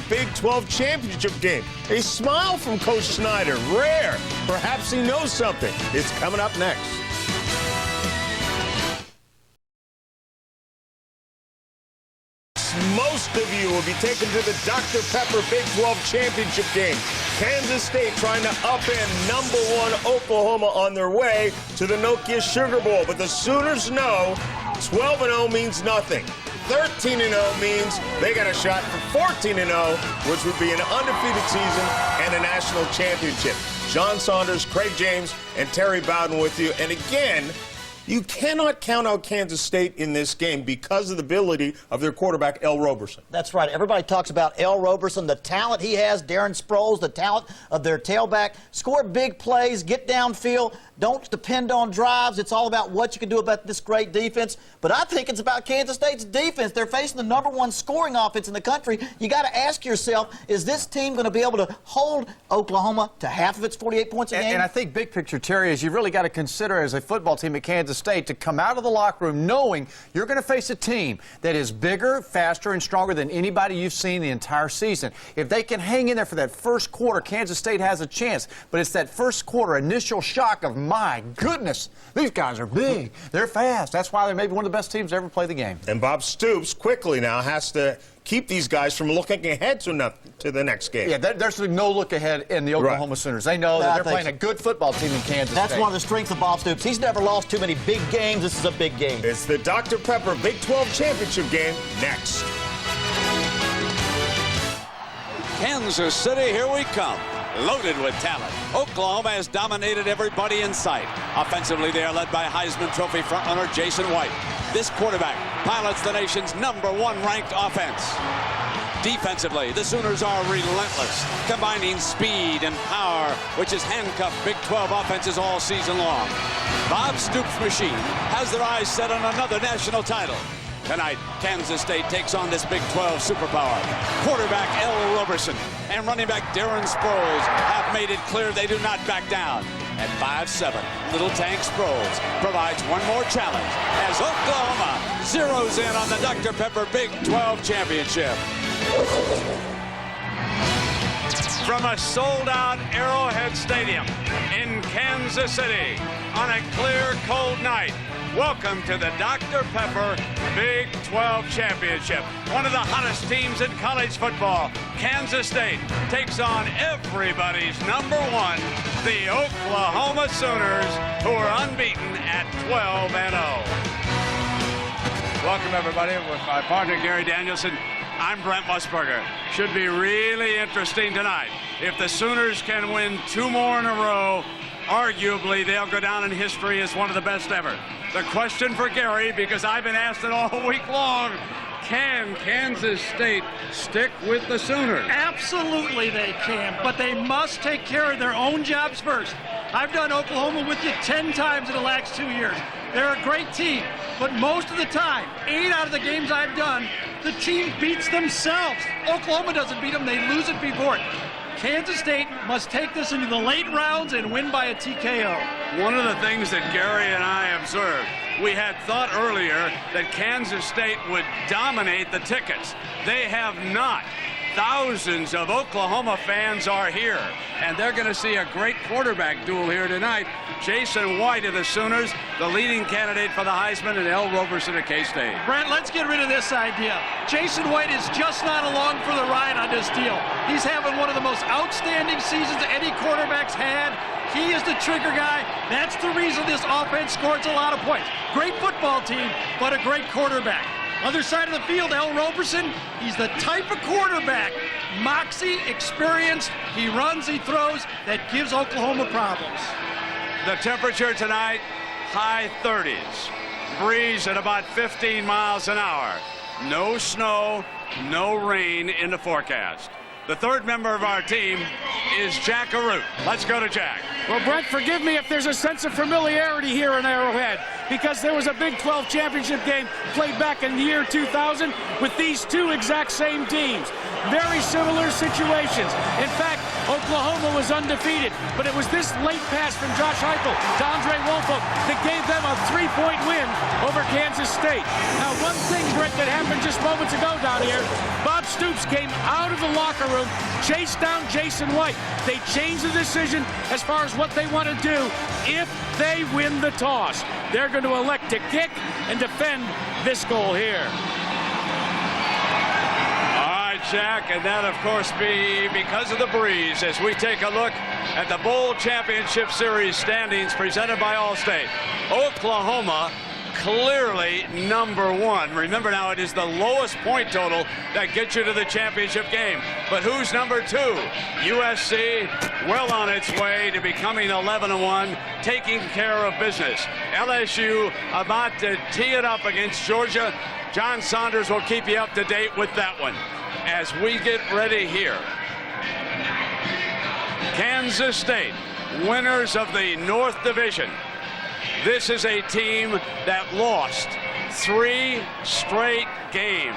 Big 12 championship game. A smile from Coach Snyder, rare. Perhaps he knows something. It's coming up next. Most of you will be taken to the Dr. Pepper Big 12 championship game. Kansas State trying to upend #1 Oklahoma on their way to the Nokia Sugar Bowl. But the Sooners know 12-0 means nothing. 13-0 means they got a shot for 14-0, which would be an undefeated season and a national championship. John Saunders, Craig James, and Terry Bowden with you. And again, you cannot count out Kansas State in this game because of the ability of their quarterback, L. Roberson. That's right. Everybody talks about L. Roberson, the talent he has, Darren Sproles, the talent of their tailback. Score big plays, get downfield. Don't depend on drives. It's all about what you can do about this great defense. But I think it's about Kansas State's defense. They're facing the #1 scoring offense in the country. You got to ask yourself, is this team going to be able to hold Oklahoma to half of its 48 points a game? And I think big picture, Terry, is you really got to consider as a football team at Kansas State to come out of the locker room knowing you're going to face a team that is bigger, faster, and stronger than anybody you've seen the entire season. If they can hang in there for that first quarter, Kansas State has a chance. But it's that first quarter initial shock of, my goodness, these guys are big. They're fast. That's why they're maybe one of the best teams to ever play the game. And Bob Stoops quickly now has to keep these guys from looking ahead to the next game. Yeah, there's no look ahead in the Oklahoma Sooners. They know that they're playing a good football team in Kansas State. That's one of the strengths of Bob Stoops. He's never lost too many big games. This is a big game. It's the Dr. Pepper Big 12 championship game next. Kansas City, here we come. Loaded with talent. Oklahoma has dominated everybody in sight. Offensively, they are led by Heisman Trophy frontrunner Jason White. This quarterback pilots the nation's #1 ranked offense. Defensively, the Sooners are relentless, combining speed and power, which has handcuffed Big 12 offenses all season long. Bob Stoops' machine has their eyes set on another national title. Tonight, Kansas State takes on this Big 12 superpower. Quarterback L. Roberson and running back Darren Sproles have made it clear they do not back down. At 5'7", Little Tank Sproles provides one more challenge as Oklahoma zeroes in on the Dr. Pepper Big 12 championship. From a sold-out Arrowhead Stadium in Kansas City on a clear, cold night, welcome to the Dr. Pepper Big 12 Championship. One of the hottest teams in college football, Kansas State, takes on everybody's #1, the Oklahoma Sooners, who are unbeaten at 12-0. Welcome, everybody, with my partner, Gary Danielson. I'm Brent Musburger. Should be really interesting tonight. If the Sooners can win 2 more in a row, arguably they'll go down in history as one of the best ever. The question for Gary, because I've been asked it all week long, can Kansas State stick with the Sooners? Absolutely they can, but they must take care of their own jobs first. I've done Oklahoma with you 10 times in the last 2 years. They're a great team, but most of the time, 8 out of the games I've done, the team beats themselves. Oklahoma doesn't beat them, they lose it before it. Kansas State must take this into the late rounds and win by a TKO. One of the things that Gary and I observed, we had thought earlier that Kansas State would dominate the tickets. They have not. Thousands of Oklahoma fans are here, and they're going to see a great quarterback duel here tonight. Jason White of the Sooners, the leading candidate for the Heisman, and L. Roberson of K-State. Brent, let's get rid of this idea. Jason White is just not along for the ride on this deal. He's having one of the most outstanding seasons any quarterback's had. He is the trigger guy. That's the reason this offense scores a lot of points. Great football team, but a great quarterback. Other side of the field, L. Roberson, he's the type of quarterback, moxie, experience, he runs, he throws, that gives Oklahoma problems. The temperature tonight, high 30s. Breeze at about 15 miles an hour. No snow, no rain in the forecast. The third member of our team is Jack Arute. Let's go to Jack. Well, Brent, forgive me if there's a sense of familiarity here in Arrowhead, because there was a Big 12 championship game played back in the year 2000 with these 2 exact same teams. Very similar situations. In fact, Oklahoma was undefeated, but it was this late pass from Josh Heupel to Andre Woolfolk that gave them a 3-point win over Kansas State. Now, one thing, Brett, that happened just moments ago down here, Bob Stoops came out of the locker room, chased down Jason White. They changed the decision as far as what they want to do if they win the toss. They're going to elect to kick and defend this goal here. Jack, and that of course be because of the breeze as we take a look at the Bowl Championship Series standings presented by Allstate. Oklahoma clearly number one. Remember now, it is the lowest point total that gets you to the championship game. But who's number two? USC, well on its way to becoming 11-1, taking care of business. LSU about to tee it up against Georgia. John Saunders will keep you up to date with that one. As we get ready here, Kansas State, winners of the North Division. This is a team that lost 3 straight games,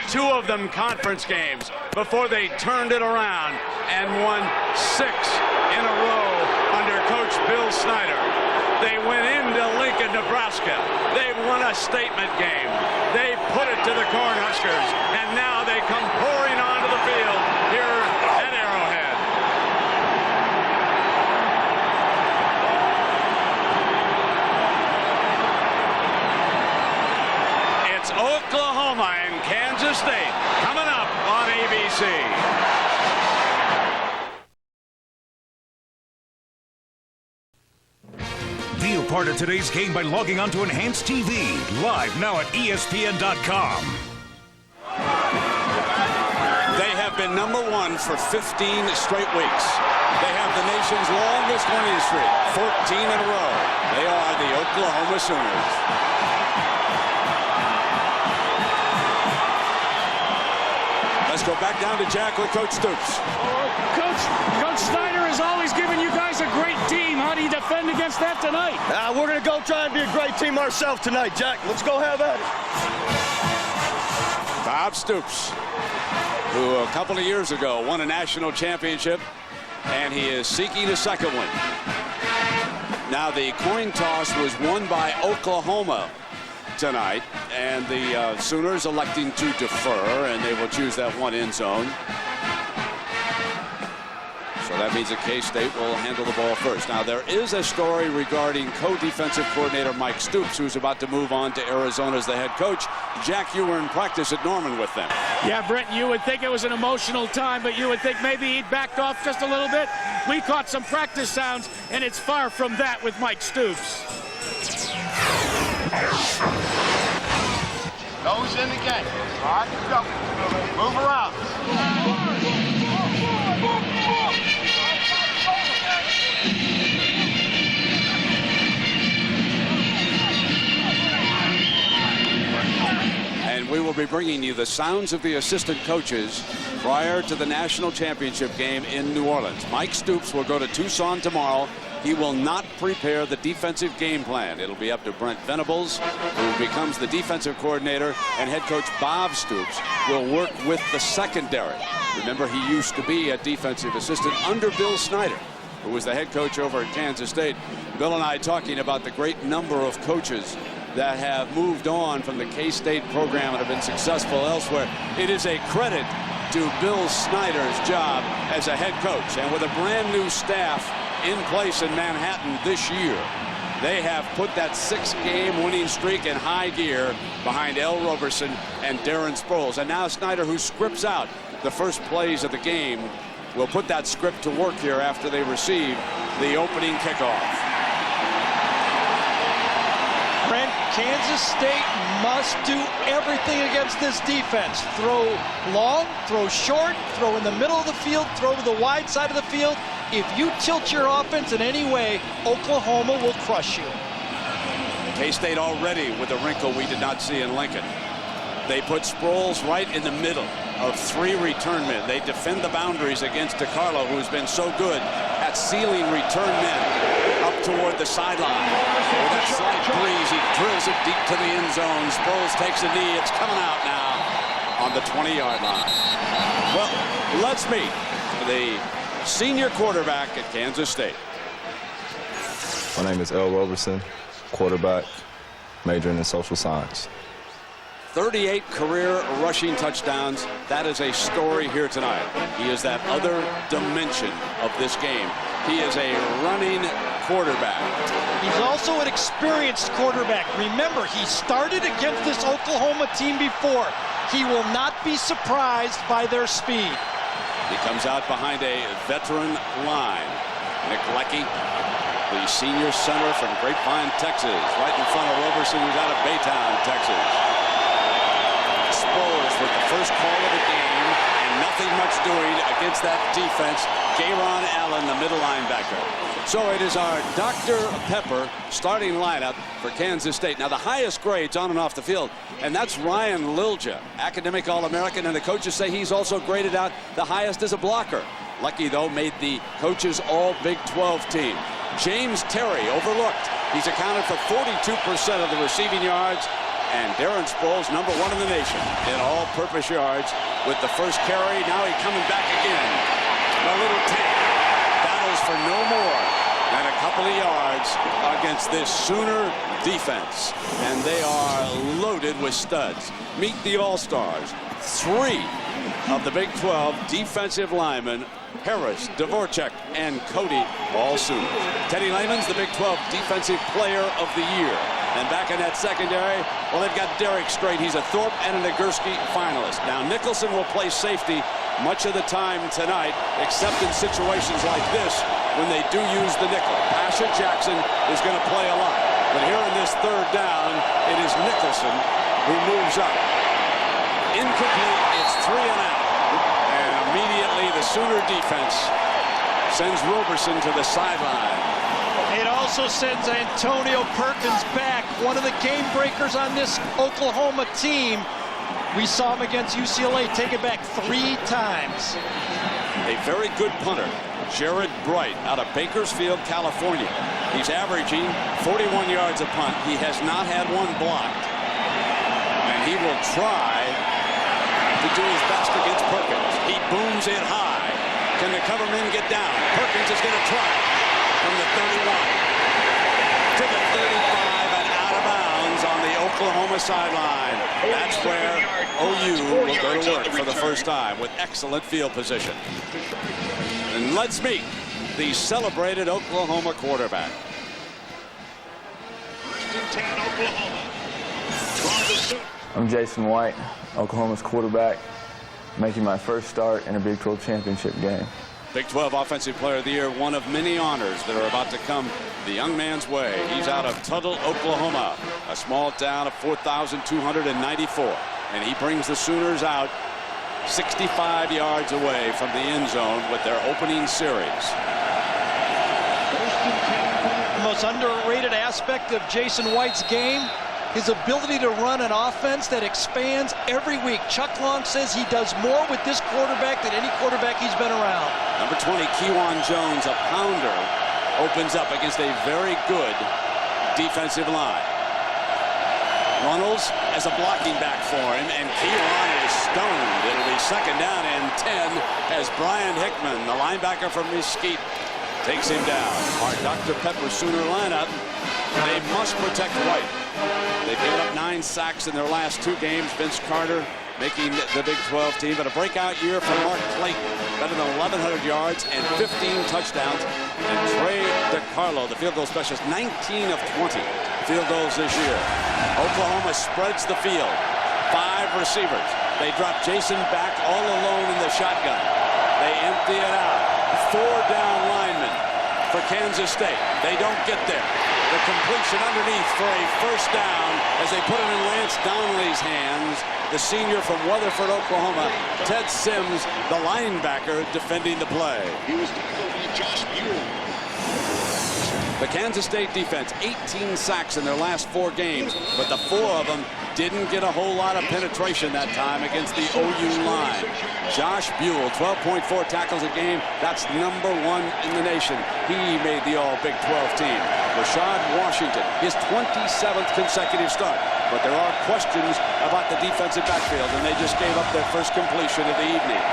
2 of them conference games, before they turned it around and won 6 in a row under Coach Bill Snyder. They went into Lincoln, Nebraska. They won a statement game. They put it to the Cornhuskers, and now they come pouring onto the field here at Arrowhead. It's Oklahoma and Kansas State coming up on ABC. Be a part of today's game by logging on to Enhanced TV, live now at ESPN.com. They have been number one for 15 straight weeks. They have the nation's longest winning streak, 14 in a row. They are the Oklahoma Sooners. Let's go back down to Jack with Coach Stoops. Coach Snyder has always given you guys a great team. How do you defend against that tonight? We're going to go try and be a great team ourselves tonight, Jack. Let's go have at it. Bob Stoops, who a couple of years ago won a national championship, and he is seeking a second one. Now, the coin toss was won by Oklahoma tonight, and the Sooners electing to defer, and they will choose that one end zone. So that means that K-State will handle the ball first. Now, there is a story regarding co-defensive coordinator Mike Stoops, who's about to move on to Arizona as the head coach. Jack, you were in practice at Norman with them. Yeah, Brent, you would think it was an emotional time, but you would think maybe he'd backed off just a little bit. We caught some practice sounds, and it's far from that with Mike Stoops. Nose in the game. All right, go. Move around. And we will be bringing you the sounds of the assistant coaches prior to the national championship game in New Orleans. Mike Stoops will go to Tucson tomorrow. He will not prepare the defensive game plan. It'll be up to Brent Venables, who becomes the defensive coordinator, and head coach Bob Stoops will work with the secondary. Remember, he used to be a defensive assistant under Bill Snyder, who was the head coach over at Kansas State. Bill and I talking about the great number of coaches that have moved on from the K-State program and have been successful elsewhere. It is a credit to Bill Snyder's job as a head coach. And with a brand new staff in place in Manhattan this year, they have put that 6-game winning streak in high gear behind L. Roberson and Darren Sproles. And now Snyder, who scripts out the first plays of the game, will put that script to work here after they receive the opening kickoff. Brent, Kansas State must do everything against this defense. Throw long, throw short, throw in the middle of the field, throw to the wide side of the field. If you tilt your offense in any way, Oklahoma will crush you. K-State already with a wrinkle we did not see in Lincoln. They put Sproles right in the middle of 3 return men. They defend the boundaries against DiCarlo, who's been so good at sealing return men up toward the sideline. With that slight breeze, he drills it deep to the end zone. Sproles takes a knee. It's coming out now on the 20-yard line. Well, let's meet the senior quarterback at Kansas State. My name is L. Roberson, quarterback, majoring in social science. 38 career rushing touchdowns. That is a story here tonight. He is that other dimension of this game. He is a running quarterback. He's also an experienced quarterback. Remember, he started against this Oklahoma team before. He will not be surprised by their speed. He comes out behind a veteran line. Nick Leckie, the senior center from Grapevine, Texas, right in front of Roberson, who's out of Baytown, Texas. Sproles with the first call of the game, and nothing much doing against that defense. Gayron Allen, the middle linebacker. So it is our Dr. Pepper starting lineup for Kansas State. Now the highest grades on and off the field, and that's Ryan Lilja, academic All-American, and the coaches say he's also graded out the highest as a blocker. Lucky, though, made the coaches All-Big 12 team. James Terry overlooked. He's accounted for 42% of the receiving yards. And Darren Sproles, #1 in the nation in all-purpose yards with the first carry. Now he's coming back again. The little tank battles for no more than a couple of yards against this Sooner defense. And they are loaded with studs. Meet the All-Stars. 3 of the Big 12 defensive linemen, Harris, Dvorak, and Cody, all Sooners. Teddy Lehman's the Big 12 Defensive Player of the Year. And back in that secondary, well, they've got Derek Strait. He's a Thorpe and a Nagurski finalist. Now, Nicholson will play safety much of the time tonight, except in situations like this when they do use the nickel. Asher Jackson is going to play a lot. But here in this third down, it is Nicholson who moves up. Incomplete. It's 3 and out. And immediately the Sooner defense sends Roberson to the sideline. It also sends Antonio Perkins back, one of the game breakers on this Oklahoma team. We saw him against UCLA take it back 3 times. A very good punter, Jared Bright, out of Bakersfield, California. He's averaging 41 yards a punt. He has not had one blocked. And he will try to do his best against Perkins. He booms it high. Can the cover men get down? Perkins is going to try from the 31 to the 35 and out of bounds on the Oklahoma sideline. That's where OU will go to work for the first time with excellent field position. And let's meet the celebrated Oklahoma quarterback. I'm Jason White, Oklahoma's quarterback, making my first start in a Big 12 championship game. Big 12 Offensive Player of the Year, one of many honors that are about to come the young man's way. He's out of Tuttle, Oklahoma, a small town of 4,294. And he brings the Sooners out 65 yards away from the end zone with their opening series. The most underrated aspect of Jason White's game, his ability to run an offense that expands every week. Chuck Long says he does more with this quarterback than any quarterback he's been around. Number 20, Kewan Jones, a pounder, opens up against a very good defensive line. Runnels as a blocking back for him, and Kewan is stoned. It'll be 2nd down and 10 as Brian Hickman, the linebacker from Mesquite, takes him down. Our Dr. Pepper Sooner lineup, they must protect White. They've given up 9 sacks in their last 2 games. Vince Carter making the Big 12 team, but a breakout year for Mark Clayton. Better than 1,100 yards and 15 touchdowns. And Trey DiCarlo, the field goal specialist, 19 of 20 field goals this year. Oklahoma spreads the field. 5 receivers. They drop Jason back all alone in the shotgun. They empty it out. 4 down linemen for Kansas State. They don't get there. The completion underneath for a first down as they put it in Lance Donnelly's hands. The senior from Weatherford, Oklahoma, Ted Sims, the linebacker, defending the play. The Kansas State defense, 18 sacks in their last 4 games, but the 4 of them didn't get a whole lot of penetration that time against the OU line. Josh Buell, 12.4 tackles a game. That's #1 in the nation. He made the All-Big 12 team. Rashad Washington, his 27th consecutive start. But there are questions about the defensive backfield, and they just gave up their first completion of the evening.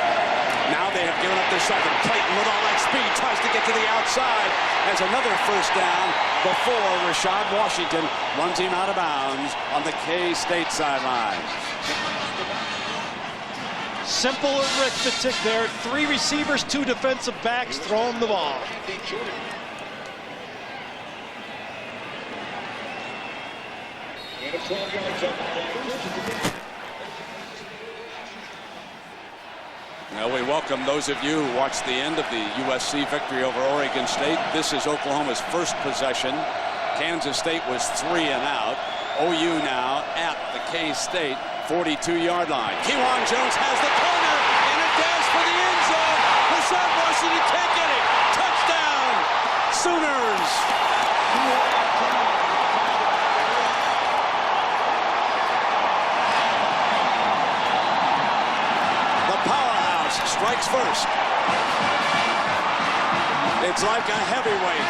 Now they have given up their second. Clayton with all that speed tries to get to the outside. Has another first down before Rashad Washington runs him out of bounds on the K-State sideline. Simple arithmetic there. 3 receivers, 2 defensive backs throwing the ball. Well, we welcome those of you who watched the end of the USC victory over Oregon State. This is Oklahoma's first possession. Kansas State was 3 and out. OU now at the K-State 42-yard line. Kewan Jones has the corner and a dash for the end zone. Rashad Washington can't get it. Touchdown, Sooners. The powerhouse strikes first. It's like a heavyweight,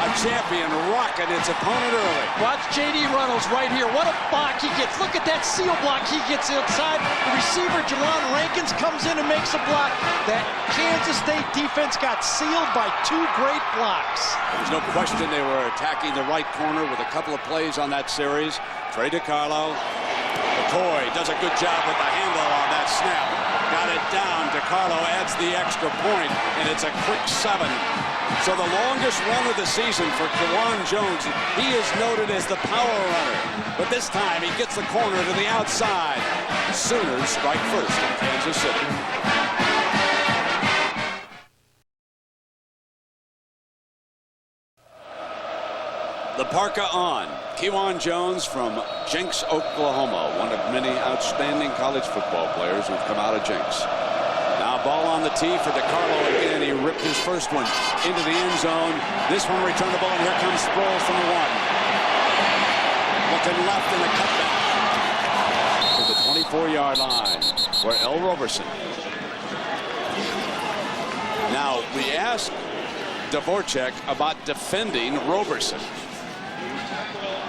a champion rocking its opponent early. Watch J.D. Reynolds right here. What a block he gets. Look at that seal block he gets outside. The receiver, Jelon Rankins, comes in and makes a block. That Kansas State defense got sealed by 2 great blocks. There's no question they were attacking the right corner with a couple of plays on that series. Trey DeCarlo. McCoy does a good job with the handle on that snap. Got it down. DeCarlo adds the extra point, and it's a quick 7. So the longest run of the season for Kewan Jones. He is noted as the power runner. But this time he gets the corner to the outside. Sooners strike first in Kansas City. The parka on. Kewan Jones from Jenks, Oklahoma, one of many outstanding college football players who've come out of Jenks. Now ball on the tee for DeCarlo again. He ripped his first one into the end zone. This one returnable, and here comes Sproles from the 1. Looking left in a cutback to the 24-yard line for L. Roberson. Now we asked Dvorak about defending Roberson.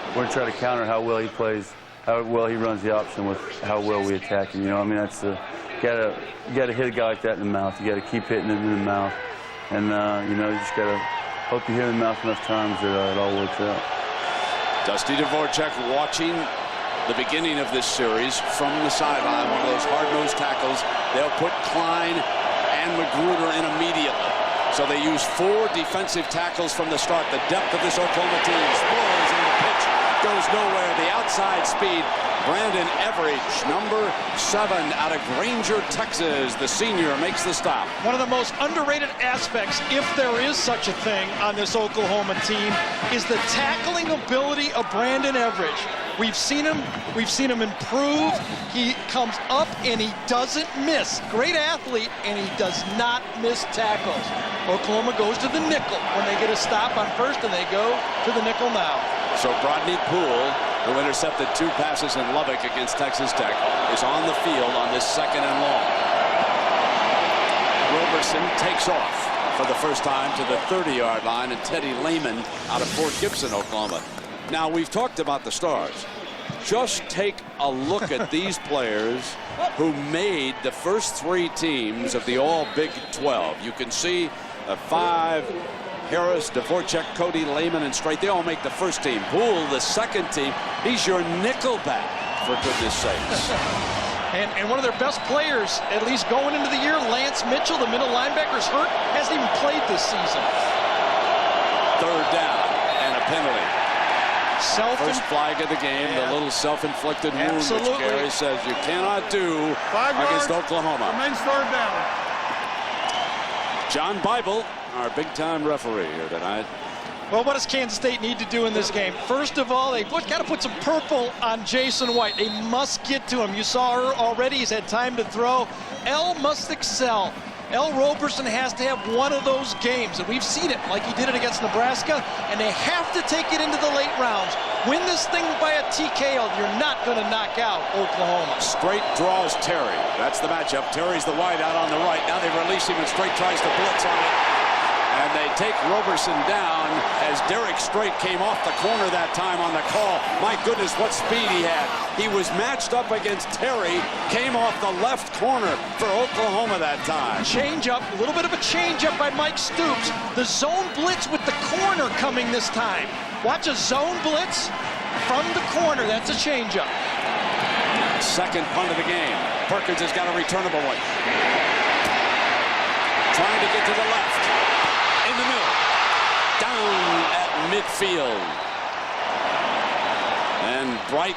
We're going to try to counter how well he plays, how well he runs the option with how well we attack him. You know, I mean, that's the you got to hit a guy like that in the mouth. You got to keep hitting him in the mouth, and you know, you just got to hope you hit him in the mouth enough times that it all works out. Dusty Dvorak watching the beginning of this series from the sideline. One of those hard-nosed tackles. They'll put Klein and Magruder in immediately. So they use 4 defensive tackles from the start. The depth of this Oklahoma team. Sproles in the pitch goes nowhere. The outside speed. Brandon Everidge, number 7 out of Granger, Texas. The senior makes the stop. One of the most underrated aspects, if there is such a thing on this Oklahoma team, is the tackling ability of Brandon Everidge. We've seen him improve. He comes up and he doesn't miss. Great athlete, and he does not miss tackles. Oklahoma goes to the nickel when they get a stop on first, and they go to the nickel now. So Brodney Poole, who intercepted 2 passes in Lubbock against Texas Tech, is on the field on this 2nd and long. Roberson takes off for the first time to the 30-yard line, and Teddy Lehman out of Fort Gibson, Oklahoma. Now, we've talked about the stars. Just take a look at these players who made the first 3 teams of the All-Big 12. You can see the 5, Harris, Dvorak, Cody, Lehman, and Strait. They all make the first team. Poole, the 2nd team. He's your nickelback, for goodness sakes. And one of their best players, at least going into the year, Lance Mitchell, the middle linebacker, is hurt. Hasn't even played this season. 3rd down and a penalty. First flag of the game, the little self-inflicted wound, which Gary says you cannot do against Oklahoma. Remains 3rd down. John Bible, our big-time referee here tonight. Well, what does Kansas State need to do in this game? First of all, they've got to put some purple on Jason White. They must get to him. You saw her already. He's had time to throw. L must excel. L. Roberson has to have one of those games, and we've seen it like he did it against Nebraska, and they have to take it into the late rounds. Win this thing by a TKO. You're not going to knock out Oklahoma. Strait draws Terry. That's the matchup. Terry's the wide out on the right. Now they release him, and Strait tries to blitz on it. And they take Roberson down as Derek Strait came off the corner that time on the call. My goodness, what speed he had. He was matched up against Terry, came off the left corner for Oklahoma that time. Change up, a little bit of a change up by Mike Stoops. The zone blitz with the corner coming this time. Watch a zone blitz from the corner. That's a change up. Second punt of the game. Perkins has got a returnable one. Trying to get to the left. In the middle. Down at midfield. And Bright,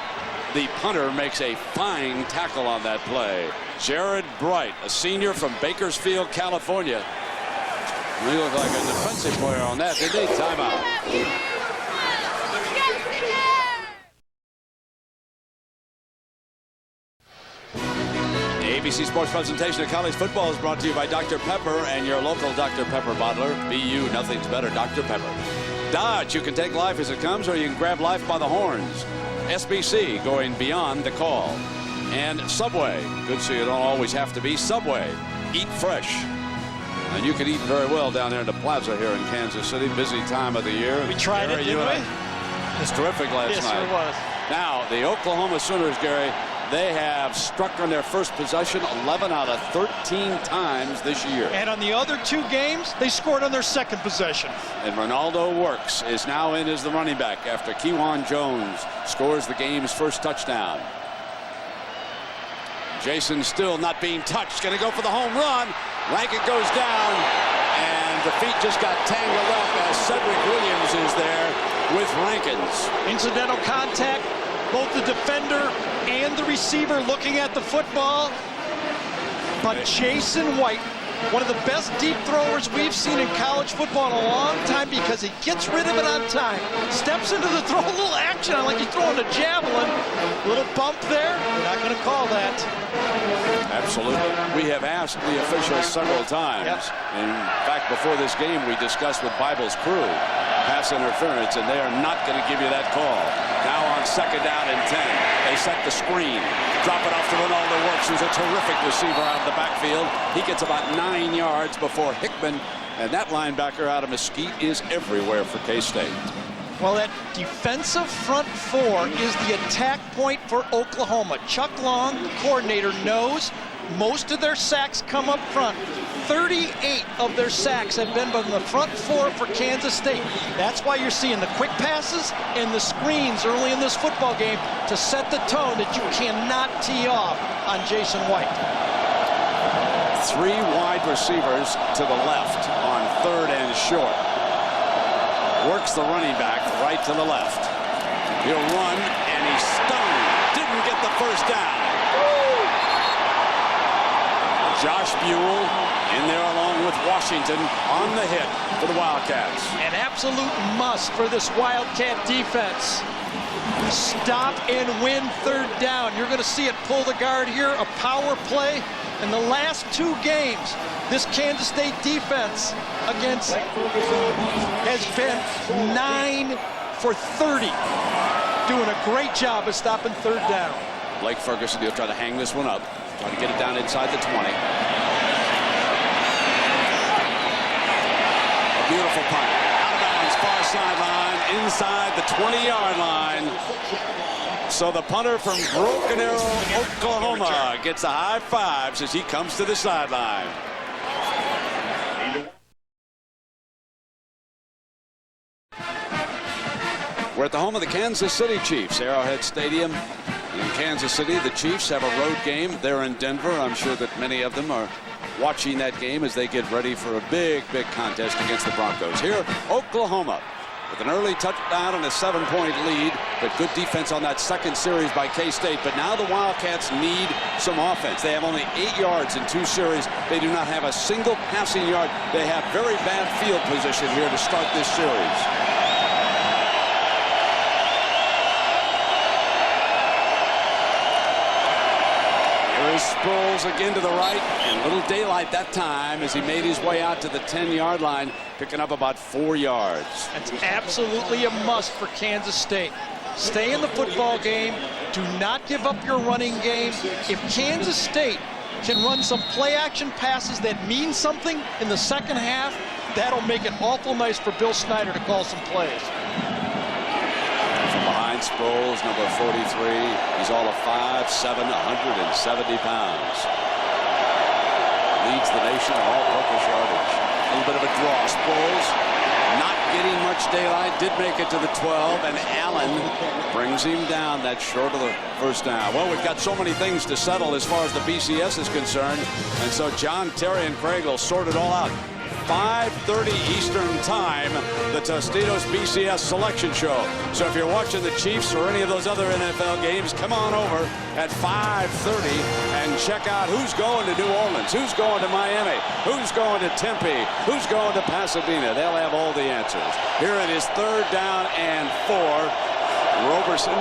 the punter, makes a fine tackle on that play. Jared Bright, a senior from Bakersfield, California. He looked like a defensive player on that, didn't he? Timeout. ABC Sports presentation of college football is brought to you by Dr. Pepper and your local Dr. Pepper bottler. BU, nothing's better, Dr. Pepper. Dodge, you can take life as it comes, or you can grab life by the horns. SBC, going beyond the call. And Subway, good so you don't always have to be. Subway, eat fresh. And you can eat very well down there in the plaza here in Kansas City. Busy time of the year. We tried Gary, it, didn't we? It's terrific last night. Yes, it was. Now, the Oklahoma Sooners, Gary, they have struck on their first possession 11 out of 13 times this year. And on the other two games, they scored on their second possession. And Ronaldo Works is now in as the running back after Kewan Jones scores the game's first touchdown. Jason still not being touched. Going to go for the home run. Rankin goes down. And the feet just got tangled up as Cedric Williams is there with Rankins. Incidental contact. Both the defender and the receiver looking at the football. But Jason White, one of the best deep throwers we've seen in college football in a long time because he gets rid of it on time. Steps into the throw, a little action on like he's throwing a javelin. Little bump there. We're not going to call that. Absolutely. We have asked the officials several times. Yep. In fact, before this game, we discussed with Bible's crew pass interference, and they are not going to give you that call. Now on second down and 10, they set the screen. Drop it off to Ronaldo Works, who's a terrific receiver out of the backfield. He gets about 9 yards before Hickman, and that linebacker out of Mesquite is everywhere for K-State. Well, that defensive front four is the attack point for Oklahoma. Chuck Long, the coordinator, knows most of their sacks come up front. 38 of their sacks have been from the front four for Kansas State. That's why you're seeing the quick passes and the screens early in this football game to set the tone that you cannot tee off on Jason White. 3 wide receivers to the left on third and short. Works the running back right to the left. He'll run, and he's stunned. Didn't get the first down. Josh Buell in there along with Washington on the hit for the Wildcats. An absolute must for this Wildcat defense. Stop and win third down. You're going to see it pull the guard here, a power play. In the last 2 games, this Kansas State defense against has been 9 for 30. Doing a great job of stopping third down. Blake Ferguson, he'll try to hang this one up. Try to get it down inside the 20. A beautiful punt. Out of bounds, far sideline, inside the 20-yard line. So the punter from Broken Arrow, Oklahoma, gets the high fives as he comes to the sideline. We're at the home of the Kansas City Chiefs, Arrowhead Stadium in Kansas City. The Chiefs have a road game. They're in Denver. I'm sure that many of them are watching that game as they get ready for a big, big contest against the Broncos. Here, Oklahoma with an early touchdown and a 7-point lead, but good defense on that second series by K-State. But now the Wildcats need some offense. They have only 8 yards in 2 series. They do not have a single passing yard. They have very bad field position here to start this series. Here's Sproles again to the right, and little daylight that time as he made his way out to the 10-yard line, picking up about 4 yards. That's absolutely a must for Kansas State. Stay in the football game. Do not give up your running game. If Kansas State can run some play-action passes that mean something in the second half, that'll make it awful nice for Bill Snyder to call some plays. From behind, Sproles, number 43. He's all of 5'7", 170 pounds. Leads the nation in all-purpose yardage. A little bit of a draw. Sproles not getting much daylight. Did make it to the 12, and Allen brings him down. That's short of the first down. Well, we've got so many things to settle as far as the BCS is concerned, and so John, Terry, and Craig will sort it all out. 5:30 Eastern Time, the Tostitos BCS Selection Show. So if you're watching the Chiefs or any of those other NFL games, come on over at 5:30 and check out who's going to New Orleans, who's going to Miami, who's going to Tempe, who's going to Pasadena. They'll have all the answers. Here it is, 3rd down and 4. Roberson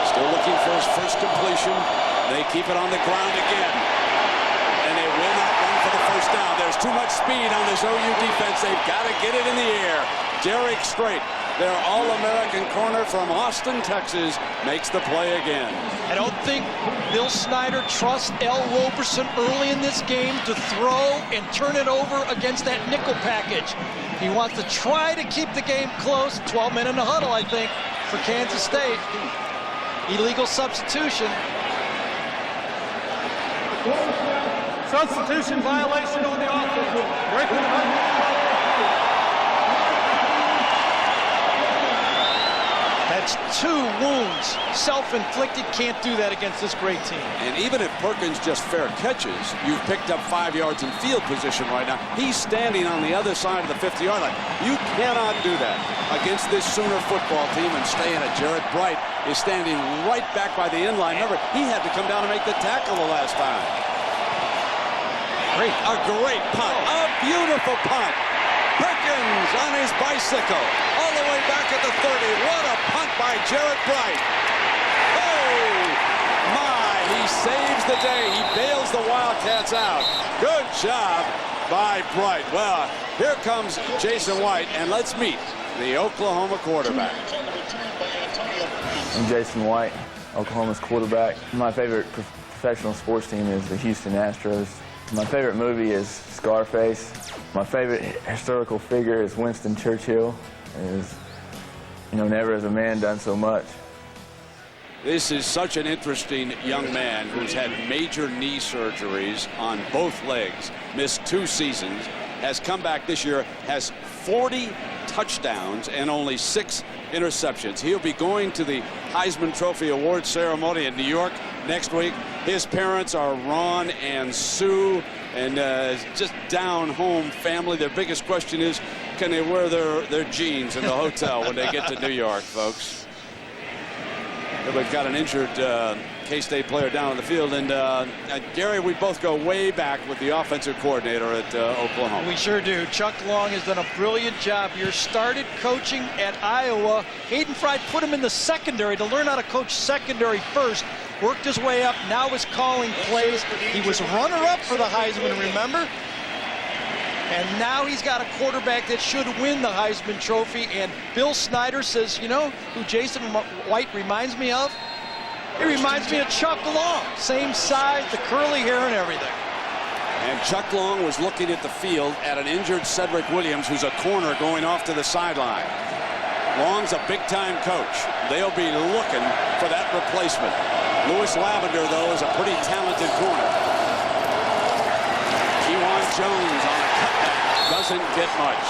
still looking for his first completion. They keep it on the ground again. And they will not run for the first down. There's too much speed on this OU defense. They've got to get it in the air. Derek Strait, their All-American corner from Austin, Texas, makes the play again. I don't think Bill Snyder trusts L. Roberson early in this game to throw and turn it over against that nickel package. He wants to try to keep the game close. 12 men in the huddle, I think, for Kansas State. Illegal substitution. Substitution violation on the offense. That's 2 wounds, self-inflicted. Can't do that against this great team. And even if Perkins just fair catches, you've picked up 5 yards in field position right now. He's standing on the other side of the 50-yard line. You cannot do that against this Sooner football team and stay in it. Jared Bright is standing right back by the end line. Remember, he had to come down and make the tackle the last time. A great punt, a beautiful punt. Perkins on his bicycle, all the way back at the 30. What a punt by Jared Bright. Oh, my, he saves the day. He bails the Wildcats out. Good job by Bright. Well, here comes Jason White, and let's meet the Oklahoma quarterback. I'm Jason White, Oklahoma's quarterback. My favorite professional sports team is the Houston Astros. My favorite movie is Scarface. My favorite historical figure is Winston Churchill. Never has a man done so much. This is such an interesting young man who's had major knee surgeries on both legs, missed 2 seasons, has come back this year, has 40 touchdowns and only 6 interceptions. He'll be going to the Heisman Trophy Award ceremony in New York next week. His parents are Ron and Sue, and just down home family. Their biggest question is, can they wear their jeans in the hotel when they get to New York, folks? We've got an injured K-State player down on the field, and Gary, we both go way back with the offensive coordinator at Oklahoma. We sure do. Chuck Long has done a brilliant job here. Started coaching at Iowa. Hayden Fry put him in the secondary to learn how to coach secondary first. Worked his way up, now is calling plays. He was runner-up for the Heisman, remember? And now he's got a quarterback that should win the Heisman Trophy. And Bill Snyder says, you know who Jason White reminds me of? He reminds me of Chuck Long. Same size, the curly hair and everything. And Chuck Long was looking at the field at an injured Cedric Williams, who's a corner going off to the sideline. Long's a big-time coach. They'll be looking for that replacement. Lewis Lavender, though, is a pretty talented corner. Kewan Jones on a cutback doesn't get much.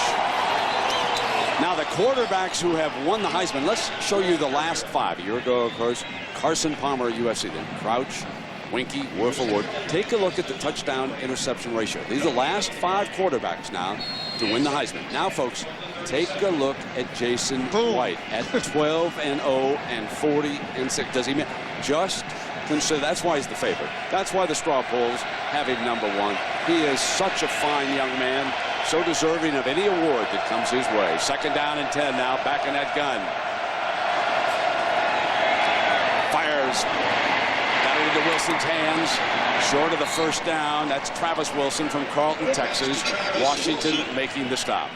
Now, the quarterbacks who have won the Heisman, let's show you the last 5. A year ago, of course, Carson Palmer, USC, then Crouch, Winky, Werfelwood. Take a look at the touchdown-interception ratio. These are the last 5 quarterbacks now to win the Heisman. Now, folks, take a look at Jason White at 12-0 and 40-6. Does he just consider? That's why he's the favorite. That's why the straw polls have him number 1. He is such a fine young man, so deserving of any award that comes his way. 2nd down and 10 now, back in that gun. Fires. Got it into Wilson's hands. Short of the first down. That's Travis Wilson from Carlton, Texas. Washington making the stop.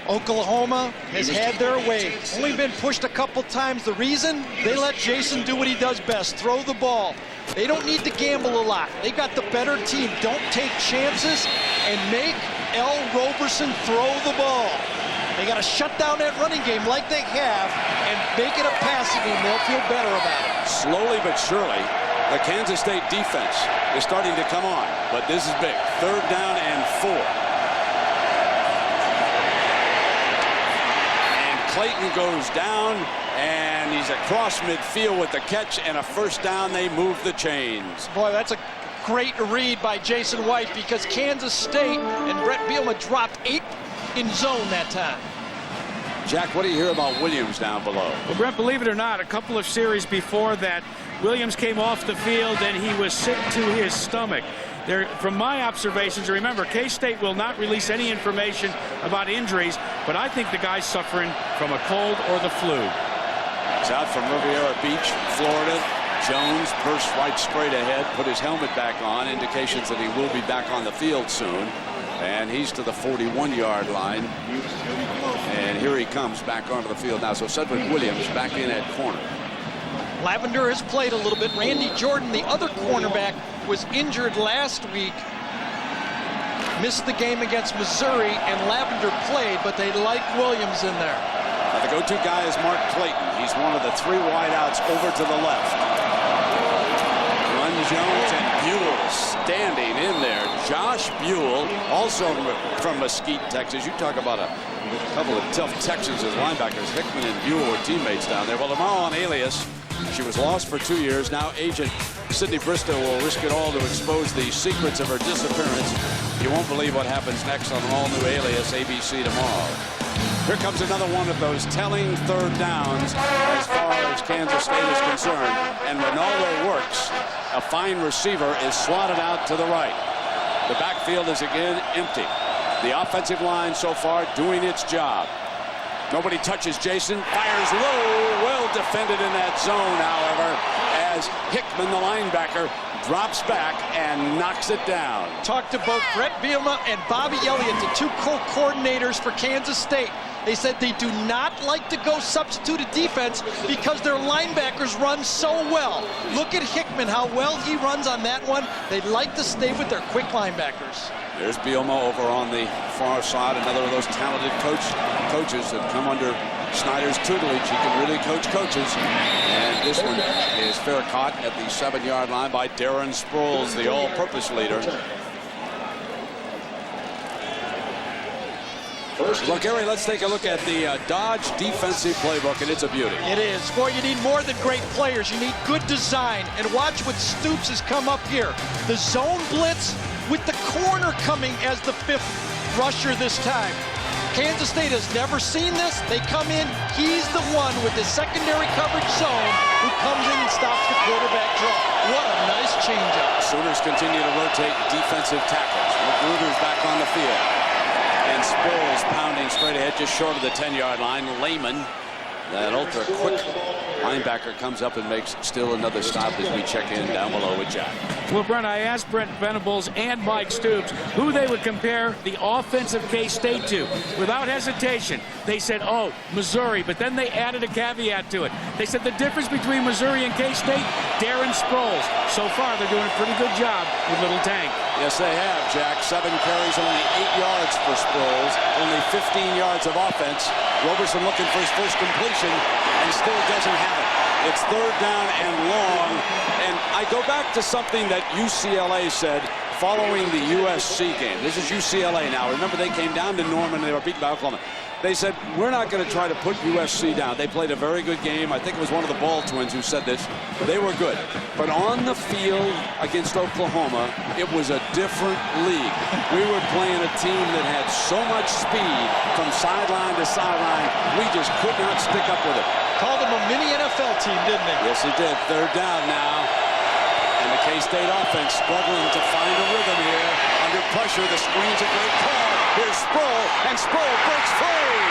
Oklahoma has had their way. Only been pushed a couple times. The reason? They let Jason do what he does best, throw the ball. They don't need to gamble a lot. They got the better team. Don't take chances and make L. Roberson throw the ball. They got to shut down that running game like they have and make it a passing game. They'll feel better about it. Slowly but surely, the Kansas State defense is starting to come on. But this is big. 3rd down and 4. And Clayton goes down, and he's across midfield with the catch and a 1st down. They move the chains. Boy, that's a great read by Jason White, because Kansas State and Brett Bielema dropped 8 in zone that time. Jack, what do you hear about Williams down below? Well, Brett, believe it or not, a couple of series before that, Williams came off the field and he was sick to his stomach. There, from my observations, remember, K-State will not release any information about injuries, but I think the guy's suffering from a cold or the flu. He's out from Riviera Beach, Florida. Jones, purse right straight ahead, put his helmet back on, indications that he will be back on the field soon. And he's to the 41-yard line. And here he comes back onto the field now. So Cedric Williams back in at corner. Lavender has played a little bit. Randy Jordan, the other cornerback, was injured last week. Missed the game against Missouri, and Lavender played, but they like Williams in there. Now the go-to guy is Mark Clayton. He's one of the 3 wideouts over to the left. Run Jones and Buell standing in there. Josh Buell, also from Mesquite, Texas. You talk about a couple of tough Texans as linebackers. Hickman and Buell were teammates down there. Well, tomorrow on Alias, she was lost for 2 years. Now agent Sydney Bristow will risk it all to expose the secrets of her disappearance. You won't believe what happens next on an all-new Alias ABC tomorrow. Here comes another one of those telling 3rd downs as far as Kansas State is concerned. And Ronaldo works. A fine receiver is slotted out to the right. The backfield is again empty. The offensive line so far doing its job. Nobody touches Jason. Fires low. Well defended in that zone, however, as Hickman, the linebacker, drops back and knocks it down. Talked to both Brett Bielema and Bobby Elliott, the 2 co-coordinators for Kansas State. They said they do not like to go substituted defense because their linebackers run so well. Look at Hickman, how well he runs on that one. They'd like to stay with their quick linebackers. There's Bielema over on the far side, another of those talented coaches that come under Snyder's tutelage. He can really coach coaches. And this one is fair caught at the 7-yard line by Darren Sproles, the all-purpose leader. Well, Gary, let's take a look at the Dodge defensive playbook, and it's a beauty. It is. Boy, you need more than great players. You need good design. And watch what Stoops has come up here. The zone blitz with the corner coming as the 5th rusher this time. Kansas State has never seen this. They come in. He's the one with the secondary coverage zone who comes in and stops the quarterback draw. What a nice changeup. Sooners continue to rotate defensive tackles. Magruder's back on the field. And Sproles pounding straight ahead just short of the 10-yard line. Lehman, that ultra-quick linebacker, comes up and makes still another stop as we check in down below with Jack. Well, Brent, I asked Brent Venables and Mike Stoops who they would compare the offensive K-State to. Without hesitation, they said, oh, Missouri, but then they added a caveat to it. They said the difference between Missouri and K-State, Darren Sproles. So far, they're doing a pretty good job with Little Tank. Yes, they have, Jack. 7 carries, only 8 yards for Sproles, only 15 yards of offense. Roberson looking for his first completion and still doesn't have it. It's 3rd down and long. And I go back to something that UCLA said following the USC game. This is UCLA now. Remember, they came down to Norman and they were beaten by Oklahoma. They said, we're not going to try to put USC down. They played a very good game. I think it was one of the Ball twins who said this. They were good. But on the field against Oklahoma, it was a different league. We were playing a team that had so much speed from sideline to sideline, we just could not stick up with it. Called them a mini NFL team, didn't they? Yes, he did. 3rd down now. And the K-State offense struggling to find a rhythm here. Under pressure, the screen's a great call. Here's Sproles, and Sproles breaks free.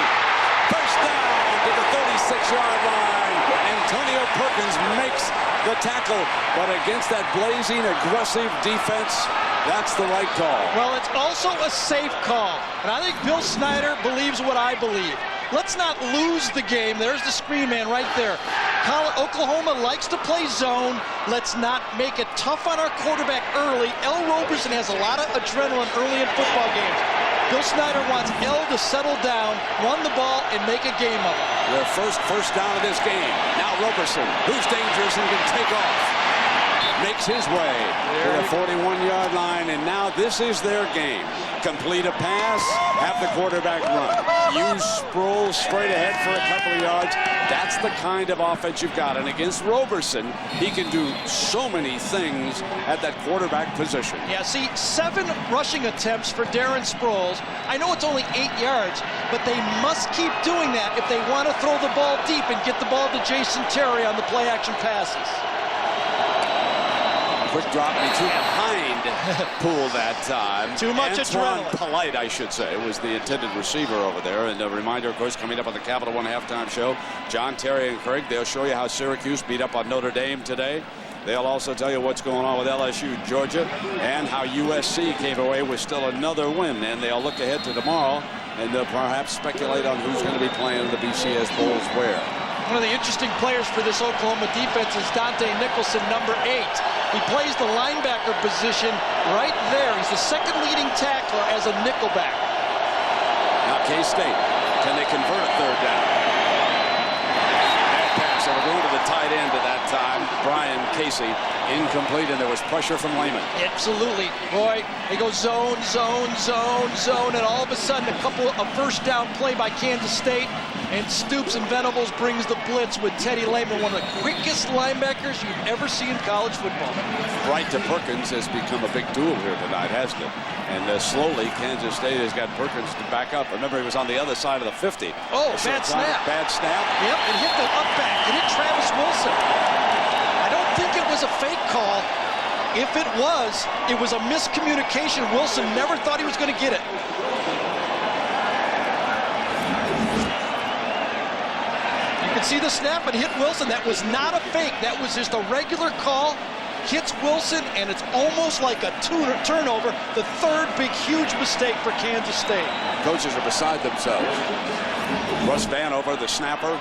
1st down to the 36-yard line. Antonio Perkins makes the tackle, but against that blazing, aggressive defense, that's the right call. Well, it's also a safe call. And I think Bill Snyder believes what I believe. let's not lose the game. There's the screen man right there. Oklahoma likes to play zone. Let's not make it tough on our quarterback early. L. Roberson has a lot of adrenaline early in football games. Bill Snyder wants L to settle down, run the ball, and make a game of it. Their first down of this game. Now Roberson, who's dangerous and can take off. Makes his way to the 41-yard line, and now this is their game. Complete a pass, have the quarterback run. Use Sproles straight ahead for a couple of yards. That's the kind of offense you've got. And against Roberson, he can do so many things at that quarterback position. Yeah, see, 7 rushing attempts for Darren Sproles. I know it's only 8 yards, but they must keep doing that if they want to throw the ball deep and get the ball to Jason Terry on the play-action passes. Quick drop behind Poole that time. Too much Antoine adrenaline. Polite, I should say, was the intended receiver over there. And a reminder, of course, coming up on the Capital One halftime show, John, Terry, and Craig, they'll show you how Syracuse beat up on Notre Dame today. They'll also tell you what's going on with LSU, Georgia, and how USC came away with still another win. And they'll look ahead to tomorrow and perhaps speculate on who's going to be playing the BCS Bowls where. One of the interesting players for this Oklahoma defense is Dante Nicholson, number 8. He plays the linebacker position right there. He's the second leading tackler as a nickelback. Now K-State, can they convert a third down? Bad pass, so we're going to the tight end at that time. Brian Casey, incomplete, and there was pressure from Lehman. Absolutely. Boy, they go zone, and all of a sudden a first down play by Kansas State. And Stoops and Venables brings the blitz with Teddy Lehman, one of the quickest linebackers you've ever seen in college football. Right to Perkins has become a big tool here tonight, hasn't it? And slowly, Kansas State has got Perkins to back up. Remember, he was on the other side of the 50. Oh, bad snap. Bad snap. Yep, it hit the up back. It hit Travis Wilson. I don't think it was a fake call. If it was a miscommunication. Wilson never thought he was going to get it. You can see the snap and hit Wilson. That was not a fake. That was just a regular call. Hits Wilson, and it's almost like a turnover. The third big, huge mistake for Kansas State. Coaches are beside themselves. Russ Vanover, the snapper,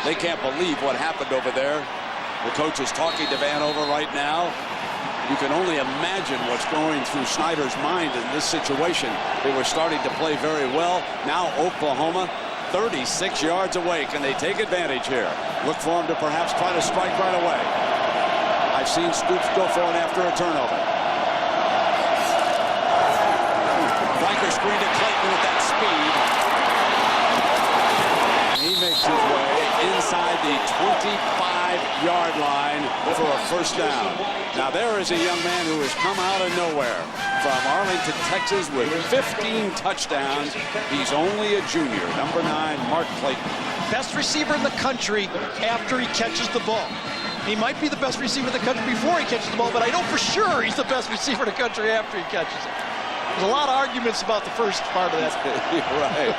they can't believe what happened over there. The coach is talking to Vanover right now. You can only imagine what's going through Snyder's mind in this situation. They were starting to play very well. Now Oklahoma 36 yards away. Can they take advantage here? Look for him to perhaps try to strike right away. I've seen Stoops go for it after a turnover. Flanker screen to Clayton with that speed. He makes his way inside the 25-yard line for a first down. Now there is a young man who has come out of nowhere from Arlington, Texas with 15 touchdowns. He's only a junior, number 9, Mark Clayton. Best receiver in the country after he catches the ball. He might be the best receiver in the country before he catches the ball, but I know for sure he's the best receiver in the country after he catches it. There's a lot of arguments about the first part of that. Right.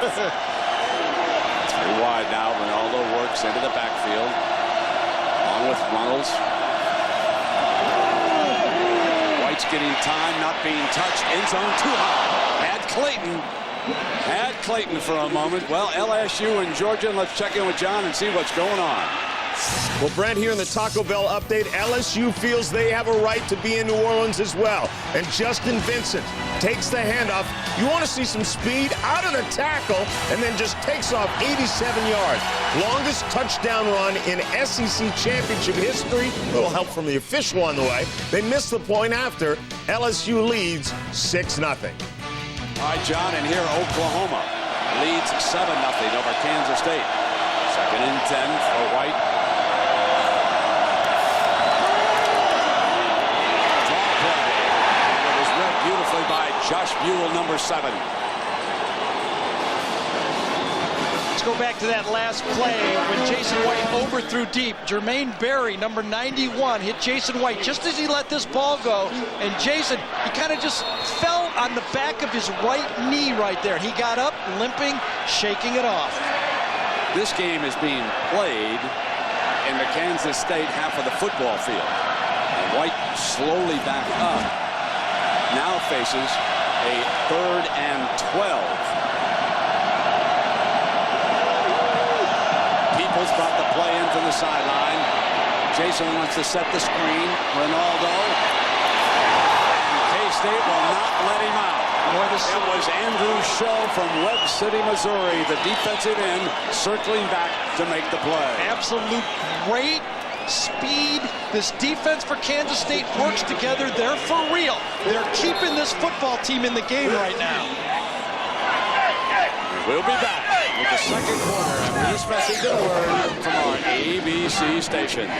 Three wide now. Ronaldo works into the backfield along with Runnels. White's getting time, not being touched. End zone too high. Had Clayton for a moment. Well, LSU and Georgia. Let's check in with John and see what's going on. Well, Brent, here in the Taco Bell update, LSU feels they have a right to be in New Orleans as well. And Justin Vincent takes the handoff. You want to see some speed out of the tackle and then just takes off 87 yards. Longest touchdown run in SEC championship history. A little help from the official on the way. They missed the point after. LSU leads 6-0. All right, John, and here Oklahoma leads 7-0 over Kansas State. 2nd and 10 for White. Beautifully by Josh Buell, number 7. Let's go back to that last play when Jason White overthrew deep. Jermaine Berry, number 91, hit Jason White just as he let this ball go. And Jason, he kind of just fell on the back of his right knee right there. He got up, limping, shaking it off. This game is being played in the Kansas State half of the football field. And White slowly back up. Now faces a 3rd and 12. Sproles brought the play in from the sideline. Jason wants to set the screen. Ronaldo. K-State will not let him out. It was Andrew Shaw from Webb City, Missouri, the defensive end, circling back to make the play. Absolute great speed. This defense for Kansas State works together. They're for real. They're keeping this football team in the game right now. We'll be back with the second quarter after this message and word from our ABC stations.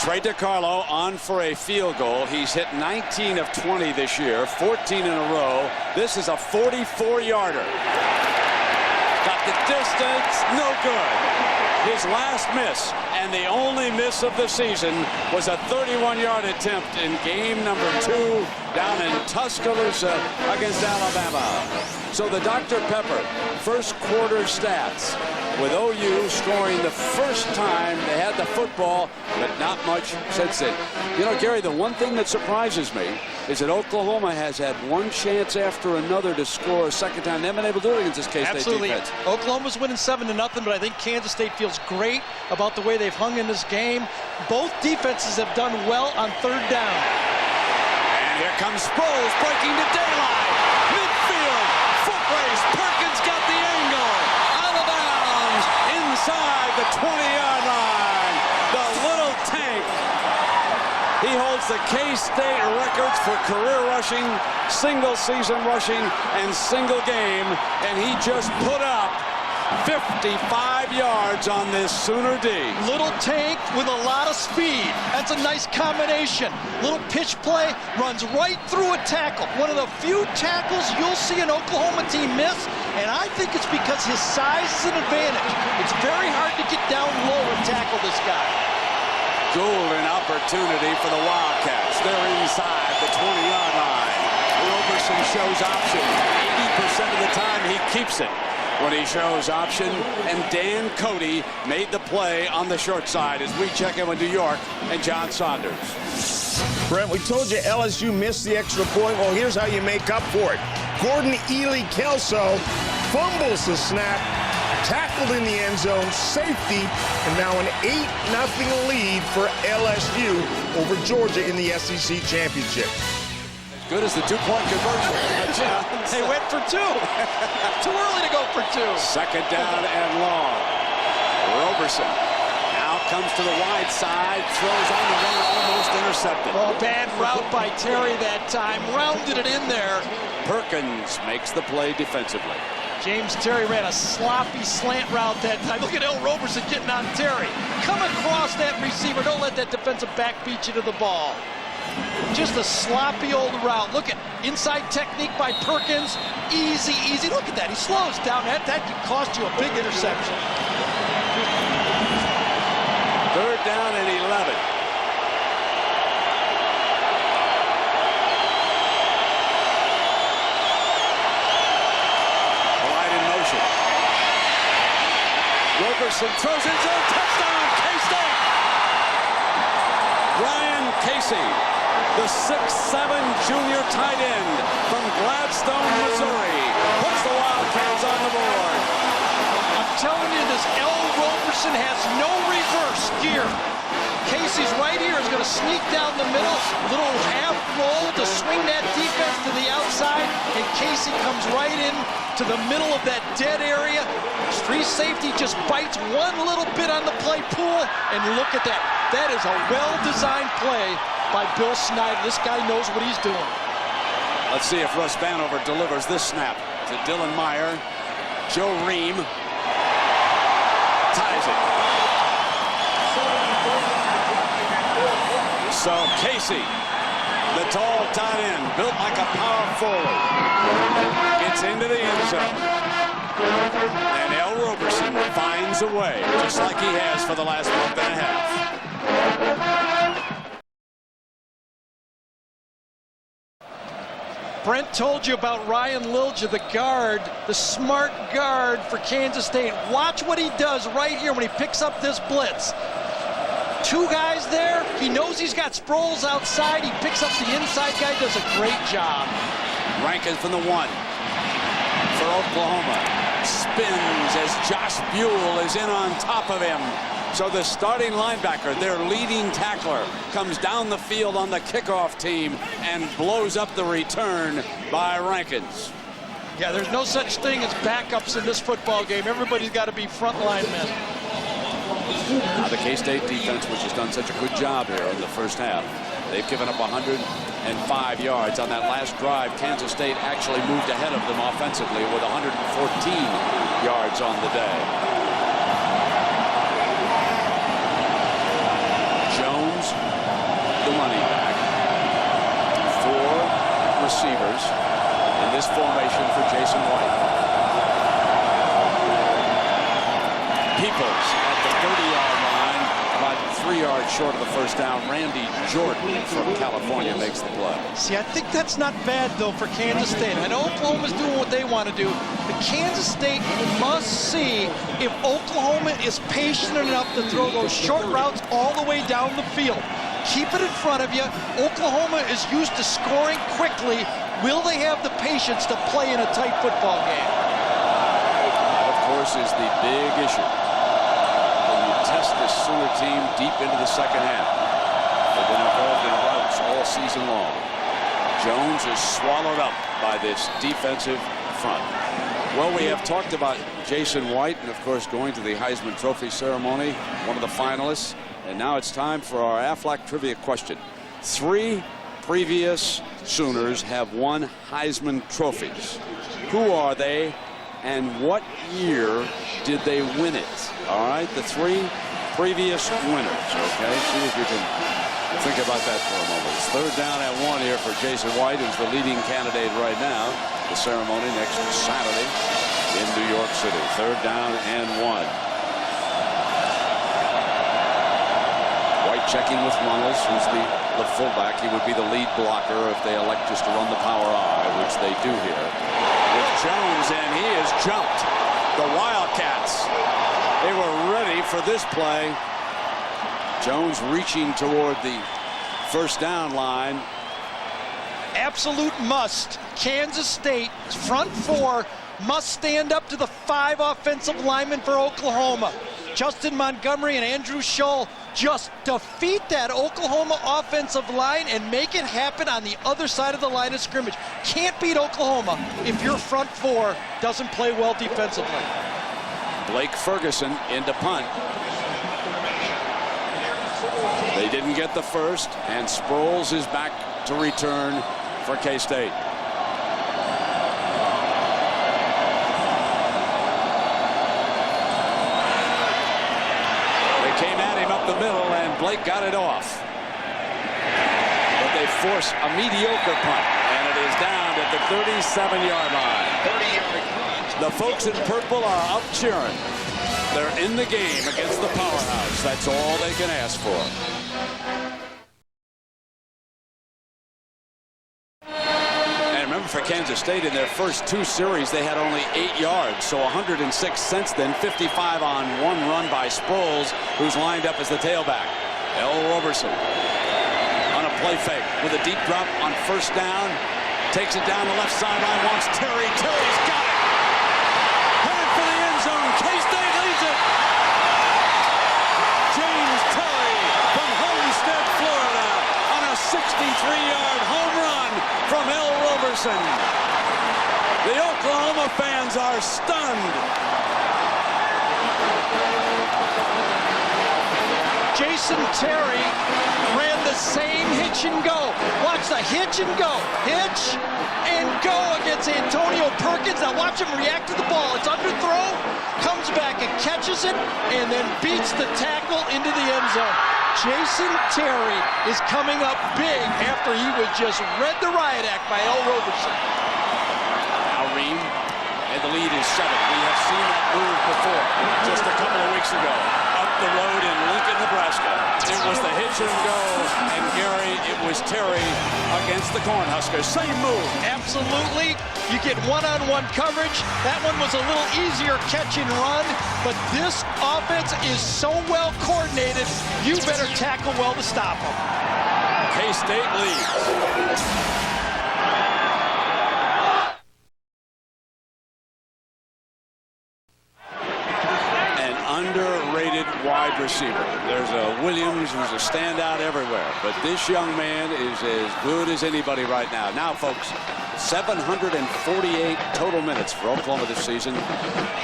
Trey DiCarlo on for a field goal. He's hit 19 of 20 this year, 14 in a row. This is a 44-yarder. Got the distance, no good. His last miss, and the only miss of the season, was a 31-yard attempt in game number 2 down in Tuscaloosa against Alabama. So the Dr. Pepper first quarter stats, with OU scoring the first time they had the football, but not much since then. You know, Gary, the one thing that surprises me is that Oklahoma has had one chance after another to score a second time. They haven't been able to do it against this K-State Absolutely. defense. Oklahoma's winning 7-0, but I think Kansas State feels great about the way they've hung in this game. Both defenses have done well on third down. And here comes Sproles breaking to daylight. Midfield, foot race. Perkins got the angle. Out of bounds. Inside the 20-yard line. The little tank. He holds the K-State records for career rushing, single season rushing, and single game. And he just put up 55 yards on this Sooner D. Little tank with a lot of speed. That's a nice combination. Little pitch play, runs right through a tackle. One of the few tackles you'll see an Oklahoma team miss, and I think it's because his size is an advantage. It's very hard to get down low and tackle this guy. Golden opportunity for the Wildcats. They're inside the 20-yard line. Roberson shows option. 80% of the time he keeps it when he shows option, and Dan Cody made the play on the short side as we check in with New York and John Saunders. Brent, we told you LSU missed the extra point. Well, here's how you make up for it. Gordon Ely-Kelso fumbles the snap, tackled in the end zone, safety, and now an 8-0 lead for LSU over Georgia in the SEC Championship. Good as the two-point conversion. They went for 2. Too early to go for 2. Second down and long. Roberson now comes to the wide side, throws on the run, almost intercepted. Oh, bad route by Terry that time. Rounded it in there. Perkins makes the play defensively. James Terry ran a sloppy slant route that time. Look at L. Roberson getting on Terry. Come across that receiver. Don't let that defensive back beat you to the ball. Just a sloppy old route. Look at inside technique by Perkins. Easy, easy. Look at that. He slows down. That could cost you a big interception. Third down and 11. Wide in motion. Roberson throws his own touchdown. K-State. Ryan Casey, the 6'7" junior tight end from Gladstone, Missouri, puts the Wildcats on the board. I'm telling you, this L. Roberson has no reverse gear. Casey's right here is going to sneak down the middle, little half roll to swing that defense to the outside, and Casey comes right in to the middle of that dead area. Free safety just bites one little bit on the play pool, and look at that. That is a well-designed play by Bill Snyder. This guy knows what he's doing. Let's see if Russ Vanover delivers this snap to Dylan Meyer. Joe Ream ties it. So Casey, the tall tight end, built like a power forward, gets into the end zone. And L. Roberson finds a way, just like he has for the last month and a half. Brent told you about Ryan Lilja, the guard, the smart guard for Kansas State. Watch what he does right here when he picks up this blitz. Two guys there. He knows he's got Sproles outside. He picks up the inside guy, does a great job. Rankin from the 1 for Oklahoma. Spins as Josh Buell is in on top of him. So the starting linebacker, their leading tackler, comes down the field on the kickoff team and blows up the return by Rankins. Yeah, there's no such thing as backups in this football game. Everybody's got to be frontline men. Now the K-State defense, which has done such a good job here in the first half, they've given up 105 yards. On that last drive, Kansas State actually moved ahead of them offensively with 114 yards on the day. Jones, the running back. 4 receivers in this formation for Jason White. Peoples at the 30-yard line, about 3 yards short of the first down. Randy Jordan from California makes the play. See, I think that's not bad, though, for Kansas State. I know Oklahoma's doing what they want to do, but Kansas State must see if Oklahoma is patient enough to throw those short routes all the way down the field. Keep it in front of you. Oklahoma is used to scoring quickly. Will they have the patience to play in a tight football game? That, of course, is the big issue. When you test this Sooner team deep into the second half, they've been involved in routes all season long. Jones is swallowed up by this defensive front. Well, we have talked about Jason White and, of course, going to the Heisman Trophy ceremony, one of the finalists. And now it's time for our Aflac trivia question. 3 previous Sooners have won Heisman trophies. Who are they, and what year did they win it? All right, the 3 previous winners. Okay, see if you can think about that for a moment. It's 3rd down and 1 here for Jason White, who's the leading candidate right now. The ceremony next Saturday in New York City. 3rd down and 1. White checking with Runnels, who's the fullback. He would be the lead blocker if they elect just to run the power I, which they do here. With Jones, and he has jumped. The Wildcats, they were ready for this play. Jones reaching toward the first down line. Absolute must. Kansas State front 4 must stand up to the 5 offensive linemen for Oklahoma. Justin Montgomery and Andrew Shull just defeat that Oklahoma offensive line and make it happen on the other side of the line of scrimmage. Can't beat Oklahoma if your front 4 doesn't play well defensively. Blake Ferguson into punt. They didn't get the first, and Sproles is back to return for K-State. The middle, and Blake got it off. But they force a mediocre punt, and it is down at the 37-yard line. 30-yard punt. The folks in purple are up cheering. They're in the game against the powerhouse. That's all they can ask for. For Kansas State, in their first 2 series, they had only 8 yards, so 106 since then. 55 on 1 run by Sproles, who's lined up as the tailback. L. Roberson on a play fake with a deep drop on first down. Takes it down the left sideline, wants Terry. Terry's got it. Headed for the end zone. K-State leads it. James Terry from Homestead, Florida, on a 63-yard home run from L. Roberson. The Oklahoma fans are stunned. Jason Terry ran the same hitch and go. Watch the hitch and go. Hitch and go against Antonio Perkins. Now watch him react to the ball. It's underthrow, comes back and catches it, and then beats the tackle into the end zone. Jason Terry is coming up big after he was just read the riot act by L. Roberson. Now Ream and the lead is 7. We have seen that move before, just a couple of weeks ago, up the road in Lincoln, Nebraska. It was the hitch and go, and Gary, it was Terry against the Cornhuskers. Same move. Absolutely. You get one-on-one coverage. That one was a little easier catch and run, but this offense is so well coordinated, you better tackle well to stop them. K-State leads. Underrated wide receiver. There's a Williams who's a standout everywhere, but this young man is as good as anybody right now. Now, folks, 748 total minutes for Oklahoma this season.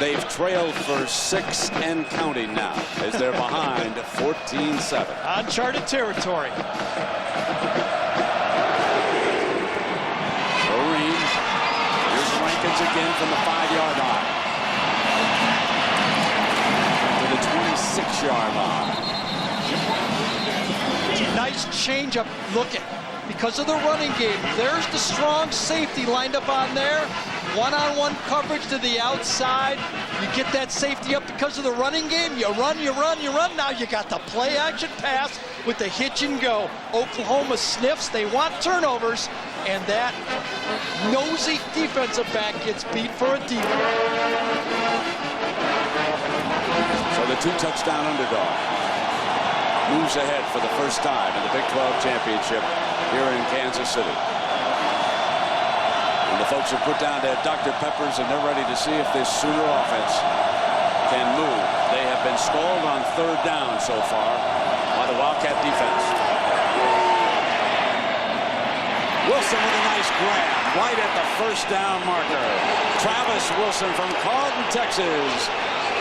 They've trailed for 6 and counting now as they're behind 14-7. Uncharted territory. Green. Here's Rankins again from the 5-yard line. 26-yard line. Nice change-up looking. Because of the running game, there's the strong safety lined up on there. One-on-one coverage to the outside. You get that safety up because of the running game. You run, you run, you run. Now you got the play-action pass with the hitch and go. Oklahoma sniffs. They want turnovers. And that nosy defensive back gets beat for a deep. So the 2-touchdown underdog moves ahead for the first time in the Big 12 championship here in Kansas City. And the folks have put down their Dr. Peppers and they're ready to see if this Sooner offense can move. They have been stalled on 3rd down so far by the Wildcat defense. Wilson with a nice grab right at the 1st down marker. Travis Wilson from Carlton, Texas.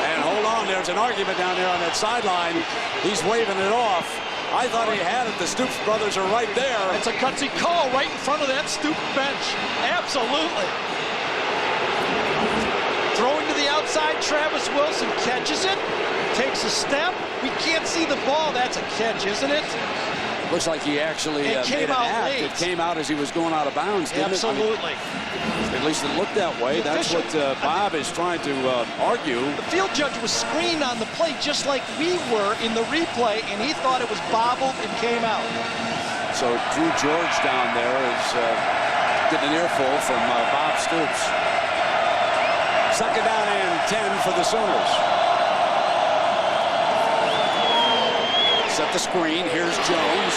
And hold on, there's an argument down there on that sideline. He's waving it off. I thought he had it. The Stoops brothers are right there. It's a gutsy call right in front of that Stoops bench. Absolutely. Throwing to the outside, Travis Wilson catches it, takes a step. We can't see the ball. That's a catch, isn't it? Looks like he actually made an act. Late. It came out as he was going out of bounds, didn't Absolutely. it? I mean, at least it looked that way. That's what Bob is trying to argue. The field judge was screened on the play just like we were in the replay, and he thought it was bobbled and came out. So Drew George down there is getting an earful from Bob Stoops. 2nd down and 10 for the Sooners. Set the screen. Here's Jones.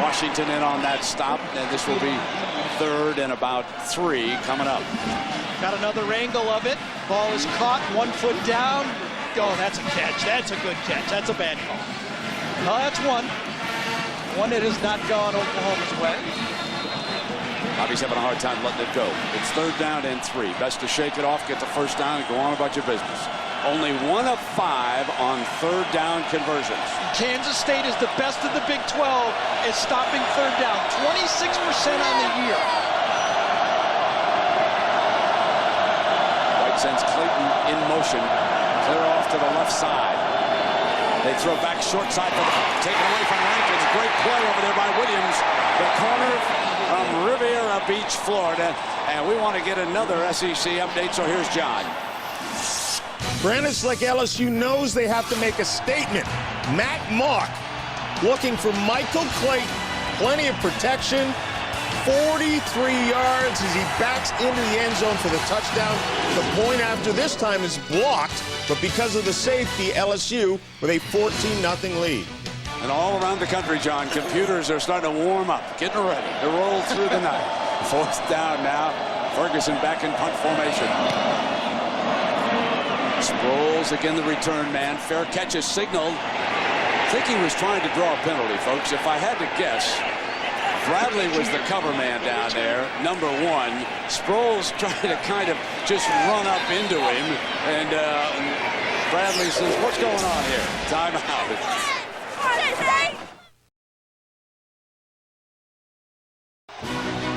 Washington in on that stop, and this will be 3rd and about 3 coming up. Got another angle of it. Ball is caught, 1 foot down. Oh, that's a catch. That's a good catch. That's a bad call. No, that's one. One that has not gone Oklahoma's way. Bobby's having a hard time letting it go. It's 3rd down and 3. Best to shake it off, get the 1st down, and go on about your business. Only 1 of 5 on 3rd down conversions. Kansas State is the best of the Big 12 at stopping 3rd down. 26% on the year. White sends Clayton in motion. Clear off to the left side. They throw back short side, taken away from Rankins. Great play over there by Williams. The corner from Riviera Beach, Florida. And we want to get another SEC update, so here's John. Brandis, like LSU, knows they have to make a statement. Matt Mock looking for Michael Clayton. Plenty of protection. 43 yards as he backs into the end zone for the touchdown. The point after this time is blocked, but because of the safety, LSU with a 14-0 lead. And all around the country, John, computers are starting to warm up, getting ready to roll through the night. 4th down now. Ferguson back in punt formation. Sproles again, the return man. Fair catch is signaled. I think he was trying to draw a penalty, folks. If I had to guess, Bradley was the cover man down there, number 1. Sproles trying to kind of just run up into him, and Bradley says, "What's going on here?" Timeout.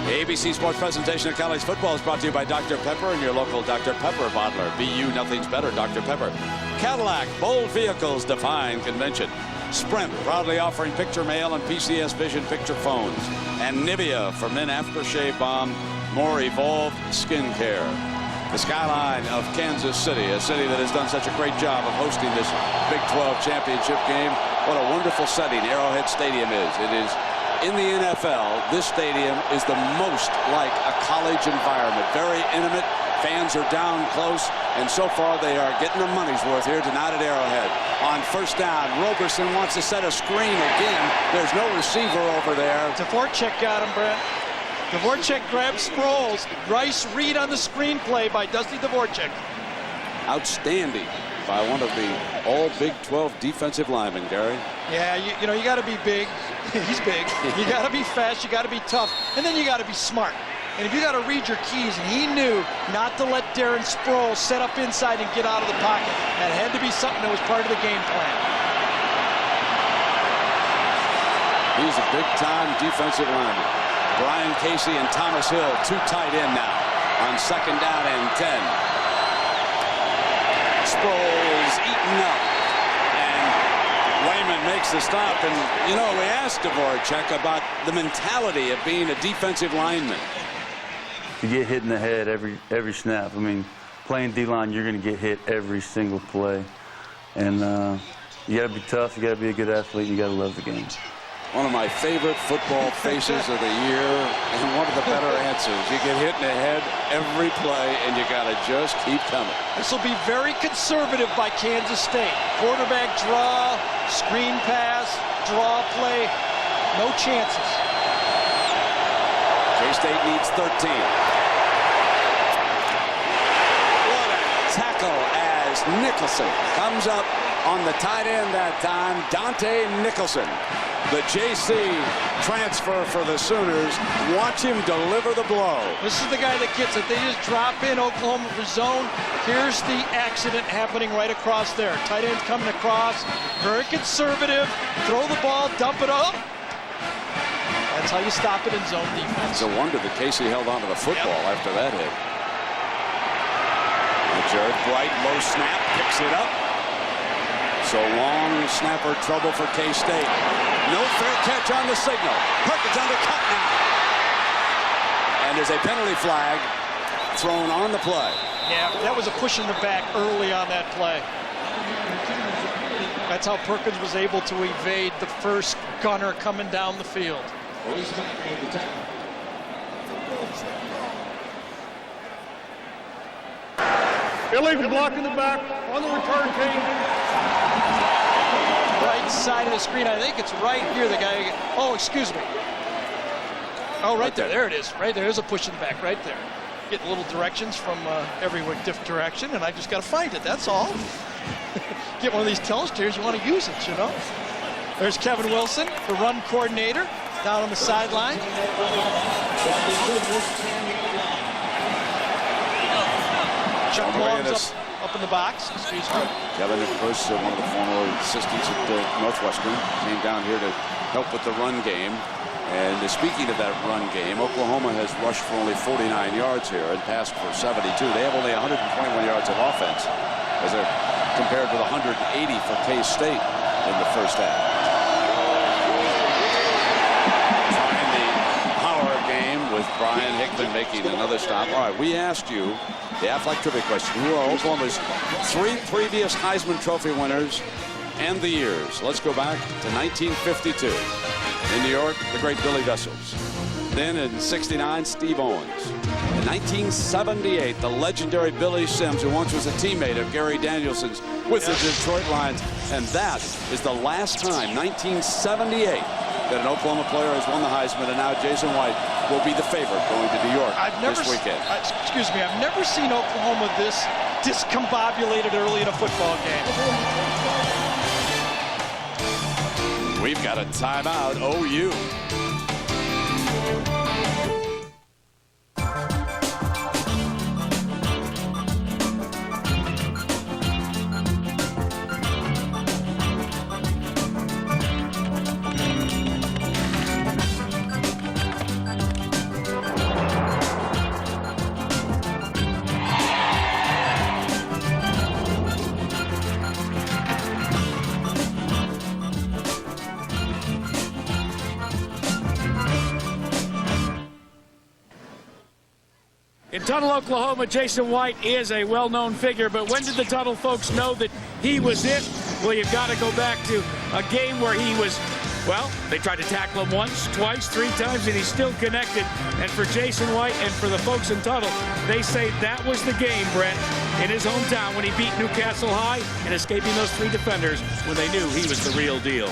The ABC Sports presentation of college football is brought to you by Dr. Pepper and your local Dr. Pepper bottler. BU, nothing's better, Dr. Pepper. Cadillac, bold vehicles define convention. Sprint, proudly offering picture mail and PCS Vision picture phones. And Nivea for men aftershave balm more evolved skincare. The skyline of Kansas City, a city that has done such a great job of hosting this Big 12 championship game. What a wonderful setting Arrowhead Stadium is. It is in the NFL. This stadium is the most like a college environment. Very intimate. Fans are down close, and so far they are getting their money's worth here tonight at Arrowhead. On first down, Roberson wants to set a screen again. There's no receiver over there. Dvorak got him, Brent. Dvorak grabs Sproles. Nice read on the screenplay by Dusty Dvorak. Outstanding by one of the all Big 12 defensive linemen, Gary. Yeah, you know, you got to be big. He's big. You got to be fast. You got to be tough. And then you got to be smart. And if you got to read your keys, and he knew not to let Darren Sproles set up inside and get out of the pocket. That had to be something that was part of the game plan. He's a big-time defensive lineman. Brian Casey and Thomas Hill, too tight in now on second down and 10. Sproles eaten up, and Wayman makes the stop. And, you know, we asked Dvorak about the mentality of being a defensive lineman. You get hit in the head every snap. I mean, playing D-line, you're going to get hit every single play. And you got to be tough, you got to be a good athlete, you got to love the game. One of my favorite football faces of the year, and one of the better answers. You get hit in the head every play, and you got to just keep coming. This will be very conservative by Kansas State. Quarterback draw, screen pass, draw play, no chances. K-State needs 13. What a tackle as Nicholson comes up on the tight end that time, Dante Nicholson. The JC transfer for the Sooners. Watch him deliver the blow. This is the guy that gets it. They just drop in Oklahoma for zone. Here's the accident happening right across there. Tight end coming across. Very conservative. Throw the ball, dump it up. That's how you stop it in zone defense. It's a wonder that Casey held onto the football after that hit. And Jared Bright, low snap, picks it up. So long snapper trouble for K-State. No fair catch on the signal. Perkins undercut now. And there's a penalty flag thrown on the play. Yeah, that was a push in the back early on that play. That's how Perkins was able to evade the first gunner coming down the field. Illegal block in the back on the return team. Right side of the screen. I think it's right here. The guy. Oh, excuse me. Oh, right there. There it is. Right there. There's a push in the back. Right there. Getting little directions from every different direction, and I just got to find it. That's all. Get one of these telesters. You want to use it, you know. There's Kevin Wilson, the run coordinator, down on the sideline. Chuck Long's up in the box. Excuse me. Kevin, of course, one of the former assistants at Northwestern, came down here to help with the run game. And speaking of that run game, Oklahoma has rushed for only 49 yards here and passed for 72. They have only 121 yards of offense, as they're compared with 180 for K-State in the first half. Trying the power game with Brian Hickman making another stop. All right, we asked you the athletic trivia question. Who are Oklahoma's 3 previous Heisman Trophy winners and the years? Let's go back to 1952. In New York, the great Billy Vessels. Then in '69, Steve Owens. In 1978, the legendary Billy Sims, who once was a teammate of Gary Danielson's with the Detroit Lions. And that is the last time, 1978, that an Oklahoma player has won the Heisman, and now Jason White will be the favorite going to New York this weekend. Excuse me, I've never seen Oklahoma this discombobulated early in a football game. We've got a timeout, OU. In Tunnel, Oklahoma, Jason White is a well-known figure, but when did the Tunnel folks know that he was it? Well, you've got to go back to a game where he was, well, they tried to tackle him once, twice, 3 times, and he's still connected. And for Jason White and for the folks in Tunnel, they say that was the game, Brent, in his hometown when he beat Newcastle High and escaping those 3 defenders when they knew he was the real deal.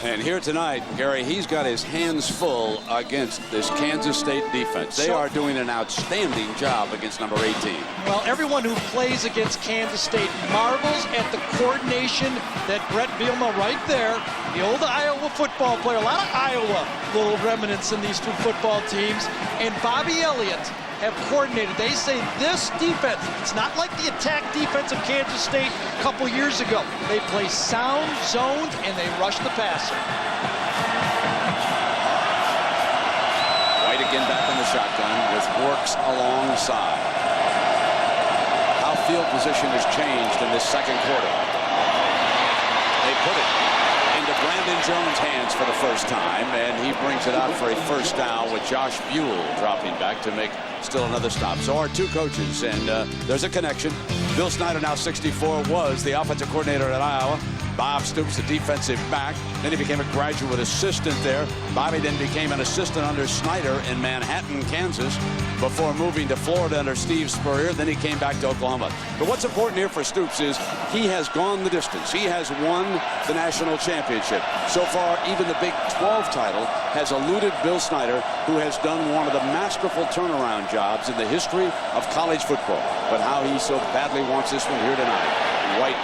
And here tonight, Gary, he's got his hands full against this Kansas State defense. They are doing an outstanding job against number 18. Well, everyone who plays against Kansas State marvels at the coordination that Brett Bielema right there, the old Iowa football player, a lot of Iowa little remnants in these 2 football teams, and Bobby Elliott have coordinated. They say this defense, it's not like the attack defense of Kansas State a couple years ago. They play sound zones and they rush the passer. White again back in the shotgun with Works alongside. How field position has changed in this second quarter. They put it into Brandon Jones' hands for the first time, and he brings it out for a first down with Josh Buell dropping back to make still another stop. So our 2 coaches, and there's a connection. Bill Snyder, now 64, was the offensive coordinator at Iowa. Bob Stoops, the defensive back. Then he became a graduate assistant there. Bobby then became an assistant under Snyder in Manhattan, Kansas, before moving to Florida under Steve Spurrier. Then he came back to Oklahoma. But what's important here for Stoops is he has gone the distance. He has won the national championship. So far, even the Big 12 title has eluded Bill Snyder, who has done one of the masterful turnaround jobs in the history of college football. But how he so badly wants this one here tonight. White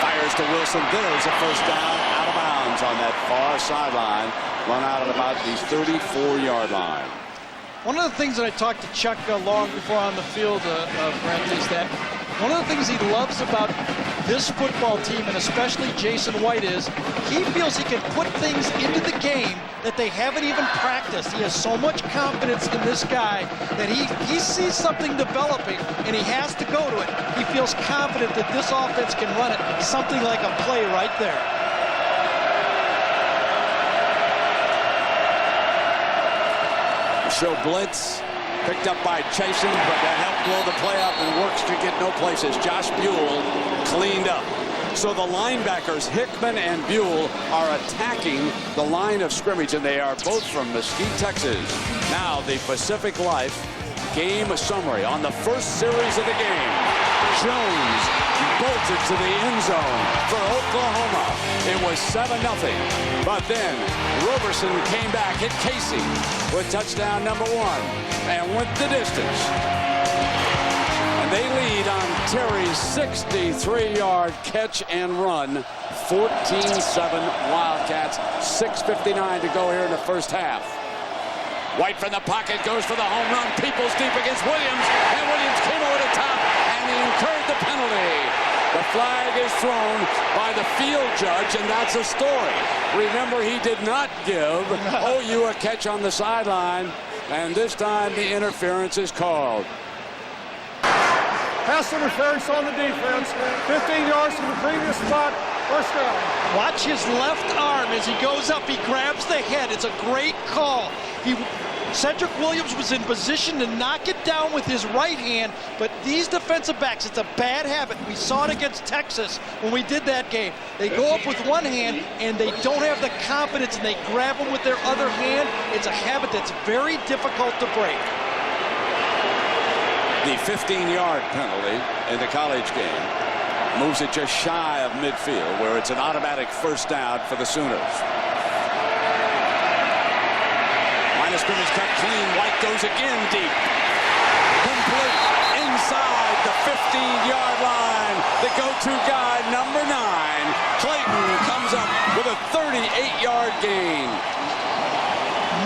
fires to Wilson. There's a first down out of bounds on that far sideline. Run out at about the 34-yard line. One of the things that I talked to Chuck long before on the field, Brent, is that one of the things he loves about this football team, and especially Jason White, is he feels he can put things into the game that they haven't even practiced. He has so much confidence in this guy that he sees something developing and he has to go to it. He feels confident that this offense can run it, something like a play right there. Show blitz picked up by Chasen, but that helped blow the play up and Works to get no places. Josh Buell cleaned up. So the linebackers, Hickman and Buell, are attacking the line of scrimmage, and they are both from Mesquite, Texas. Now the Pacific Life game summary on the first series of the game. Jones bolted to the end zone for Oklahoma. It was 7-0. But then Roberson came back, hit Casey with touchdown number 1, and went the distance. And they lead on Terry's 63-yard catch and run. 14-7 Wildcats. 6:59 to go here in the first half. White from the pocket goes for the home run. Peoples deep against Williams, and Williams came over the top, and he incurred the penalty. The flag is thrown by the field judge, and that's a story. Remember, he did not give OU a catch on the sideline, and this time the interference is called. Pass interference on the defense. 15 yards from the previous spot. First down. Watch his left arm as he goes up. He grabs the head. It's a great call. Cedric Williams was in position to knock it down with his right hand, but these defensive backs, it's a bad habit. We saw it against Texas when we did that game. They go up with one hand, and they don't have the confidence, and they grab them with their other hand. It's a habit that's very difficult to break. The 15-yard penalty in the college game moves it just shy of midfield, where it's an automatic first down for the Sooners. Line of scrimmage cut clean. White goes again deep. Complete inside the 15-yard line. The go-to guy, number 9. Clayton comes up with a 38-yard gain.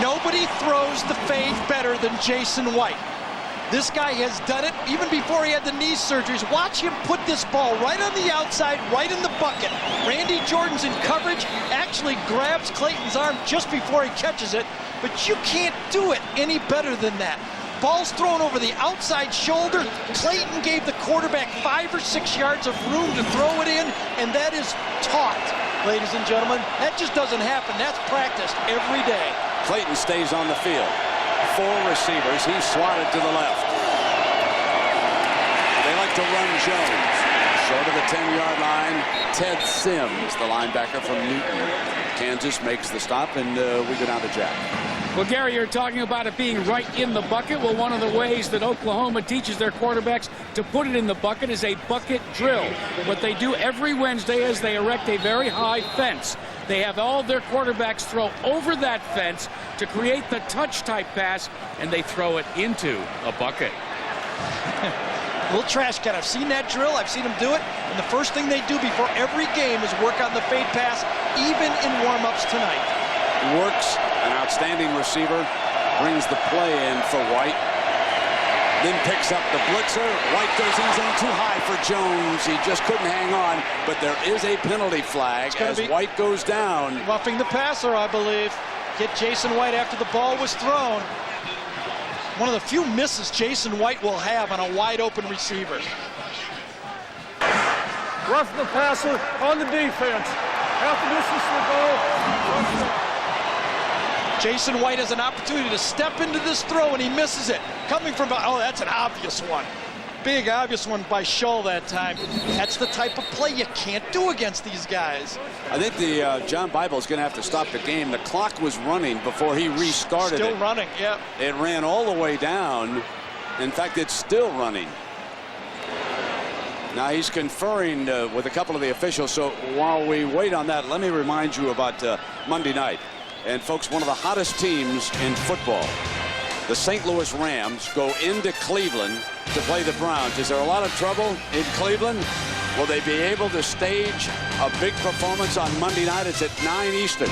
Nobody throws the fade better than Jason White. This guy has done it even before he had the knee surgeries. Watch him put this ball right on the outside, right in the bucket. Randy Jordan's in coverage, actually grabs Clayton's arm just before he catches it, but you can't do it any better than that. Ball's thrown over the outside shoulder. Clayton gave the quarterback 5 or 6 yards of room to throw it in, and that is taught, ladies and gentlemen. That just doesn't happen. That's practiced every day. Clayton stays on the field. 4 receivers. He's swatted to the left. to run Jones. Short of the 10-yard line, Ted Sims, the linebacker from Newton. Kansas makes the stop, and we go down to Jack. Well, Gary, you're talking about it being right in the bucket. Well, one of the ways that Oklahoma teaches their quarterbacks to put it in the bucket is a bucket drill. What they do every Wednesday is they erect a very high fence. They have all of their quarterbacks throw over that fence to create the touch-type pass, and they throw it into a bucket. A little trash can. I've seen that drill. I've seen them do it. And the first thing they do before every game is work on the fade pass, even in warm-ups tonight. Works, an outstanding receiver, brings the play in for White, then picks up the blitzer. White goes in zone too high for Jones. He just couldn't hang on, but there is a penalty flag as White goes down. Roughing the passer, I believe. Hit Jason White after the ball was thrown. One of the few misses Jason White will have on a wide-open receiver. Roughing the passer on the defense. Half the distance to the goal. Jason White has an opportunity to step into this throw, and he misses it. Coming from, oh, that's an obvious one. Big obvious one by Shull that time. That's the type of play you can't do against these guys. I think the John Bible is going to have to stop the game. The clock was running before he restarted Still running, yeah. It ran all the way down. In fact, it's still running. Now he's conferring with a couple of the officials. So while we wait on that, let me remind you about Monday night. And folks, one of the hottest teams in football, the St. Louis Rams, go into Cleveland to play the Browns. Is there a lot of trouble in Cleveland? Will they be able to stage a big performance on Monday night? It's at 9 Eastern.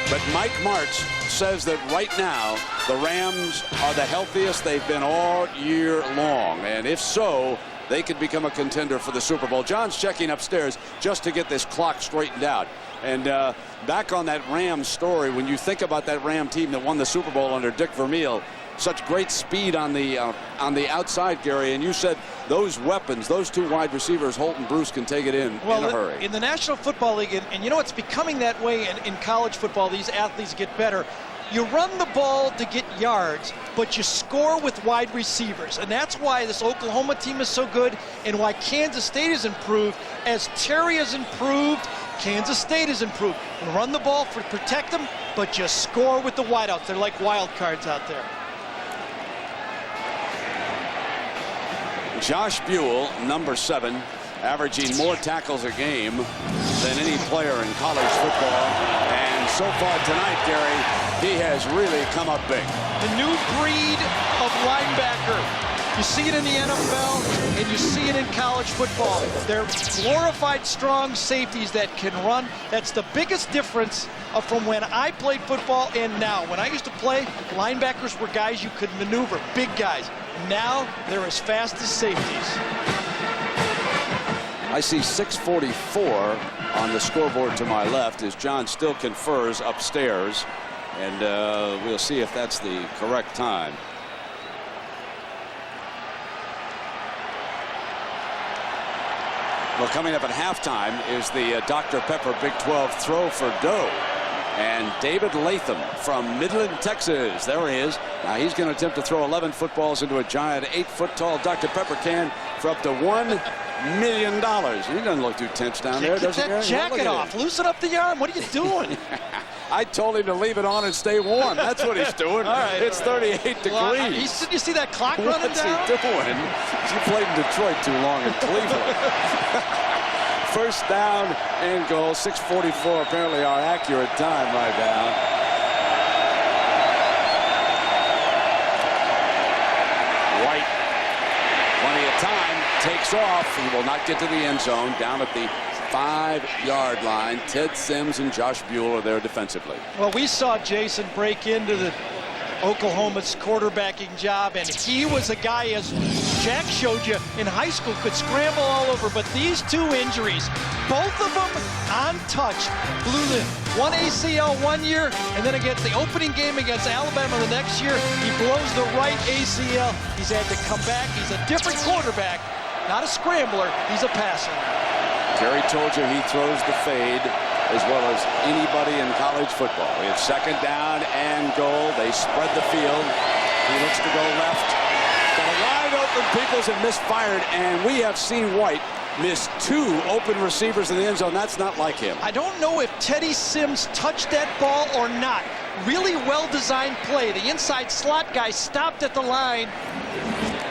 But Mike Martz says that right now the Rams are the healthiest they've been all year long. And if so, they could become a contender for the Super Bowl. John's checking upstairs just to get this clock straightened out. And back on that Rams story, when you think about that Ram team that won the Super Bowl under Dick Vermeil, such great speed on the outside, Gary, and you said those weapons, those two wide receivers, Holt and Bruce, can take it in a hurry. In the National Football League, and you know, it's becoming that way in college football. These athletes get better. You run the ball to get yards, but you score with wide receivers. And that's why this Oklahoma team is so good and why Kansas State has improved. As Terry has improved, Kansas State has improved. And run the ball for protect them, but just score with the wideouts. They're like wild cards out there. Josh Buell, number 7, averaging more tackles a game than any player in college football. And so far tonight, Gary, he has really come up big. The new breed of linebacker. You see it in the NFL, and you see it in college football. They're glorified, strong safeties that can run. That's the biggest difference from when I played football and now. When I used to play, linebackers were guys you could maneuver, big guys. Now they're as fast as safeties. I see 6:44 on the scoreboard to my left as John still confers upstairs, and we'll see if that's the correct time. Well, coming up at halftime is the Dr. Pepper Big 12 throw for dough. And David Latham from Midland, Texas. There he is. Now he's going to attempt to throw 11 footballs into a giant 8-foot-tall Dr. Pepper can for up to $1 million. He doesn't look too tense down there, does he? Get that jacket off. Loosen up the arm. What are you doing? I told him to leave it on and stay warm. That's what he's doing. All right, it's 38 degrees. Well, you see that clock running down? What's he doing? He played in Detroit too long in Cleveland. First down and goal. 6:44, apparently our accurate time right now. White, plenty of time, takes off. He will not get to the end zone. Down at the 5-yard line. Ted Sims and Josh Buell are there defensively. Well, we saw Jason break into the Oklahoma's quarterbacking job, and he was a guy, as Jack showed you, in high school could scramble all over. But these two injuries, both of them untouched, blew the one ACL one year, and then against the opening game against Alabama the next year, he blows the right ACL. He's had to come back. He's a different quarterback, not a scrambler. He's a passer. Gary told you he throws the fade as well as anybody in college football. We have second down and goal. They spread the field. He looks to go left. Got a wide open Milton Peoples had misfired, and we have seen White miss 2 open receivers in the end zone. That's not like him. I don't know if Teddy Sims touched that ball or not. Really well-designed play. The inside slot guy stopped at the line.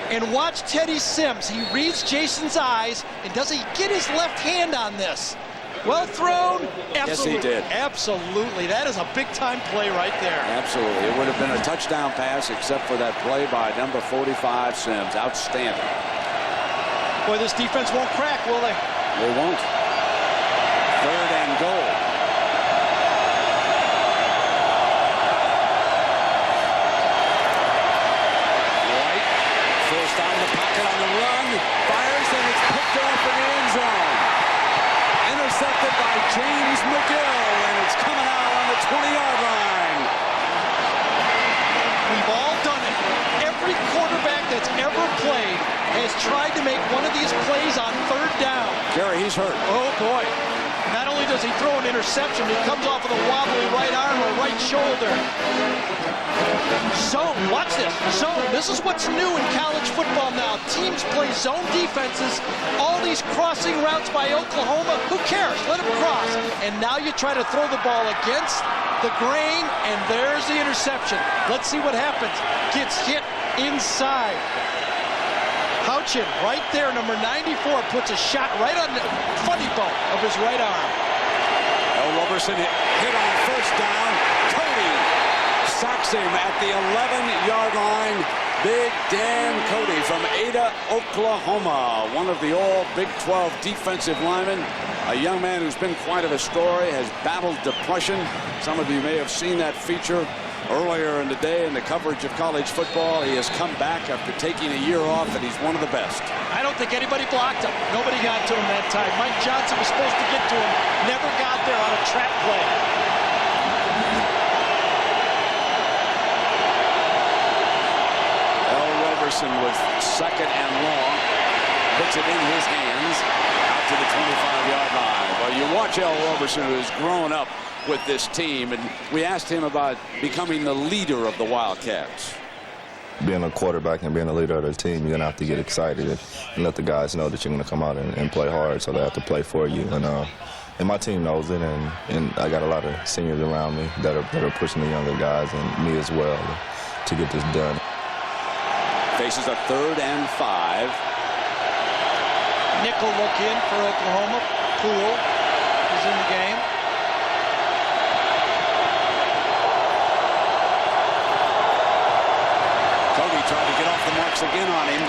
And watch Teddy Sims. He reads Jason's eyes, and does he get his left hand on this? Well thrown. Absolutely. Yes, he did. Absolutely. That is a big-time play right there. Absolutely. It would have been a touchdown pass except for that play by number 45, Sims. Outstanding. Boy, this defense won't crack, will they? They won't. 3rd and goal. White, first out of the pocket on the run, fires, and it's picked off in the end zone. Intercepted by James McGill, and it's coming out on the 20-yard line. We've all done it. Every quarterback that's ever played has tried to make one of these plays on 3rd down. Jerry, he's hurt. Oh, boy. Not only does he throw an interception, he comes off with a wobbly right arm or right shoulder. Zone, watch this. Zone. This is what's new in college football now. Teams play zone defenses. All these crossing routes by Oklahoma, who cares? Let them cross. And now you try to throw the ball against the grain, and there's the interception. Let's see what happens. Gets hit inside. Houchin, right there, number 94, puts a shot right on the funny bone of his right arm. Roberson hit on first down. Cody sacks him at the 11-yard line. Big Dan Cody from Ada, Oklahoma. One of the all Big 12 defensive linemen. A young man who's been quite of a story, has battled depression. Some of you may have seen that feature earlier in the day in the coverage of college football. He has come back after taking a year off, and he's one of the best. I don't think anybody blocked him. Nobody got to him that time. Mike Johnson was supposed to get to him. Never got there on a trap play. Roberson with 2nd and long. Puts it in his hands out to the 25-yard line. Well, you watch Roberson, who has grown up with this team, and we asked him about becoming the leader of the Wildcats. Being a quarterback and being a leader of the team, you're going to have to get excited and let the guys know that you're going to come out and play hard, so they have to play for you. And my team knows it, and I got a lot of seniors around me that are pushing the younger guys and me as well to get this done. Faces a 3rd and 5. Nickel look in for Oklahoma. Poole is in the game. Cody tried to get off the marks again on him.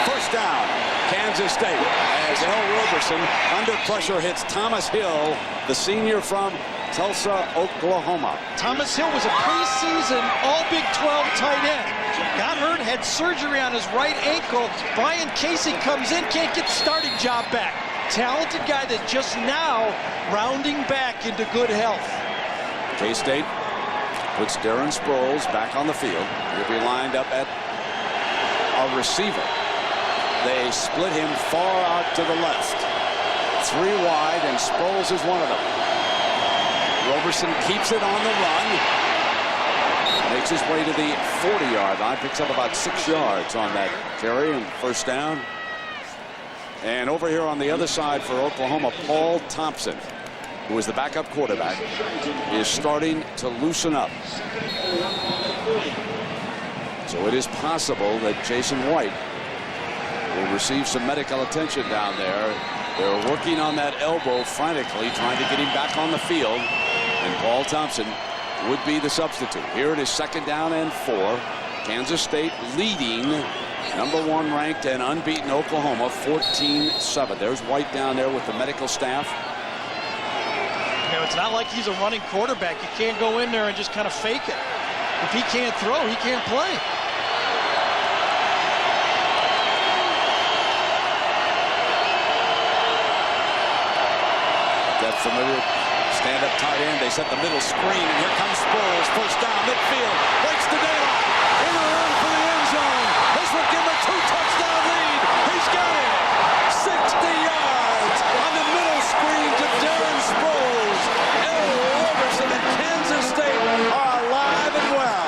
First down, Kansas State, as Roberson under pressure hits Thomas Hill, the senior from Tulsa, Oklahoma. Thomas Hill was a preseason all Big 12 tight end. Got hurt, had surgery on his right ankle. Brian Casey comes in, can't get the starting job back. Talented guy that just now rounding back into good health. K-State puts Darren Sproles back on the field. He'll be lined up at a receiver. They split him far out to the left. 3 wide, and Sproles is one of them. Roberson keeps it on the run. Makes his way to the 40-yard line. Picks up about 6 yards on that carry and first down. And over here on the other side for Oklahoma, Paul Thompson, who is the backup quarterback, is starting to loosen up. So it is possible that Jason White will receive some medical attention down there. They're working on that elbow frantically, trying to get him back on the field. And Paul Thompson would be the substitute. Here it is 2nd down and 4. Kansas State leading number 1 ranked and unbeaten Oklahoma 14-7. There's White down there with the medical staff. You know, it's not like he's a running quarterback. You can't go in there and just kind of fake it. If he can't throw, he can't play. That familiar stand-up tight end. They set the middle screen, and here comes Sproles. First down, midfield. Breaks the daylight. In the run for the end zone. This will give him a 2-touchdown lead. He's got it. 60 yards on the middle screen to Darren Sproles. Roberson and Kansas State are alive and well.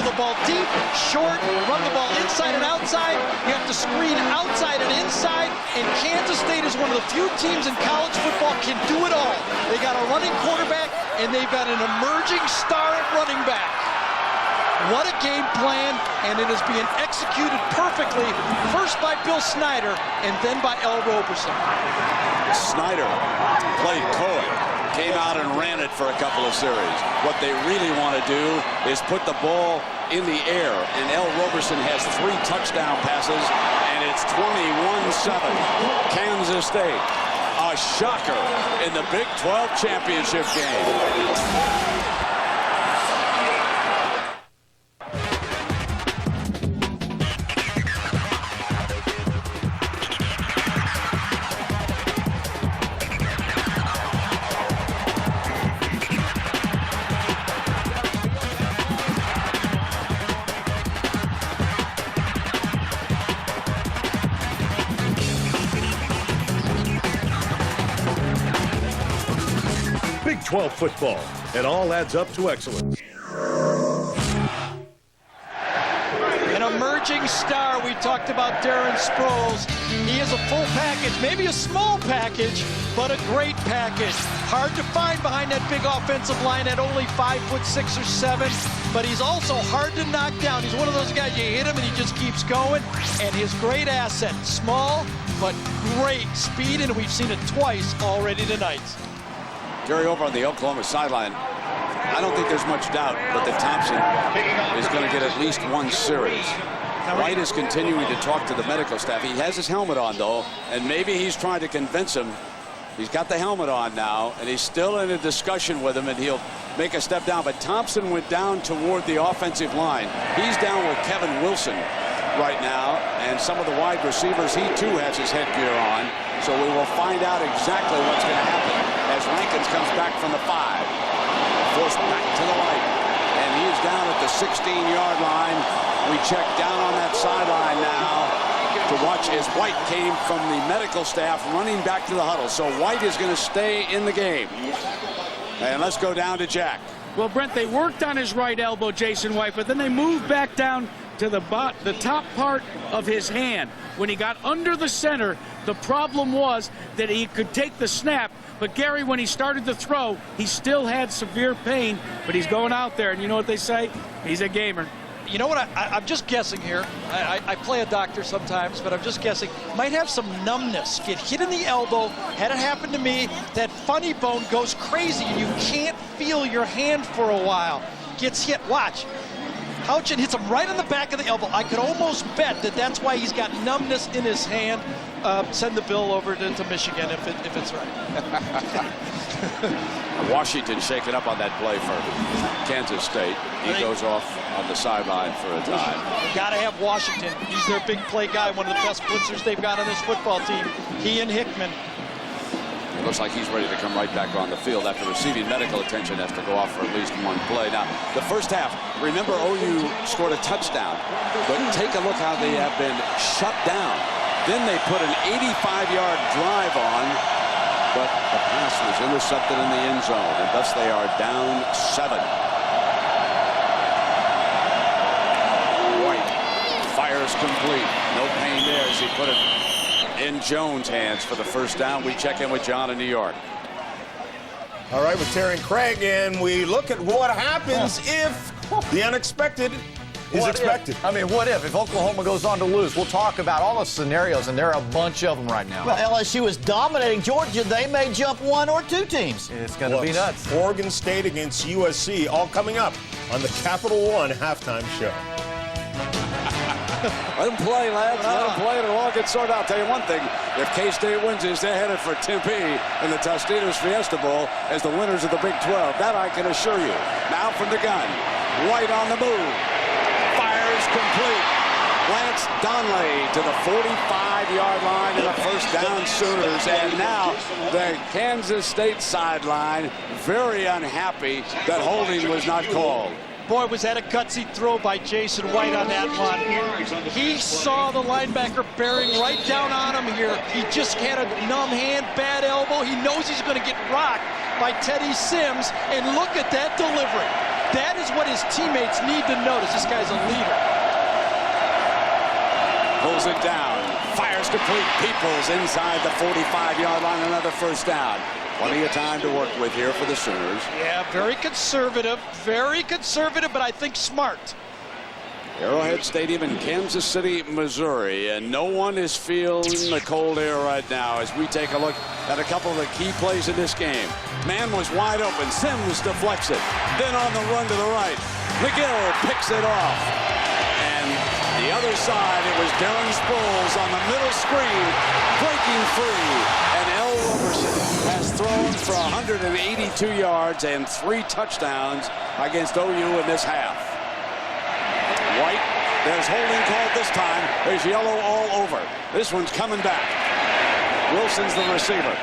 throw the ball deep, short, run the ball inside and outside. You have to screen outside and inside. And Kansas State is one of the few teams in college football can do it all. They got a running quarterback, and they've got an emerging star at running back. What a game plan, and it is being executed perfectly, first by Bill Snyder and then by L. Roberson. Snyder played coy, came out and ran it for a couple of series. What they really want to do is put the ball in the air, and L. Roberson has 3 touchdown passes, and it's 21-7. Kansas State, a shocker in the Big 12 championship game. Big 12 football. It all adds up to excellence. An emerging star. We talked about Darren Sproles. He is a full package, maybe a small package, but a great package. Hard to find behind that big offensive line at only 5'6" or 7, but he's also hard to knock down. He's one of those guys, you hit him and he just keeps going. And his great asset, small but great speed, and we've seen it twice already tonight. Gary, over on the Oklahoma sideline, I don't think there's much doubt but that Thompson is going to get at least 1 series. White is continuing to talk to the medical staff. He has his helmet on, though, and maybe he's trying to convince him. He's got the helmet on now, and he's still in a discussion with him, and he'll make a step down. But Thompson went down toward the offensive line. He's down with Kevin Wilson right now, and some of the wide receivers, he too has his headgear on. So we will find out exactly what's going to happen as Rankins comes back from the 5. Forced back to the right, and he is down at the 16-yard line. We check down on that sideline now to watch as White came from the medical staff running back to the huddle. So White is going to stay in the game. And let's go down to Jack. Well, Brent, they worked on his right elbow, Jason White, but then they moved back down to the top part of his hand. When he got under the center, the problem was that he could take the snap, but Gary, when he started to throw, he still had severe pain, but he's going out there, and you know what they say? He's a gamer. You know what, I'm just guessing here. I play a doctor sometimes, but I'm just guessing. Might have some numbness. Get hit in the elbow. Had it happen to me. That funny bone goes crazy. You can't feel your hand for a while. Gets hit. Watch. Houchin hits him right on the back of the elbow. I could almost bet that that's why he's got numbness in his hand. Send the bill over to Michigan if it's right. Washington shaking up on that play for Kansas State. He goes off on the sideline for a time. Got to have Washington. He's their big play guy, one of the best blitzers they've got on this football team. He and Hickman. It looks like he's ready to come right back on the field after receiving medical attention. Has to go off for at least 1 play. Now, the first half, remember OU scored a touchdown, but take a look how they have been shut down. Then they put an 85-yard drive on, but the pass was intercepted in the end zone, and thus they are down 7. White fires complete. No pain there as he put it in Jones' hands for the first down. We check in with John in New York. All right, with Terry and Craig, and we look at what happens if the unexpected is expected. I mean, what if Oklahoma goes on to lose? We'll talk about all the scenarios, and there are a bunch of them right now. Well, LSU is dominating Georgia. They may jump 1 or 2 teams. It's going to be nuts. Oregon State against USC, all coming up on the Capital One halftime show. Let them play, lads. Let them play, and it'll all get sorted out. I'll tell you one thing. If K-State wins this, they're headed for Tempe in the Tostitos Fiesta Bowl as the winners of the Big 12. That I can assure you. Now from the gun. White on the move. Fires complete. Lance Donley to the 45-yard line and a first down Sooners. And now the Kansas State sideline very unhappy that holding was not called. Boy, was that a gutsy throw by Jason White on that one. He saw the linebacker bearing right down on him here. He just had a numb hand, bad elbow. He knows he's going to get rocked by Teddy Sims, and look at that delivery. That is what his teammates need to notice. This guy's a leader. Pulls it down. Fires complete. Peoples inside the 45-yard line. Another first down. Plenty of time to work with here for the Sooners. Yeah, very conservative, but I think smart. Arrowhead Stadium in Kansas City, Missouri, and no one is feeling the cold air right now as we take a look at a couple of the key plays in this game. Man was wide open. Sims deflects it. Then on the run to the right, McGill picks it off. And the other side, it was Darren Sproles on the middle screen, breaking free. And L. Roberson has thrown for 182 yards and 3 touchdowns against OU in this half. White, there's holding called this time. There's yellow all over. This one's coming back. Wilson's the receiver.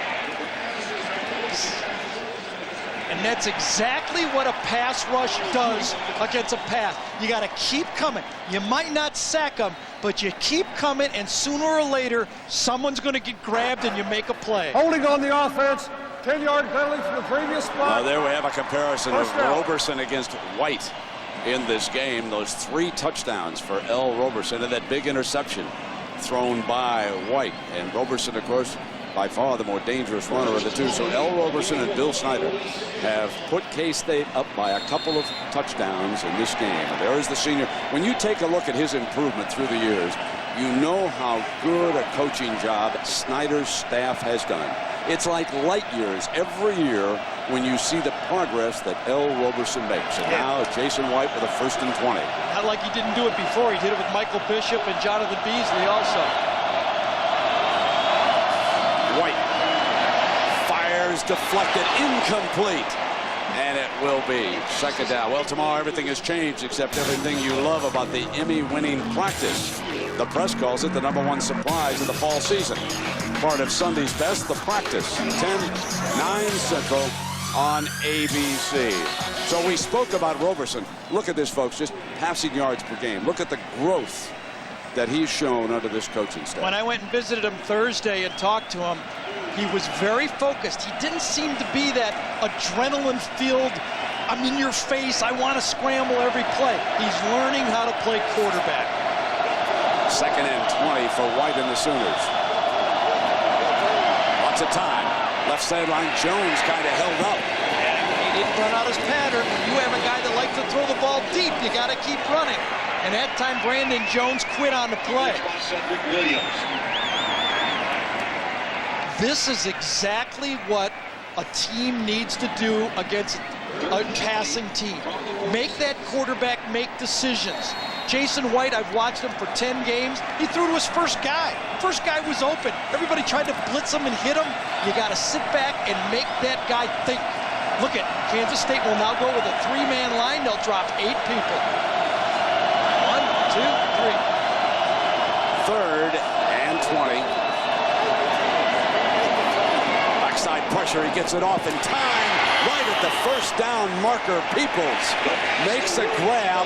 And that's exactly what a pass rush does against a pass. You got to keep coming. You might not sack them, but you keep coming, and sooner or later, someone's going to get grabbed and you make a play. Holding on the offense, 10-yard penalty from the previous spot. Now there we have a comparison of Roberson against White in this game. Those 3 touchdowns for L. Roberson and that big interception thrown by White. And Roberson, of course, by far the more dangerous runner of the two. So L. Roberson and Bill Snyder have put K-State up by a couple of touchdowns in this game. And there is the senior. When you take a look at his improvement through the years, you know how good a coaching job Snyder's staff has done. It's like light years every year when you see the progress that L. Roberson makes. And now Jason White with a 1st and 20. Not like he didn't do it before. He did it with Michael Bishop and Jonathan Beasley also. White fires, deflected, incomplete. And it will be 2nd down. Well, tomorrow everything has changed except everything you love about the Emmy-winning practice. The press calls it the #1 surprise of the fall season. Part of Sunday's Best, the practice, 10/9 Central on ABC. So we spoke about Roberson. Look at this, folks, just passing yards per game. Look at the growth that he's shown under this coaching staff. When I went and visited him Thursday and talked to him, he was very focused. He didn't seem to be that adrenaline-filled, I'm in your face, I want to scramble every play. He's learning how to play quarterback. 2nd and 20 for White and the Sooners. Lots of time. Left sideline, Jones kind of held up. And he didn't run out his pattern. You have a guy that likes to throw the ball deep. You got to keep running. And that time, Brandon Jones quit on the play. This is exactly what a team needs to do against a passing team. Make that quarterback make decisions. Jason White, I've watched him for 10 games. He threw to his first guy. First guy was open. Everybody tried to blitz him and hit him. You got to sit back and make that guy think. Look at Kansas State will now go with a 3-man line. They'll drop 8 people. 1, 2, 3. 3rd and 20. Backside pressure. He gets it off in time. Right at the 1st down marker. Peoples makes a grab.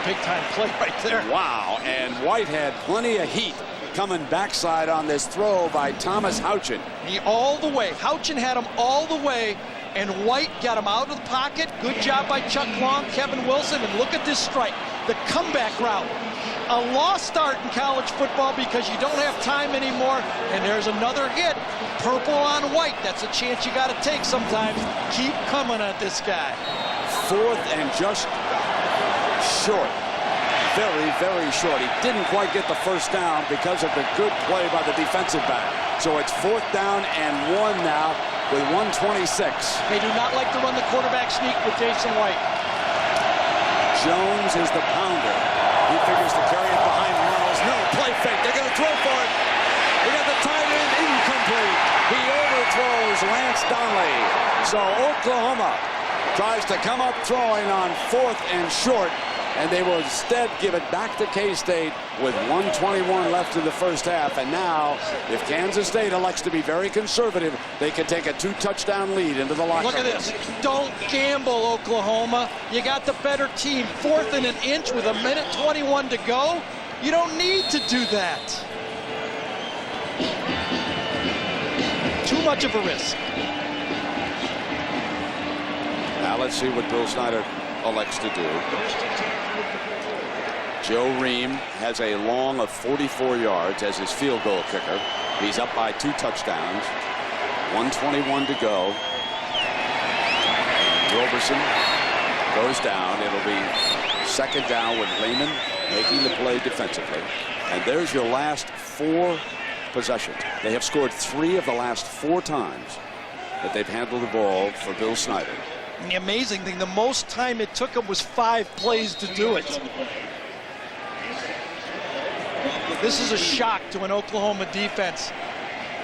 Big-time play right there. Wow, and White had plenty of heat coming backside on this throw by Thomas Houchin. He all the way. Houchin had him all the way, and White got him out of the pocket. Good job by Chuck Long, Kevin Wilson, and look at this strike. The comeback route. A lost start in college football because you don't have time anymore, and there's another hit. Purple on White. That's a chance you got to take sometimes. Keep coming at this guy. 4th and just short. Very, very short. He didn't quite get the 1st down because of the good play by the defensive back. So it's 4th down and 1 now with 1:26. They do not like to run the quarterback sneak with Jason White. Jones is the pounder. He figures to carry it behind Miles. No, play fake. They're going to throw for it. They got the tight end incomplete. He overthrows Lance Donnelly. So Oklahoma tries to come up throwing on 4th and short, and they will instead give it back to K-State with 1:21 left in the 1st half. And now, if Kansas State elects to be very conservative, they can take a 2-touchdown lead into the locker room. Look at this. Don't gamble, Oklahoma. You got the better team. 4th and an inch with 1:21 to go. You don't need to do that. Too much of a risk. Now let's see what Bill Snyder elects to do. Joe Ream has a long of 44 yards as his field goal kicker. He's up by 2 touchdowns. 1:21 to go. Roberson goes down. It'll be second down with Lehman making the play defensively. And there's your last 4 possessions. They have scored 3 of the last 4 times that they've handled the ball for Bill Snyder. And the amazing thing, the most time it took them was 5 plays to do it. This is a shock to an Oklahoma defense.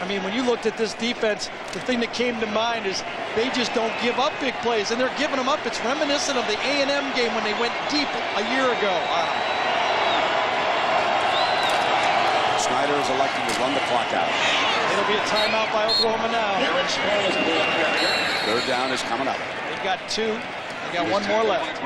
I mean, when you looked at this defense, the thing that came to mind is they just don't give up big plays, and they're giving them up. It's reminiscent of the A&M game when they went deep a year ago. Snyder is electing to run the clock out. It'll be a timeout by Oklahoma now. Third down is coming up. They've got 2. They got 1 more left.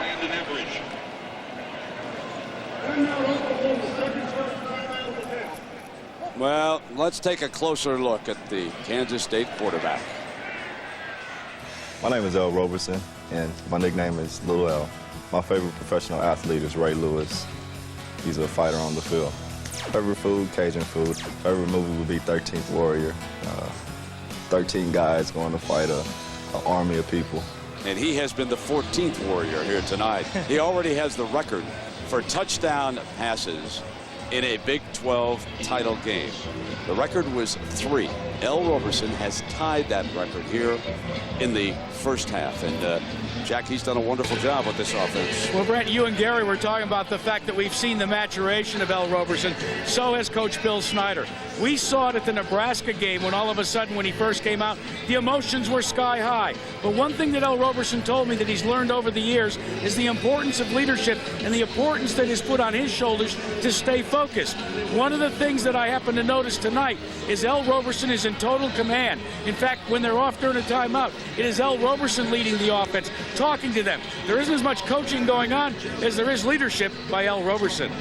Well, let's take a closer look at the Kansas State quarterback. My name is L. Roberson, and my nickname is Lil L. My favorite professional athlete is Ray Lewis. He's a fighter on the field. Favorite food, Cajun food. Favorite movie would be 13th Warrior. 13 guys going to fight an army of people. And he has been the 14th Warrior here tonight. He already has the record for touchdown passes in a Big 12 title game. The record was 3. L. Roberson has tied that record here in the first half. And Jack, he's done a wonderful job with this offense. Well, Brent, you and Gary were talking about the fact that we've seen the maturation of L. Roberson. So has Coach Bill Snyder. We saw it at the Nebraska game when all of a sudden, when he first came out, the emotions were sky high. But one thing that L. Roberson told me that he's learned over the years is the importance of leadership and the importance that is put on his shoulders to stay focused. One of the things that I happen to notice tonight is L. Roberson is in total command. In fact, when they're off during a timeout, it is L. Roberson leading the offense, talking to them. There isn't as much coaching going on as there is leadership by L. Roberson.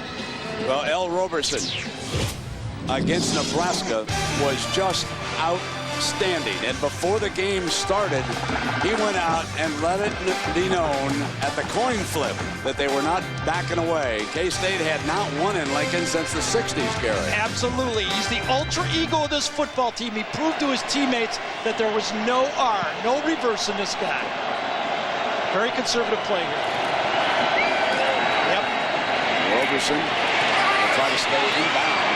Well, L. Roberson against Nebraska was just outstanding. And before the game started, he went out and let it be known at the coin flip that they were not backing away. K-State had not won in Lincoln since the 60s, Gary. Absolutely. He's the ultra ego of this football team. He proved to his teammates that there was no R, no reverse in this guy. Very conservative play here. Yep. Roberson will try to stay in bounds.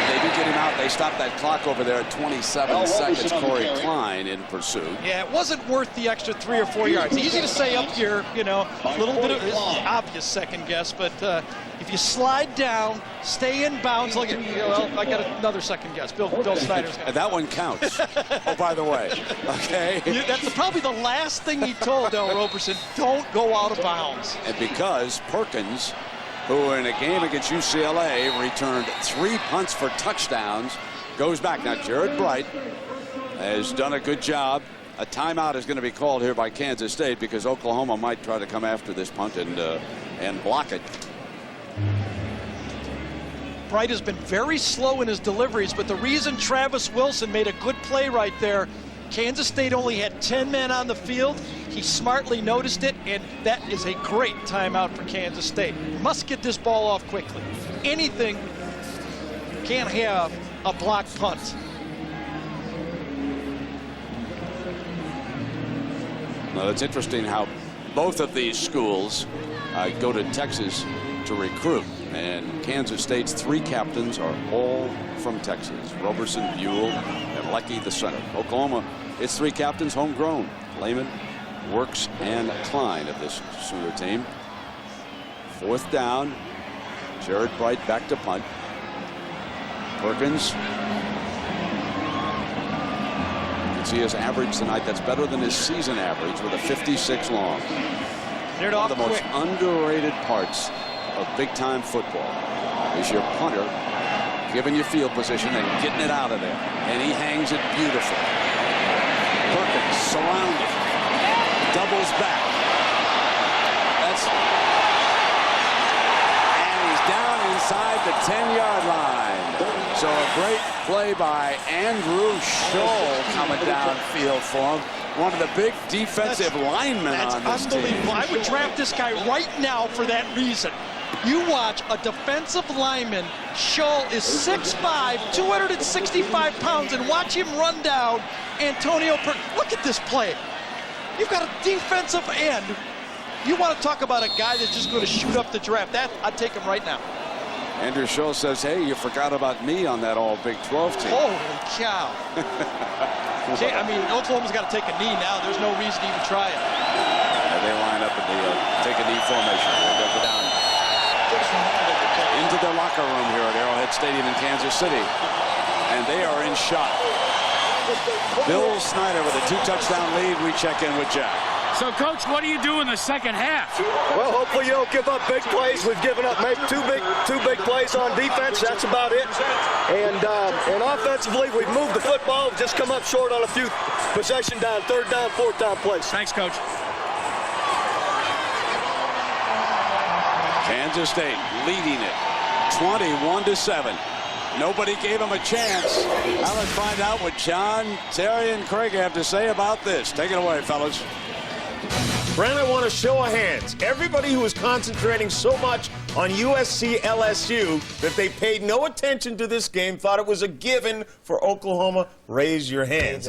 They do get him out. They stop that clock over there at 27 seconds. Corey Klein in pursuit. Yeah, it wasn't worth the extra 3 or 4 yards. Easy to say up here, you know, a little bit of obvious second guess, but if you slide down, stay in bounds, look at, well, I got another second guess. Bill Snyder's got and that one counts. Oh, by the way, okay. That's probably the last thing he told L. Roberson, don't go out of bounds. And because Perkins, who in a game against UCLA returned 3 punts for touchdowns, goes back. Now, Jared Bright has done a good job. A timeout is going to be called here by Kansas State because Oklahoma might try to come after this punt and block it. Bright has been very slow in his deliveries, but the reason Travis Wilson made a good play right there, Kansas State only had 10 men on the field. He smartly noticed it, and that is a great timeout for Kansas State. Must get this ball off quickly. Anything, can't have a blocked punt. Well, it's interesting how both of these schools go to Texas to recruit, and Kansas State's 3 captains are all from Texas. Roberson, Buell, and Lecky the center. Oklahoma, its 3 captains homegrown. Lehman, Works, and Klein of this Sooner team. 4th down. Jared Bright back to punt. Perkins. You can see his average tonight. That's better than his season average with a 56 long. They're one of the most underrated parts of big-time football is your punter giving you field position and getting it out of there. And he hangs it beautifully. Perkins surrounded. Doubles back. And he's down inside the 10-yard line. So a great play by Andrew Scholl coming downfield for him. one of the big defensive linemen on this team. Unbelievable. I would draft this guy right now for that reason. You watch a defensive lineman. Shull is 6'5", 265 pounds, and watch him run down Antonio. Look at this play. You've got a defensive end. You want to talk about a guy that's just going to shoot up the draft. I'd take him right now. Andrew Shull says, hey, you forgot about me on that all Big 12 team. Holy cow. I mean, Oklahoma's got to take a knee now. There's no reason to even try it. They line up in the take a knee formation. They'll go down into their locker room here at Arrowhead Stadium in Kansas City. And they are in shot. Bill Snyder with a 2-touchdown lead. We check in with Jack. So, Coach, what do you do in the second half? Well, hopefully you don't give up big plays. We've given up maybe two big plays on defense. That's about it. And offensively, we've moved the football. Just come up short on a few possession down, third down, fourth down plays. Thanks, Coach. Kansas State leading it 21-7. Nobody gave him a chance. Now let's find out what John, Terry, and Craig have to say about this. Take it away, fellas. Brent, I want a show of hands. Everybody who was concentrating so much on USC LSU that they paid no attention to this game, thought it was a given for Oklahoma. Raise your hands.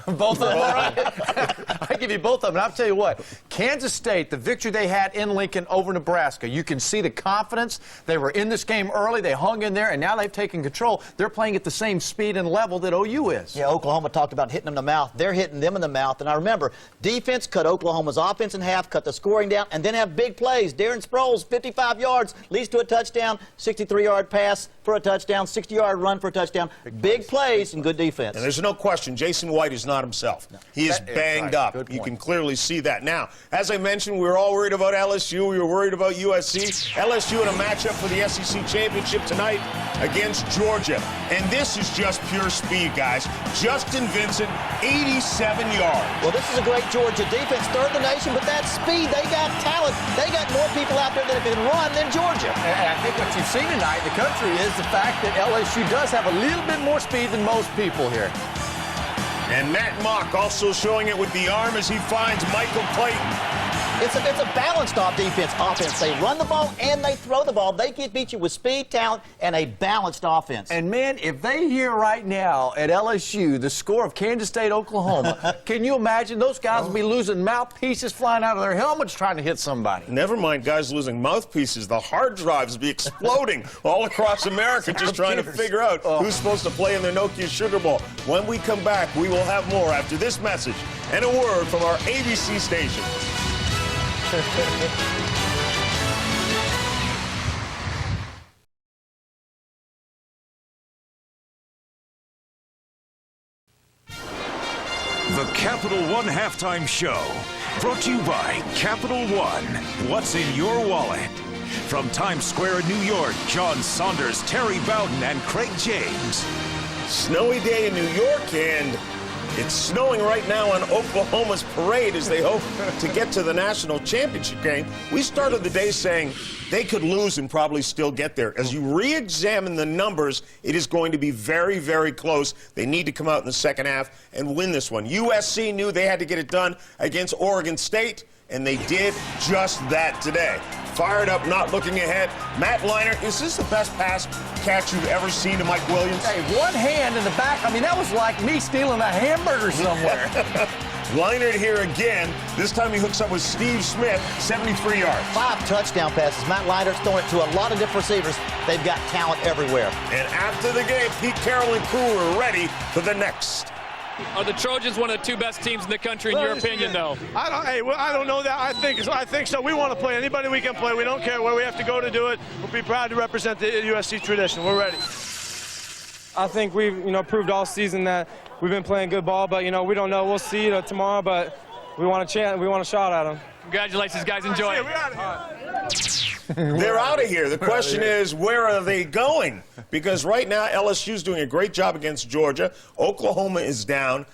Both of them, all right? I give you both of them. And I'll tell you what, Kansas State, the victory they had in Lincoln over Nebraska, you can see the confidence. They were in this game early. They hung in there, and now they've taken control. They're playing at the same speed and level that OU is. Yeah, Oklahoma talked about hitting them in the mouth. They're hitting them in the mouth. And I remember, defense cut Oklahoma's offense in half, cut the scoring down, and then have big plays. Darren Sproles, 55 yards, leads to a touchdown, 63-yard pass for a touchdown, 60-yard run for a touchdown. Big plays and good defense. And there's no question, Jason White is not himself. No. He is banged up. You can clearly see that. Now, as I mentioned, we were all worried about LSU. We were worried about USC. LSU in a matchup for the SEC championship tonight against Georgia. And this is just pure speed, guys. Justin Vincent, 87 yards. Well, this is a great Georgia defense, third in the nation, but that speed, they got talent. They got more people out there that can run than Georgia. And I think what you've seen tonight in the country is the fact that LSU does have a little bit more speed than most people here. And Matt Mock also showing it with the arm as he finds Michael Clayton. It's a balanced offense. They run the ball and they throw the ball. They can beat you with speed, talent, and a balanced offense. And, man, if they hear right now at LSU the score of Kansas State, Oklahoma, can you imagine those guys will be losing mouthpieces flying out of their helmets trying to hit somebody? Never mind guys losing mouthpieces. The hard drives will be exploding all across America just trying to figure out who's supposed to play in their Nokia Sugar Bowl. When we come back, we will have more after this message and a word from our ABC station. The Capital One Halftime Show, brought to you by Capital One. What's in your wallet? From Times Square in New York, John Saunders, Terry Bowden, and Craig James. Snowy day in New York, and it's snowing right now on Oklahoma's parade as they hope to get to the national championship game. We started the day saying they could lose and probably still get there. As you re-examine the numbers, it is going to be very, very close. They need to come out in the second half and win this one. USC knew they had to get it done against Oregon State, and they did just that today. Fired up, not looking ahead. Matt Leinart, is this the best pass catch you've ever seen to Mike Williams? Hey, one hand in the back. I mean, that was like me stealing a hamburger somewhere. Leinart here again. This time he hooks up with Steve Smith, 73 yards. 5 touchdown passes. Matt Leinart's throwing it to a lot of different receivers. They've got talent everywhere. And after the game, Pete Carroll and crew are ready for the next. Are the Trojans one of the 2 best teams in the country, in your opinion, though? I don't know that. I think so. We want to play anybody we can play. We don't care where we have to go to do it. We'll be proud to represent the USC tradition. We're ready. I think we've proved all season that we've been playing good ball, but we don't know. We'll see tomorrow, but we want a chance. We want a shot at them. Congratulations, guys. Enjoy it. They're out of here. The question is, where are they going? Because right now, LSU's doing a great job against Georgia. Oklahoma is down.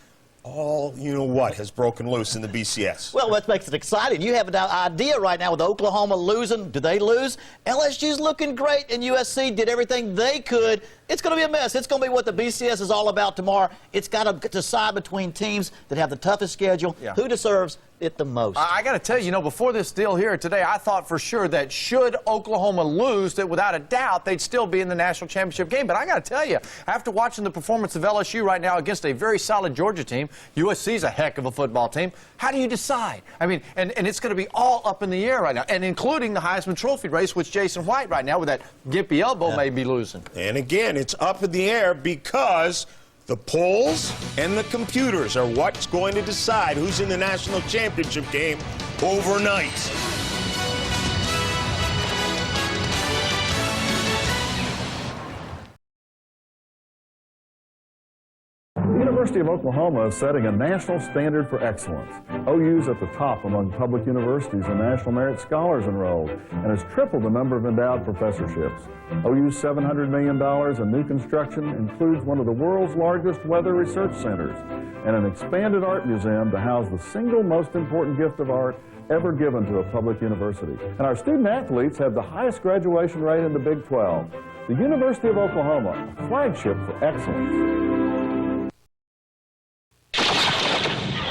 all, you know what, has broken loose in the BCS. Well, what makes it exciting? You have an idea right now with Oklahoma losing. Do they lose? LSU's looking great, and USC did everything they could. It's going to be a mess. It's going to be what the BCS is all about tomorrow. It's got to decide between teams that have the toughest schedule. Yeah. Who deserves it the most? I got to tell you, before this deal here today, I thought for sure that should Oklahoma lose, that without a doubt they'd still be in the national championship game. But I got to tell you, after watching the performance of LSU right now against a very solid Georgia team, USC's a heck of a football team. How do you decide? I mean, and it's going to be all up in the air right now, and including the Heisman Trophy race, which Jason White right now with that gimpy elbow may be losing. And again, it's up in the air because the polls and the computers are what's going to decide who's in the national championship game overnight. The University of Oklahoma is setting a national standard for excellence. OU's at the top among public universities in National Merit Scholars enrolled and has tripled the number of endowed professorships. OU's $700 million in new construction includes one of the world's largest weather research centers and an expanded art museum to house the single most important gift of art ever given to a public university. And our student athletes have the highest graduation rate in the Big 12. The University of Oklahoma, a flagship for excellence.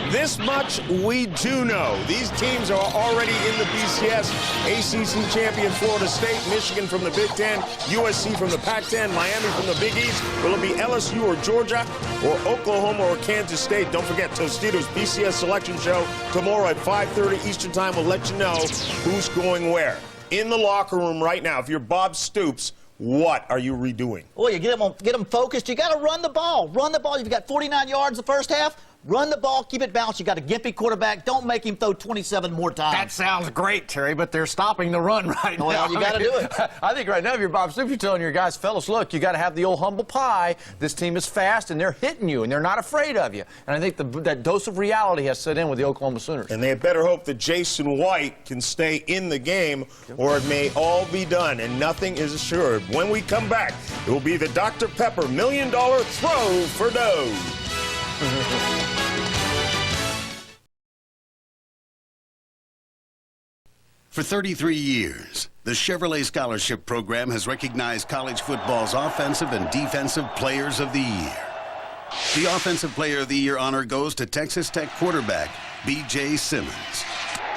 This much we do know. These teams are already in the BCS. ACC champion Florida State, Michigan from the Big Ten, USC from the Pac-10, Miami from the Big East. Will it be LSU or Georgia or Oklahoma or Kansas State? Don't forget Tostitos BCS selection show tomorrow at 5:30 Eastern Time. We'll let you know who's going where. In the locker room right now, if you're Bob Stoops, what are you redoing? Well, you get them focused. You got to run the ball. Run the ball. You've got 49 yards the first half. Run the ball, keep it balanced. You got a gimpy quarterback. Don't make him throw 27 more times. That sounds great, Terry, but they're stopping the run right now. Well, you got to do it. I think right now, if you're Bob Stoops, you're telling your guys, fellas, look, you got to have the old humble pie. This team is fast, and they're hitting you, and they're not afraid of you. And I think that dose of reality has set in with the Oklahoma Sooners. And they had better hope that Jason White can stay in the game, or it may all be done, and nothing is assured. When we come back, it will be the Dr. Pepper $1 Million Throw for Dough. For 33 years, the Chevrolet Scholarship Program has recognized college football's offensive and defensive players of the year. The Offensive Player of the Year honor goes to Texas Tech quarterback B.J. Simmons.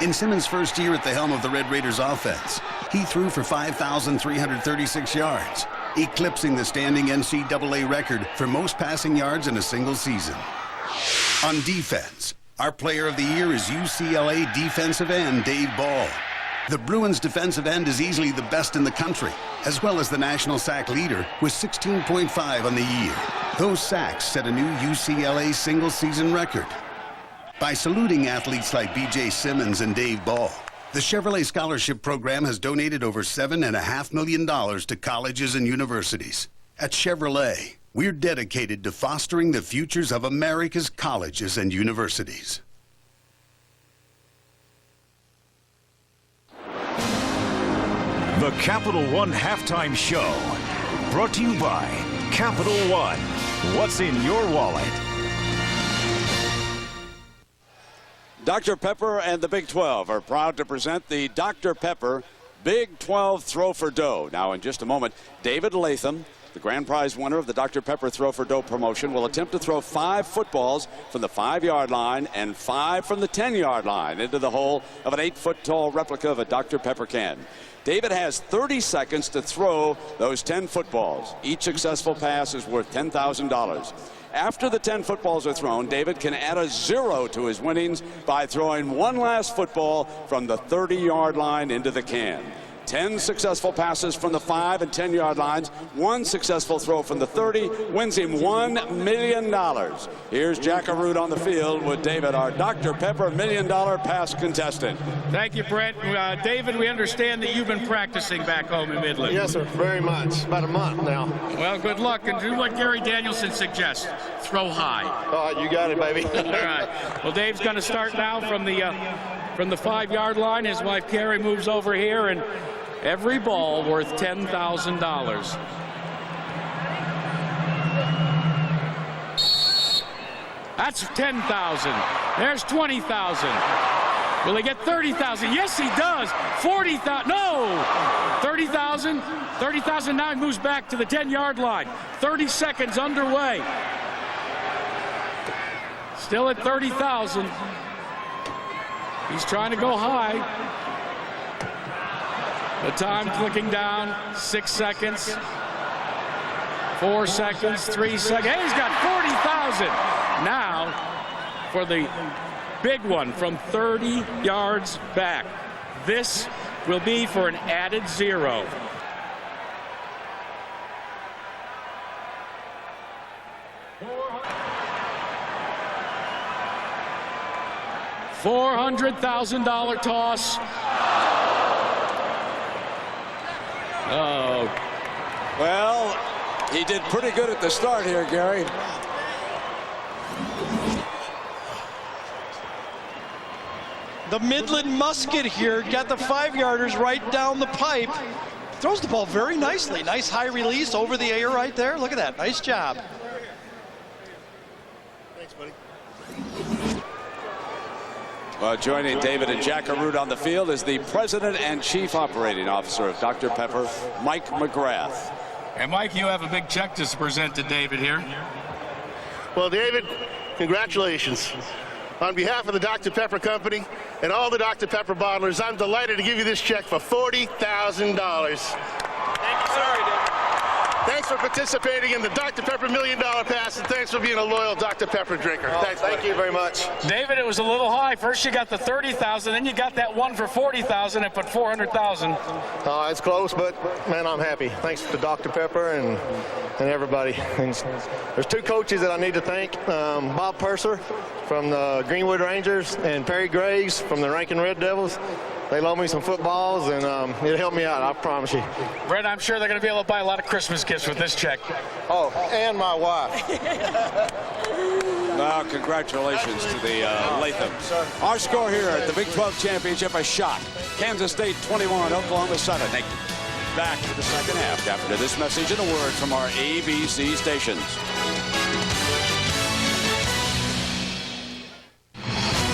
In Simmons' first year at the helm of the Red Raiders offense, he threw for 5,336 yards, eclipsing the standing NCAA record for most passing yards in a single season. On defense, our Player of the Year is UCLA defensive end Dave Ball. The Bruins defensive end is easily the best in the country, as well as the national sack leader with 16.5 on the year. Those sacks set a new UCLA single-season record. By saluting athletes like B.J. Simmons and Dave Ball, the Chevrolet Scholarship Program has donated over $7.5 million to colleges and universities. At Chevrolet, we're dedicated to fostering the futures of America's colleges and universities. The Capital One Halftime Show, brought to you by Capital One. What's in your wallet? Dr. Pepper and the Big 12 are proud to present the Dr. Pepper Big 12 Throw for Dough. Now, in just a moment, David Latham, the grand prize winner of the Dr. Pepper Throw for Dough promotion, will attempt to throw 5 footballs from the 5-yard line and 5 from the 10-yard line into the hole of an 8-foot-tall replica of a Dr. Pepper can. David has 30 seconds to throw those 10 footballs. Each successful pass is worth $10,000. After the 10 footballs are thrown, David can add a 0 to his winnings by throwing one last football from the 30-yard line into the can. 10 successful passes from the 5 and 10-yard lines, 1 successful throw from the 30 wins him $1 million. Here's Jack Arute on the field with David, our Dr. Pepper $1 Million pass contestant. Thank you, Brett. David, we understand that you've been practicing back home in Midland. Yes, sir, very much. About a month now. Well, good luck, and do what Gary Danielson suggests. Throw high. You got it, baby. All right. Well, Dave's going to start now from the 5-yard line. His wife, Carrie, moves over here, and every ball worth $10,000. That's 10,000. There's 20,000. Will he get 30,000? Yes, he does. 40,000. No! 30,000. 30,000. Now he moves back to the 10-yard line. 30 seconds underway. Still at 30,000. He's trying to go high. The time clicking down. 6 seconds. 4 seconds. 3 seconds. Hey, he's got 40,000. Now for the big one from 30 yards back. This will be for an added 0. $400,000 toss. Oh. Well, he did pretty good at the start here, Gary. The Midland Musket here got the 5-yarders right down the pipe. Throws the ball very nicely. Nice high release over the air right there. Look at that. Nice job. Thanks, buddy. Well, joining David and Jackaroo on the field is the President and Chief Operating Officer of Dr. Pepper, Mike McGrath. And Mike, you have a big check to present to David here. Well, David, congratulations. On behalf of the Dr. Pepper Company and all the Dr. Pepper bottlers, I'm delighted to give you this check for $40,000. Thank you, sir. Thanks for participating in the Dr. Pepper $1 Million Pass, and thanks for being a loyal Dr. Pepper drinker. Thank you very much. David, it was a little high. First you got the 30,000, then you got that one for 40,000 and put 400,000. It's close, but man, I'm happy. Thanks to Dr. Pepper and everybody. And there's 2 coaches that I need to thank. Bob Purser from the Greenwood Rangers and Perry Graves from the Rankin Red Devils. They loaned me some footballs, and it helped me out, I promise you. Brett, I'm sure they're going to be able to buy a lot of Christmas gifts with this check. Oh, and my wife. Well, congratulations to the Lathams. Our score here at the Big 12 Championship, a shot. Kansas State 21, Oklahoma 7. Back to the second half after this message and a word from our ABC stations.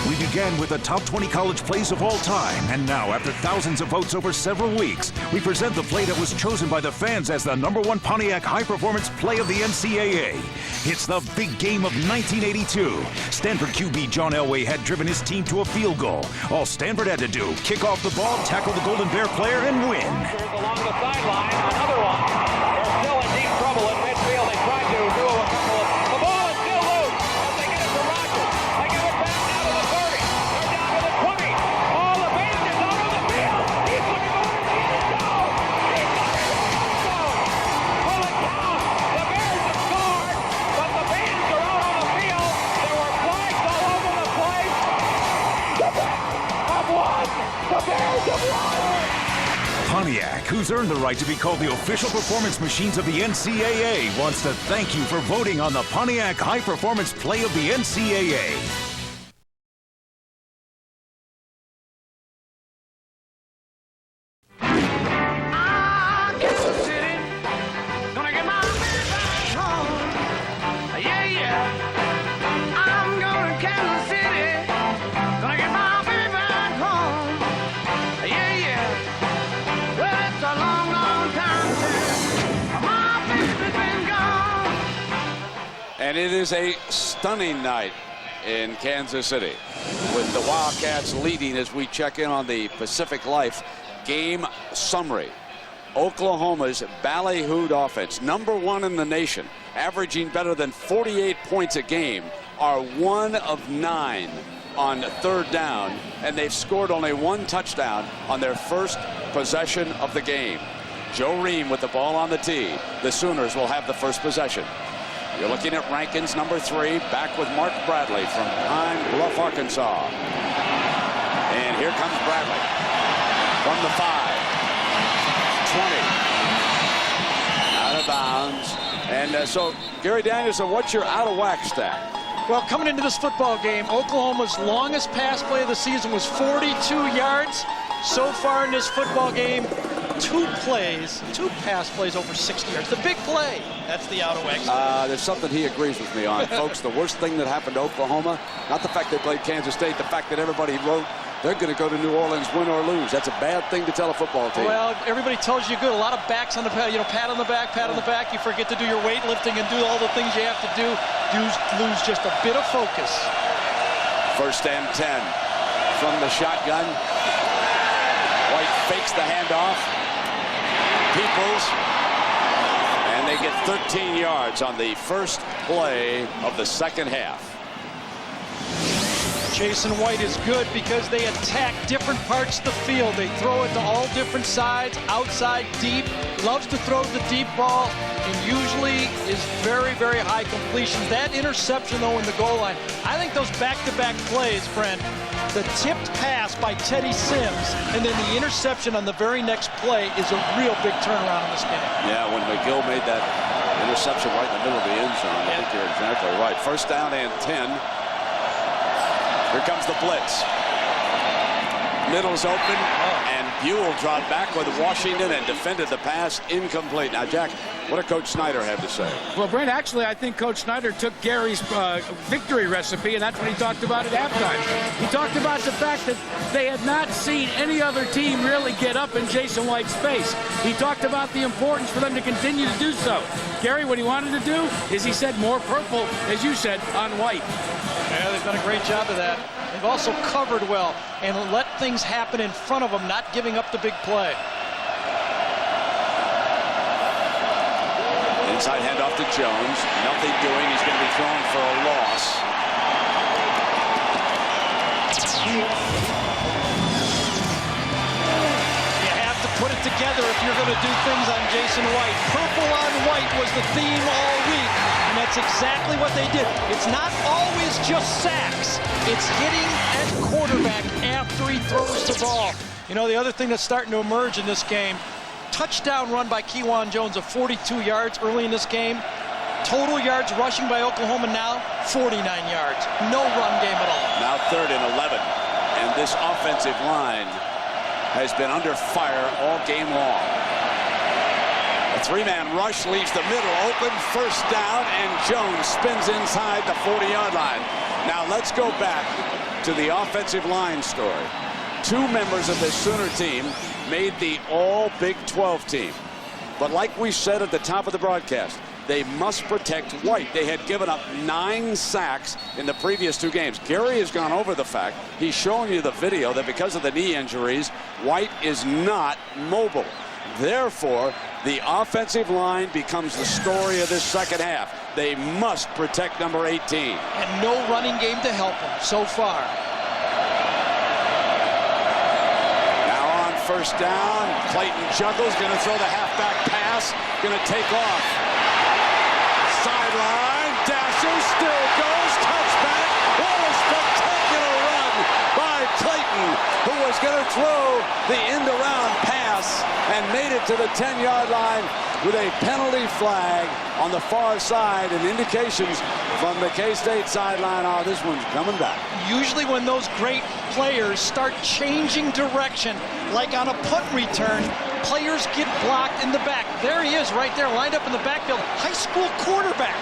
We began with the top 20 college plays of all time, and now, after thousands of votes over several weeks, we present the play that was chosen by the fans as the #1 Pontiac high-performance play of the NCAA. It's the big game of 1982. Stanford QB John Elway had driven his team to a field goal. All Stanford had to do, kick off the ball, tackle the Golden Bear player, and win. Along the sideline, another one. They're still in deep trouble in midfield. They tried to do a couple of... The ball is still loose as they get it to Rogers. They give it back now to the 30. They're down to the 20. All the bases out on the field. He's looking over the end zone. He's looking over the end zone. Will it count? The Bears have scored, but the fans are out on the field. There were flags all over the place. The Bears have won. The Bears have won. Pontiac, who's earned the right to be called the official performance machines of the NCAA, wants to thank you for voting on the Pontiac High Performance Play of the NCAA. And it is a stunning night in Kansas City, with the Wildcats leading as we check in on the Pacific Life game summary. Oklahoma's ballyhooed offense, #1 in the nation, averaging better than 48 points a game, are 1 of 9 on 3rd down, and they've scored only 1 touchdown on their first possession of the game. Joe Ream with the ball on the tee. The Sooners will have the first possession. You're looking at Rankins, #3, back with Mark Bradley from Pine Bluff, Arkansas. And here comes Bradley from the 5, 20, out of bounds. And so, Gary Danielson, what's your out-of-whack stat? Well, coming into this football game, Oklahoma's longest pass play of the season was 42 yards. So far in this football game, 2 pass plays over 60 yards. The big play, that's the out of X. There's something he agrees with me on. Folks, the worst thing that happened to Oklahoma, not the fact they played Kansas State, the fact that everybody wrote they're going to go to New Orleans, win or lose. That's a bad thing to tell a football team. Well, everybody tells you good. A lot of backs on the pad, pat on the back, pat on the back. You forget to do your weightlifting and do all the things you have to do. You lose just a bit of focus. 1st and 10 from the shotgun. White fakes the handoff. Peoples. And they get 13 yards on the first play of the second half. Jason White is good because they attack different parts of the field. They throw it to all different sides, outside, deep. Loves to throw the deep ball and usually is very, very high completions. That interception, though, in the goal line, I think those back-to-back plays, friend, the tipped pass by Teddy Sims and then the interception on the very next play is a real big turnaround in this game. Yeah, when McGill made that interception right in the middle of the end zone, I think you're exactly right. 1st down and 10. Here comes the blitz. Middle's open, and Buell dropped back with Washington and defended the pass incomplete. Now, Jack, what did Coach Snyder have to say? Well, Brent, actually, I think Coach Snyder took Gary's victory recipe, and that's what he talked about at halftime. He talked about the fact that they had not seen any other team really get up in Jason White's face. He talked about the importance for them to continue to do so. Gary, what he wanted to do is he said more purple, as you said, on White. Yeah, they've done a great job of that. They've also covered well and let things happen in front of them, not giving up the big play. Inside handoff to Jones. Nothing doing. He's going to be thrown for a loss. You have to put it together if you're going to do things on Jason White. Purple on white was the theme all week, and that's exactly what they did. It's not always just sacks. It's hitting at quarterback after he throws the ball. You know, the other thing that's starting to emerge in this game, touchdown run by Kewan Jones of 42 yards early in this game. Total yards rushing by Oklahoma now, 49 yards. No run game at all. Now 3rd and 11. And this offensive line has been under fire all game long. A 3-man rush leaves the middle open. 1st down, and Jones spins inside the 40-yard line. Now let's go back to the offensive line story. 2 members of this Sooner team made the all-Big 12 team. But like we said at the top of the broadcast, they must protect White. They had given up 9 sacks in the previous 2 games. Gary has gone over the fact, he's showing you the video, that because of the knee injuries, White is not mobile. Therefore, the offensive line becomes the story of this second half. They must protect number 18. And no running game to help them so far. Now on 1st down, Clayton juggles, going to throw the halfback pass, going to take off. Sideline, dashes, still goes, touchback. What a spectacular run by Clayton, who was going to throw the end-around pass and made it to the 10-yard line with a penalty flag on the far side and indications from the K-State sideline. Oh, this one's coming back. Usually when those great players start changing direction, like on a punt return, players get blocked in the back. There he is right there, lined up in the backfield. High school quarterback.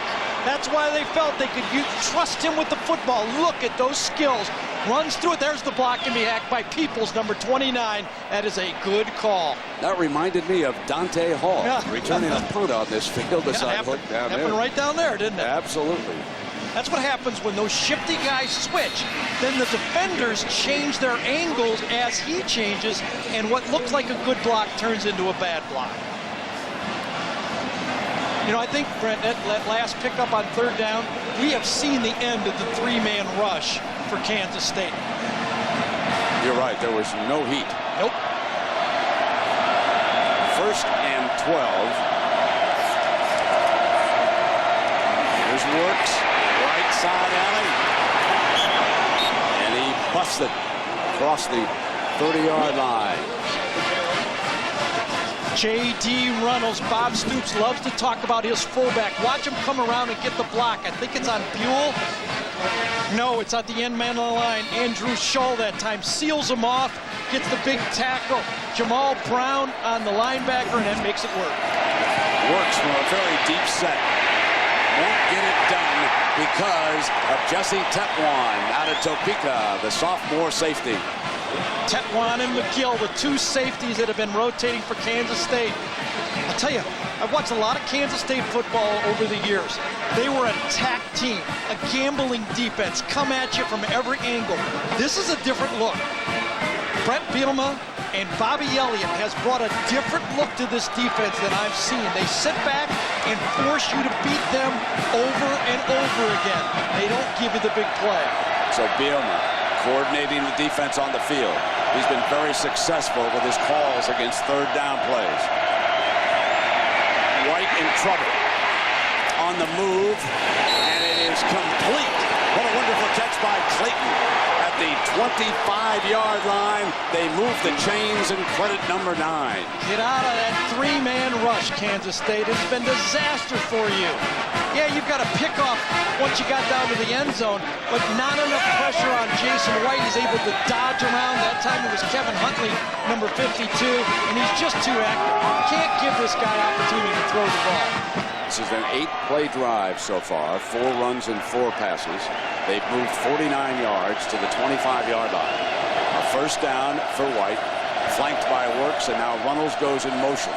That's why they felt they could trust him with the football. Look at those skills. Runs through it. There's the block and be hacked by Peoples, number 29. That is a good call. That reminded me of Dante Hall returning a punt on this field beside Hook down there. Happened right down there, didn't it? Absolutely. That's what happens when those shifty guys switch. Then the defenders change their angles as he changes, and what looks like a good block turns into a bad block. You know, I think, Brent, that last pickup on 3rd down, we have seen the end of the 3-man rush for Kansas State. You're right. There was no heat. Nope. 1st and 12. Here's Works. Right side alley. And he busted across the 30-yard line. J.D. Reynolds, Bob Stoops loves to talk about his fullback. Watch him come around and get the block. I think it's on Buell. No, it's at the end man on the line. Andrew Scholl that time seals him off, gets the big tackle. Jamal Brown on the linebacker, and that makes it work. Works from a very deep set. Won't get it done because of Jesse Tetwan out of Topeka, the sophomore safety. Tetwan and McGill, the two safeties that have been rotating for Kansas State. I'll tell you, I've watched a lot of Kansas State football over the years. They were an attack team, a gambling defense, come at you from every angle. This is a different look. Brett Bielema and Bobby Elliott has brought a different look to this defense than I've seen. They sit back and force you to beat them over and over again. They don't give you the big play. So Bielema coordinating the defense on the field. He's been very successful with his calls against third down plays. White in trouble. On the move, and it is complete. What a wonderful catch by Clayton. At the 25-yard line, they move the chains and credit number 9. Get out of that three-man rush, Kansas State. It's been disaster for you. Yeah, you've got to pick off once you got down to the end zone, but not enough pressure on Jason White. He's able to dodge around. That time it was Kevin Huntley, number 52, and he's just too active. Can't give this guy opportunity to throw the ball. This is an 8-play drive so far, 4 runs and 4 passes. They've moved 49 yards to the 25-yard line. A first down for White, flanked by Works, and now Runnels goes in motion.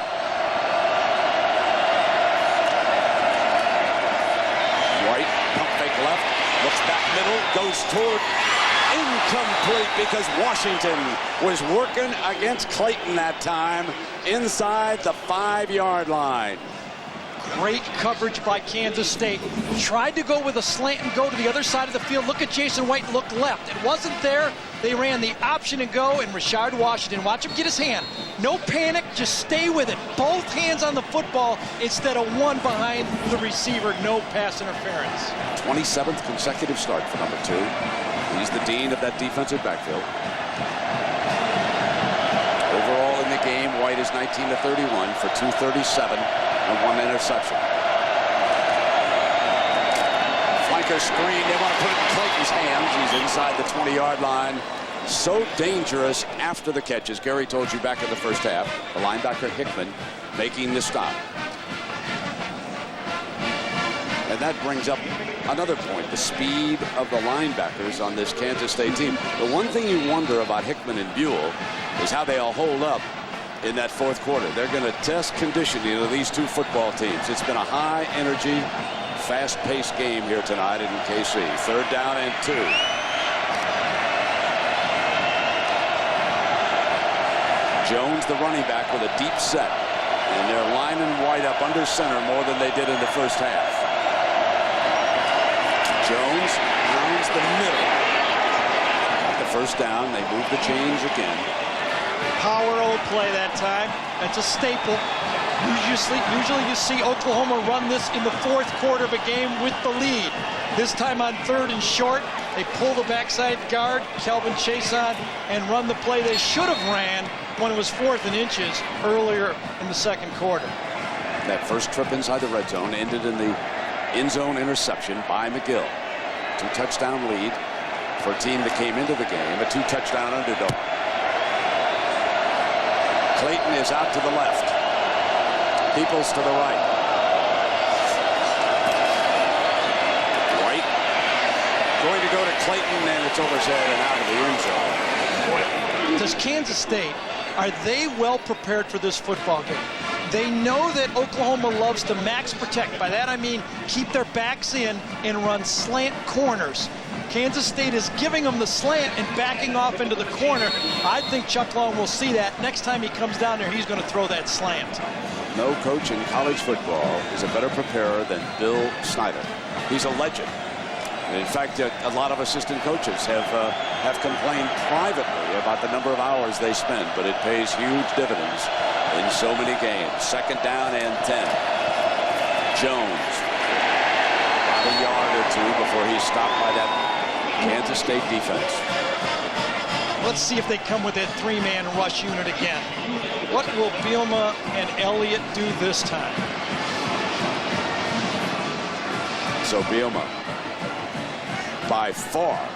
White, pump fake left, looks back middle, goes toward incomplete because Washington was working against Clayton that time inside the 5-yard line. Great coverage by Kansas State. Tried to go with a slant and go to the other side of the field. Look at Jason White, look left. It wasn't there. They ran the option and go, and Rashard Washington, watch him get his hand. No panic, just stay with it. Both hands on the football instead of one behind the receiver. No pass interference. 27th consecutive start for number 2. He's the dean of that defensive backfield. Overall in the game, White is 19 of 31 for 237. And 1 interception. Flanker screen. They want to put it in Clayton's hands. He's inside the 20-yard line. So dangerous after the catch, as Gary told you back in the first half. The linebacker Hickman making the stop. And that brings up another point, the speed of the linebackers on this Kansas State team. The one thing you wonder about Hickman and Buell is how they all hold up in that fourth quarter. They're going to test conditioning of these two football teams. It's been a high-energy, fast-paced game here tonight in KC. 3rd down and 2. Jones, the running back, with a deep set. And they're lining White up under center more than they did in the first half. Jones rounds the middle. Got the first down. They move the chains again. Power O play that time. That's a staple. Usually you see Oklahoma run this in the 4th quarter of a game with the lead. This time on 3rd and short, they pull the backside guard, Kelvin Chason, and run the play they should have ran when it was 4th and inches earlier in the 2nd quarter. That first trip inside the red zone ended in the end zone interception by McGill. 2-touchdown lead for a team that came into the game, a 2-touchdown underdog. Clayton is out to the left. Peoples to the right. White going to go to Clayton, and it's over his head and out of the end zone. Does Kansas State, are they well prepared for this football game? They know that Oklahoma loves to max protect. By that I mean keep their backs in and run slant corners. Kansas State is giving them the slant and backing off into the corner. I think Chuck Long will see that. Next time he comes down there, he's going to throw that slant. No coach in college football is a better preparer than Bill Snyder. He's a legend. And in fact, a lot of assistant coaches have complained privately about the number of hours they spend, but it pays huge dividends in so many games. 2nd down and 10. Jones. About a yard or 2 before he's stopped by that Kansas State defense. Let's see if they come with that 3-man rush unit again. What will Bielema and Elliott do this time? So Bielema by far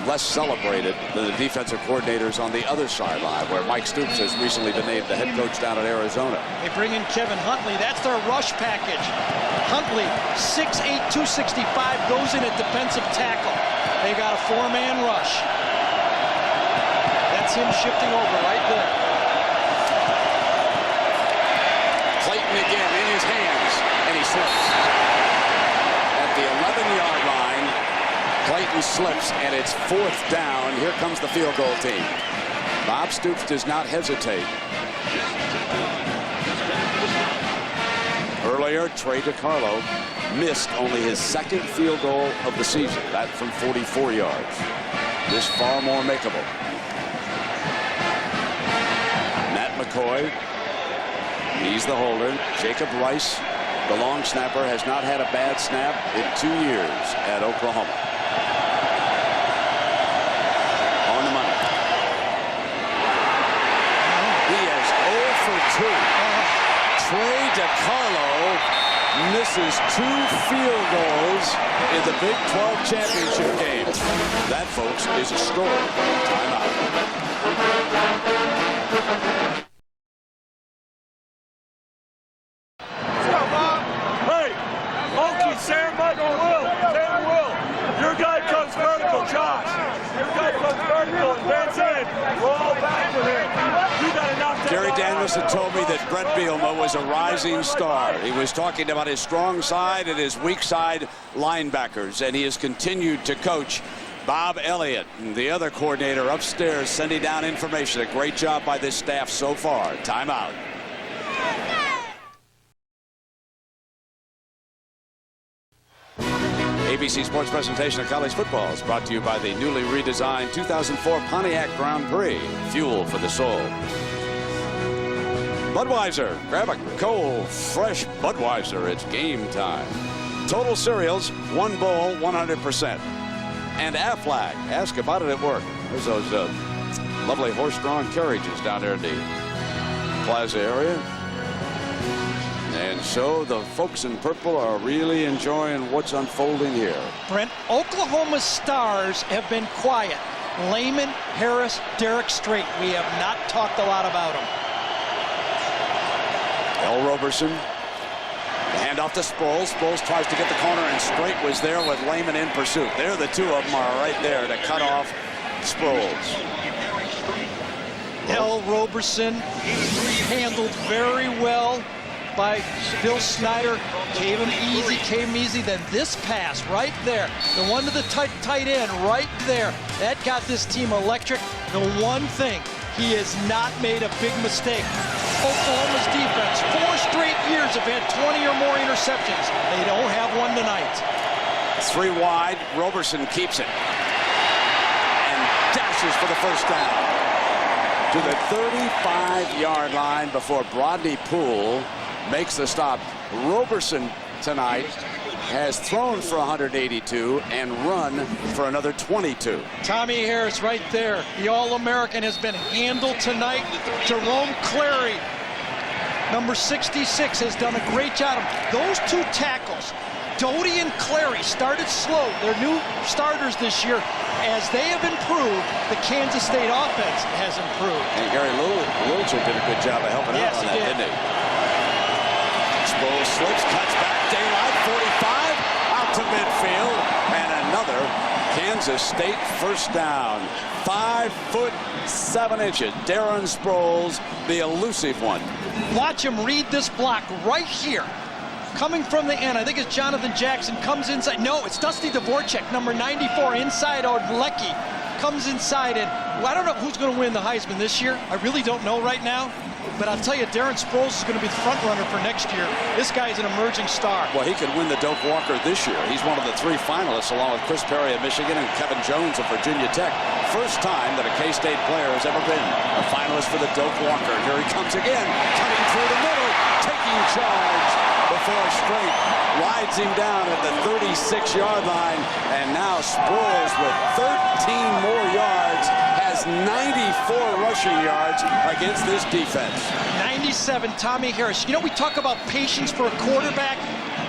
less celebrated than the defensive coordinators on the other sideline, where Mike Stoops has recently been named the head coach down at Arizona. They bring in Kevin Huntley. That's their rush package. Huntley, 6'8", 265, goes in at defensive tackle. They got a 4-man rush. That's him shifting over right there. Clayton again in his hands, and he slips. At the 11-yard line, Clayton slips, and it's 4th down. Here comes the field goal team. Bob Stoops does not hesitate. Earlier, Trey DiCarlo missed only his 2nd field goal of the season, that from 44 yards. This far more makeable. Matt McCoy, he's the holder. Jacob Rice, the long snapper, has not had a bad snap in 2 years at Oklahoma. On the money. He is 0 for 2. Trey DiCarlo misses 2 field goals in the Big 12 championship game. That, folks, is a story. Timeout. Hey, Okie, Sam, Michael, Will. Sam, Will. Your guy comes vertical, Josh. Your guy comes vertical, and Ben's in. Roll back with him. You got to knock that. Gary Danielson told me that Brett Bielema was a rising star. He was talking about his strong side and his weak side linebackers, and he has continued to coach. Bob Elliott, the other coordinator upstairs, sending down information. A great job by this staff so far. Timeout. ABC Sports presentation of college football is brought to you by the newly redesigned 2004 Pontiac Grand Prix. Fuel for the soul. Budweiser. Grab a cold, fresh Budweiser. It's game time. Total Cereals, 1 bowl, 100%. And Aflac. Ask about it at work. There's those lovely horse-drawn carriages down there in the plaza area. And so the folks in purple are really enjoying what's unfolding here. Brent, Oklahoma's stars have been quiet. Lehman, Harris, Derek Strait. We have not talked a lot about them. L. Roberson. The handoff to Sproles. Sproles tries to get the corner, and Strait was there with Lehman in pursuit. There, the two of them are right there to cut off Sproles. L. Roberson handled very well by Bill Snyder. Gave him easy. Then this pass right there, the one to the tight end right there, that got this team electric. The one thing, he has not made a big mistake. Oklahoma's defense, 4 straight years have had 20 or more interceptions. They don't have one tonight. 3 wide, Roberson keeps it and dashes for the first down to the 35-yard line before Brodney Poole makes the stop. Roberson tonight has thrown for 182 and run for another 22. Tommy Harris right there. The All-American has been handled tonight. Jerome Clary, number 66, has done a great job. Those 2 tackles, Doty and Clary, started slow. They're new starters this year. As they have improved, the Kansas State offense has improved. And Gary Littleton did a good job of helping out on that, didn't he? Sproles slips, cuts back, daylight, 45, out to midfield, and another Kansas State first down. 5'7". Darren Sproles, the elusive one. Watch him read this block right here. Coming from the end, I think it's Jonathan Jackson, comes inside. No, it's Dusty Dvorak, number 94, inside Odlecki. Comes inside, and well, I don't know who's going to win the Heisman this year. I really don't know right now. But I'll tell you, Darren Sproles is going to be the front runner for next year. This guy is an emerging star. Well, he could win the Doak Walker this year. He's one of the 3 finalists, along with Chris Perry of Michigan and Kevin Jones of Virginia Tech. First time that a K-State player has ever been a finalist for the Doak Walker. Here he comes again, cutting through the middle, taking charge before Strait rides him down at the 36-yard line. And now Sproles with 13 more yards has 94 rushing yards against this defense. 97, Tommy Harris. You know, we talk about patience for a quarterback.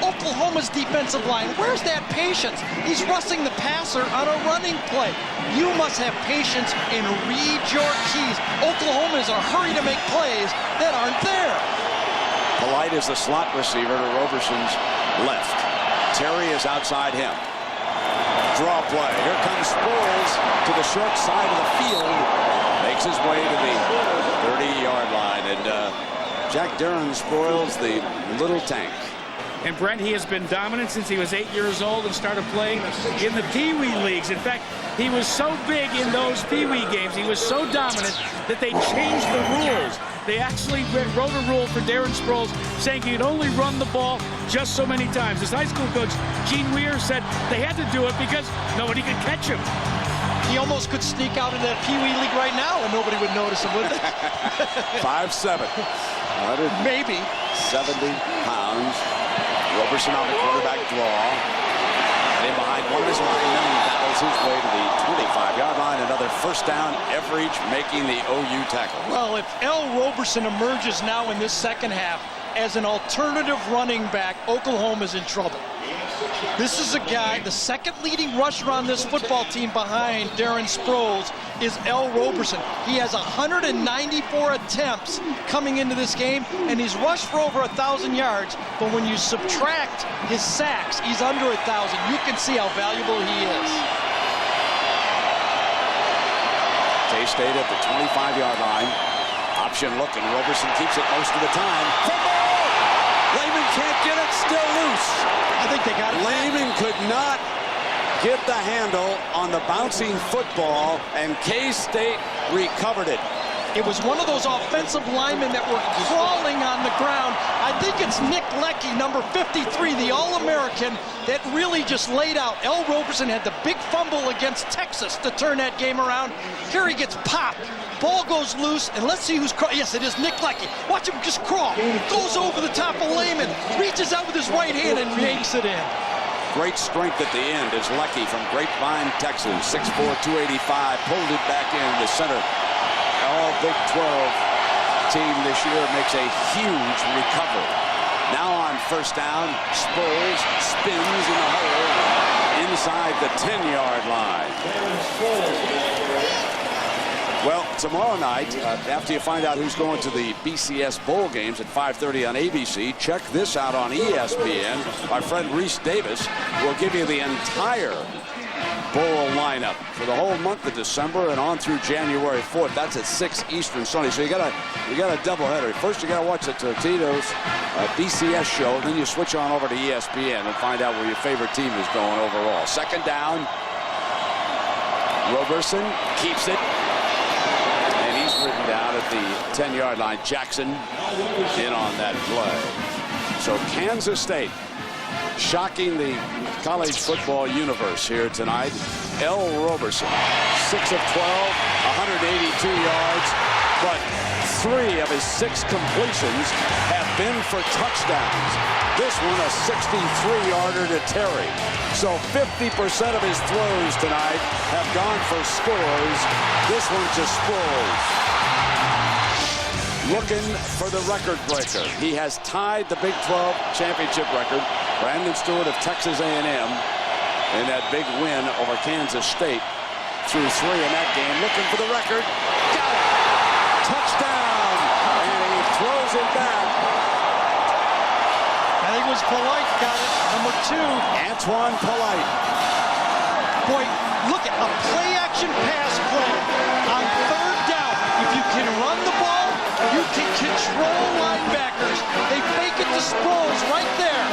Oklahoma's defensive line, where's that patience? He's rushing the passer on a running play. You must have patience and read your keys. Oklahoma is in a hurry to make plays that aren't there. Polite is the slot receiver to Roberson's left. Terry is outside him. Draw play. Here comes Sproles to the short side of the field. Makes his way to the 30-yard line. And Jack Darren spoils the little tank. And Brent, he has been dominant since he was 8 years old and started playing in the Pee Wee leagues. In fact, he was so big in those Pee Wee games, he was so dominant that they changed the rules. They actually wrote a rule for Darren Sproles saying he could only run the ball just so many times. His high school coach, Gene Weir, said they had to do it because nobody could catch him. He almost could sneak out in that Pee Wee league right now and nobody would notice him, would they? 5'7", maybe 70 pounds. Roberson on the quarterback draw. And in behind one of his linemen, he battles his way to the 25-yard line. Another first down, Everidge making the OU tackle. Well, if L. Roberson emerges now in this second half as an alternative running back, Oklahoma's in trouble. This is a guy, the second leading rusher on this football team behind Darren Sproles is L. Roberson. He has 194 attempts coming into this game, and he's rushed for over 1,000 yards. But when you subtract his sacks, he's under 1,000. You can see how valuable he is. K-State at the 25-yard line. Option look, and Roberson keeps it most of the time. Football! Lehman can't get it, still loose. I think they got it. Lehman could not get the handle on the bouncing football, and K-State recovered it. It was one of those offensive linemen that were crawling on the ground. I think it's Nick Leckie, number 53, the All-American, that really just laid out. L. Roberson had the big fumble against Texas to turn that game around. Here he gets popped. Ball goes loose, and let's see who's crawling. Yes, it is Nick Leckie. Watch him just crawl. Goes over the top of Lehman, reaches out with his right hand and yanks it in. Great strength at the end is Leckie from Grapevine, Texas. 6'4", 285, pulled it back in the center. All Big 12 team this year makes a huge recovery. Now on first down, Sproles spins in the hole inside the 10-yard line. Well, tomorrow night, after you find out who's going to the BCS Bowl games at 5:30 on ABC, check this out on ESPN. My friend Reese Davis will give you the entire bowl lineup for the whole month of December and on through January 4th. That's at 6 Eastern Sunday. So you got a doubleheader. First you got to watch the Tito's BCS show, and then you switch on over to ESPN and find out where your favorite team is going overall. Second down. Roberson keeps it. And he's ridden down at the 10-yard line. Jackson in on that play. So Kansas State shocking the college football universe here tonight. L. Roberson, 6 of 12, 182 yards, but 3 of his 6 completions have been for touchdowns. This one a 63-yarder to Terry. So 50% of his throws tonight have gone for scores. This one to Sproles. Looking for the record breaker. He has tied the Big 12 championship record. Brandon Stewart of Texas A&M in that big win over Kansas State. Threw 3 in that game. Looking for the record. Got it. Touchdown. And he throws it back. I think it was Polite got it. Number 2. Antoine Polite. Boy, look at a play-action pass play on third down. If you can run the ball, you can control linebackers. They fake it to Sproles right there.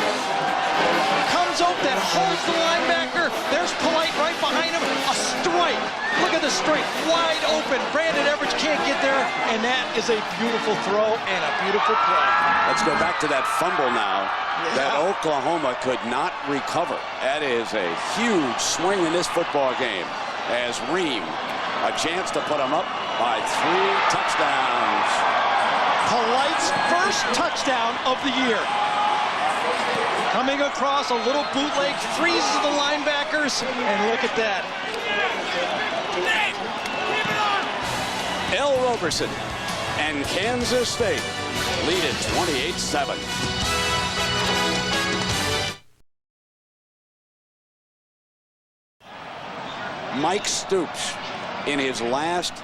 Comes out, that holds the linebacker. There's Polite right behind him. A strike. Look at the strike. Wide open. Brandon Everidge can't get there. And that is a beautiful throw and a beautiful play. Let's go back to that fumble now that Oklahoma could not recover. That is a huge swing in this football game as Ream, a chance to put him up by 3 touchdowns. Polite's first touchdown of the year. Coming across a little bootleg, freezes the linebackers, and look at that. L. Roberson and Kansas State lead at 28-7. Mike Stoops in his last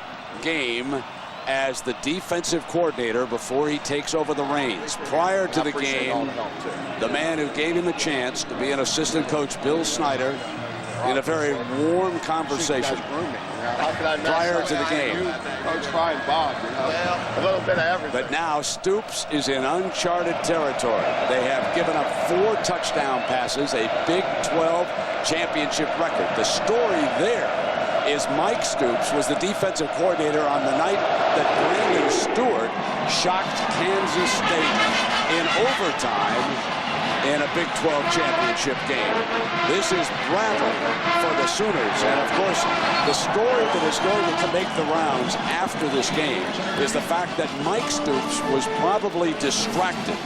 game as the defensive coordinator before he takes over the reins. Prior to the game, the man who gave him a chance to be an assistant coach, Bill Snyder, in a very warm conversation prior to the game. Coach Fine Bob, a little bit of everything. But now Stoops is in uncharted territory. They have given up 4 touchdown passes, a Big 12 championship record. The story there is Mike Stoops was the defensive coordinator on the night that Brandon Stewart shocked Kansas State in overtime in a Big 12 championship game. This is Bradley for the Sooners. And, of course, the story that is going to make the rounds after this game is the fact that Mike Stoops was probably distracted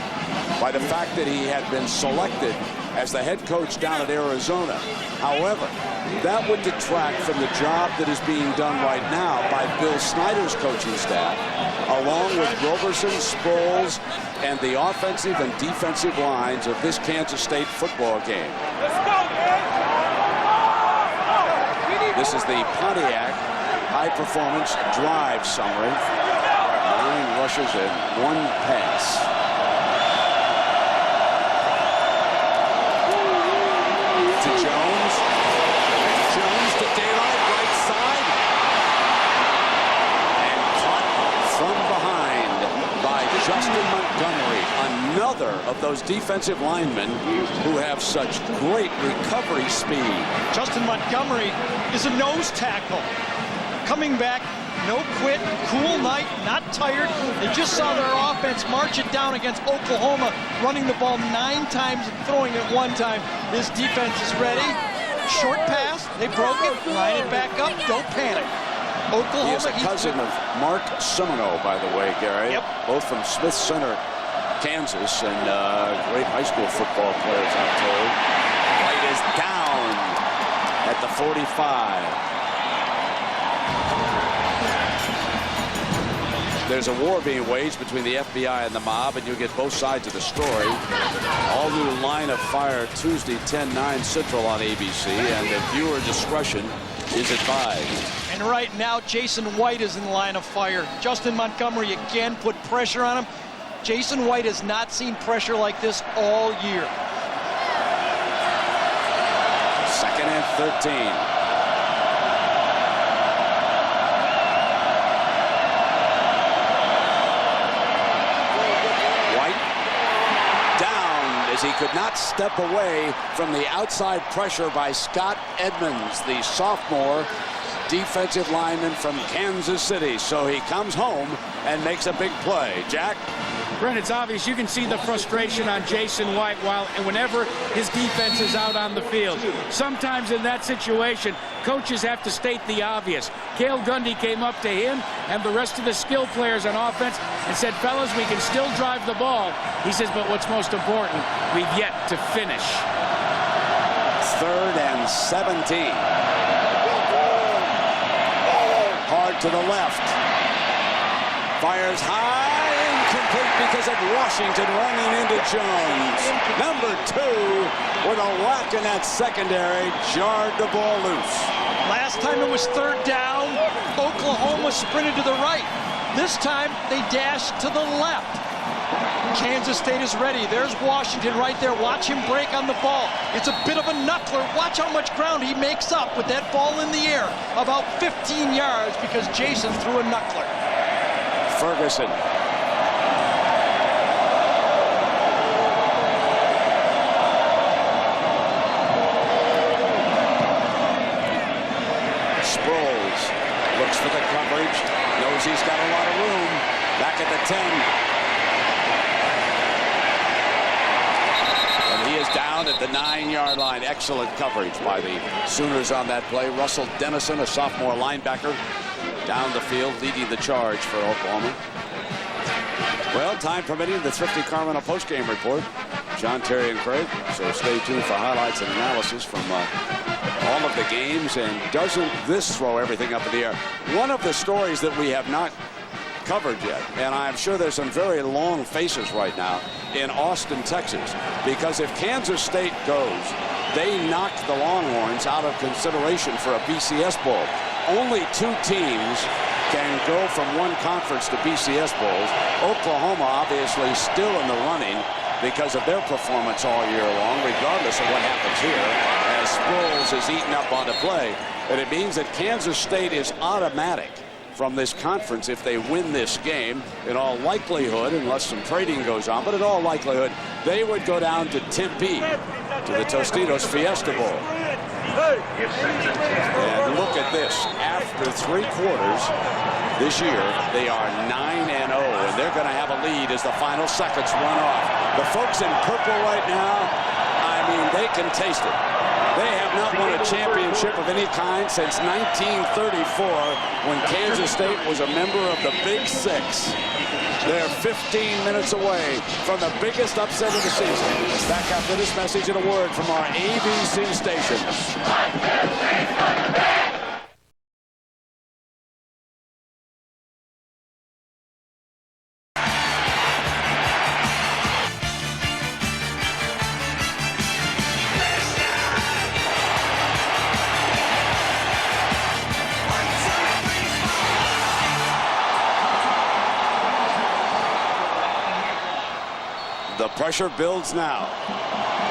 by the fact that he had been selected as the head coach down at Arizona. However, that would detract from the job that is being done right now by Bill Snyder's coaching staff, along with Roberson, Sproles, and the offensive and defensive lines of this Kansas State football game. This is the Pontiac High Performance Drive Summary. 9 rushes and 1 pass. To Jones. Jones to daylight, right side. And caught from behind by Justin Montgomery. Another of those defensive linemen who have such great recovery speed. Justin Montgomery is a nose tackle. Coming back, no quit, cool night, not tired. They just saw their offense march it down against Oklahoma, running the ball 9 times and throwing it 1 time. This defense is ready. Short pass, they broke it, line it back up, don't panic. Oklahoma. He is a cousin of Mark Simoneau, by the way, Gary. Yep. Both from Smith Center, Kansas, and great high school football players, I'm told. White is down at the 45. There's a war being waged between the FBI and the mob, and you'll get both sides of the story. All new Line of Fire Tuesday, 10/9 Central on ABC, and the viewer discretion is advised. And right now, Jason White is in the line of fire. Justin Montgomery again put pressure on him. Jason White has not seen pressure like this all year. 2nd and 13. He could not step away from the outside pressure by Scott Edmonds, the sophomore defensive lineman from Kansas City. So he comes home and makes a big play. Jack? Brent, it's obvious. You can see the frustration on Jason White whenever his defense is out on the field. Sometimes in that situation, coaches have to state the obvious. Cale Gundy came up to him and the rest of the skill players on offense and said, fellas, we can still drive the ball. He says, but what's most important, we've yet to finish. 3rd and 17. Hard to the left. Fires high. Incomplete because of Washington running into Jones. Number 2 with a whack in that secondary, jarred the ball loose. Last time it was 3rd down. Oklahoma sprinted to the right. This time they dashed to the left. Kansas State is ready. There's Washington right there. Watch him break on the ball. It's a bit of a knuckler. Watch how much ground he makes up with that ball in the air. About 15 yards because Jason threw a knuckler. Ferguson. Sproles looks for the coverage, knows he's got a lot of room. Back at the 10. And he is down at the 9-yard line. Excellent coverage by the Sooners on that play. Russell Dennison, a sophomore linebacker, down the field, leading the charge for Oklahoma. Well, time permitting, the Thrifty Carmona postgame report. John, Terry, and Craig. So stay tuned for highlights and analysis from all of the games. And doesn't this throw everything up in the air? One of the stories that we have not covered yet, and I'm sure there's some very long faces right now in Austin, Texas, because if Kansas State goes they knocked the Longhorns out of consideration for a BCS Bowl. Only 2 teams can go from one conference to BCS Bowls. Oklahoma obviously still in the running because of their performance all year long, regardless of what happens here, as Sproles is eaten up on the play. And it means that Kansas State is automatic from this conference if they win this game. In all likelihood, unless some trading goes on, but in all likelihood, they would go down to Tempe, to the Tostitos Fiesta Bowl. And look at this. After 3 quarters this year, they are 9-0, and they're going to have a lead as the final seconds run off. The folks in purple right now, I mean, they can taste it. They have not won a championship of any kind since 1934, when Kansas State was a member of the Big Six. They're 15 minutes away from the biggest upset of the season. Back after this message and a word from our ABC station. The pressure builds now.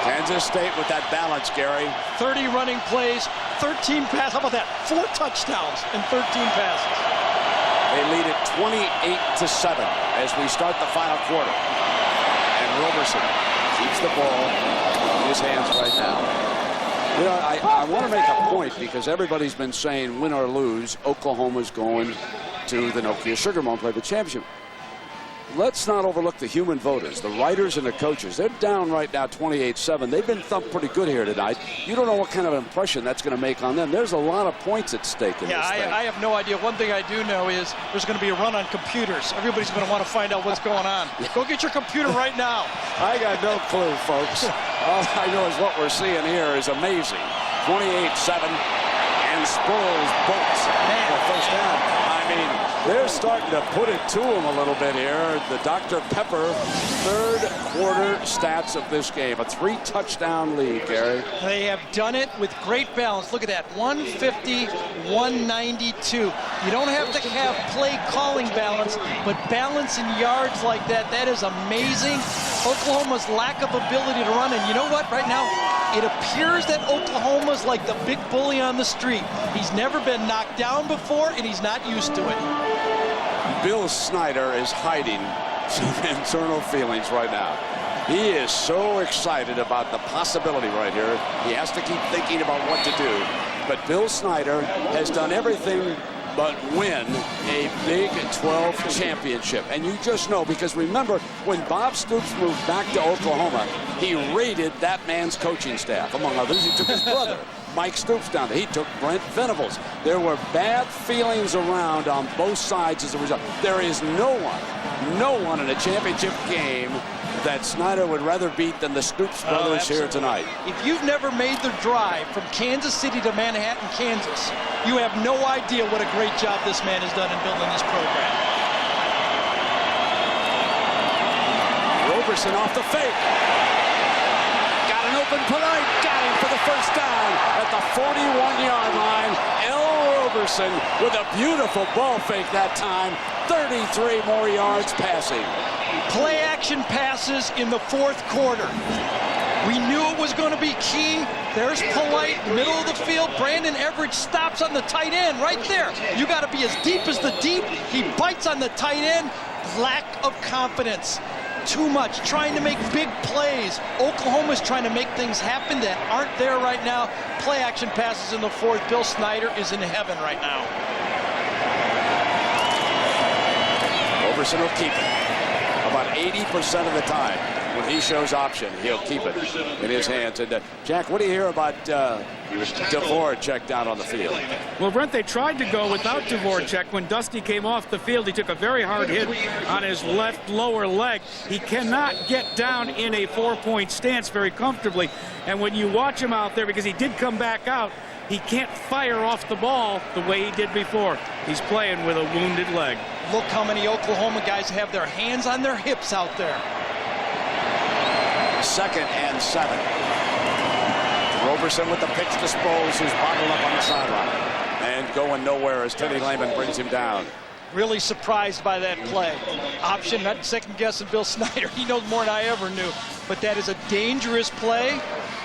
Kansas State with that balance, Gary. 30 running plays, 13 passes. How about that? 4 touchdowns and 13 passes. They lead it 28-7 as we start the final quarter. And Roberson keeps the ball in his hands right now. You know, I want to make a point because everybody's been saying, win or lose, Oklahoma's going to the Nokia Sugar Bowl and play the championship. Let's not overlook the human voters, the writers and the coaches. They're down right now 28-7. They've been thumped pretty good here tonight. You don't know what kind of impression that's going to make on them. There's a lot of points at stake in this thing. I have no idea. One thing I do know is there's going to be a run on computers. Everybody's going to want to find out what's going on. Go get your computer right now. I got no clue, folks. All I know is what we're seeing here is amazing. 28-7, and Sproles bolts for first down. I mean, they're starting to put it to him a little bit here. The Dr. Pepper third quarter stats of this game. A 3-touchdown lead, Gary. They have done it with great balance. Look at that, 150, 192. You don't have to have play calling balance, but balance in yards like that, that is amazing. Oklahoma's lack of ability to run, and you know what, right now, it appears that Oklahoma's like the big bully on the street. He's never been knocked down before, and he's not used to it. Bill Snyder is hiding some internal feelings right now. He is so excited about the possibility right here. He has to keep thinking about what to do. But Bill Snyder has done everything but win a Big 12 championship. And you just know, because remember, when Bob Stoops moved back to Oklahoma, he raided that man's coaching staff. Among others, he took his brother, Mike Stoops, down there. He took Brent Venables. There were bad feelings around on both sides as a result. There is no one in a championship game that Snyder would rather beat than the Stoops brothers here tonight. If you've never made the drive from Kansas City to Manhattan, Kansas, you have no idea what a great job this man has done in building this program. Roberson off the fake. Got an open Polite. Got him for the first down at the 41-yard line. Roberson with a beautiful ball fake that time. 33 more yards passing. Play action passes in the fourth quarter. We knew it was going to be key. There's Polite, middle of the field. Brandon Everidge stops on the tight end right there. You got to be as deep as the deep. He bites on the tight end. Lack of confidence. Too much. Trying to make big plays. Oklahoma's trying to make things happen that aren't there right now. Play action passes in the fourth. Bill Snyder is in heaven right now. Roberson will keep it. About 80% of the time when he shows option, he'll keep it in his hands. And Jack, what do you hear about Dvorak down on the field? Well, Brent, they tried to go without Dvorak. When Dusty came off the field, he took a very hard hit on his left lower leg. He cannot get down in a 4-point stance very comfortably. And when you watch him out there, because he did come back out, he can't fire off the ball the way he did before. He's playing with a wounded leg. Look how many Oklahoma guys have their hands on their hips out there. 2nd and 7. Roberson with the pitch to Sproles, who's bottled up on the sideline. And going nowhere as Teddy Lehman brings him down. Really surprised by that play. Option, not second guessing Bill Snyder. He knows more than I ever knew. But that is a dangerous play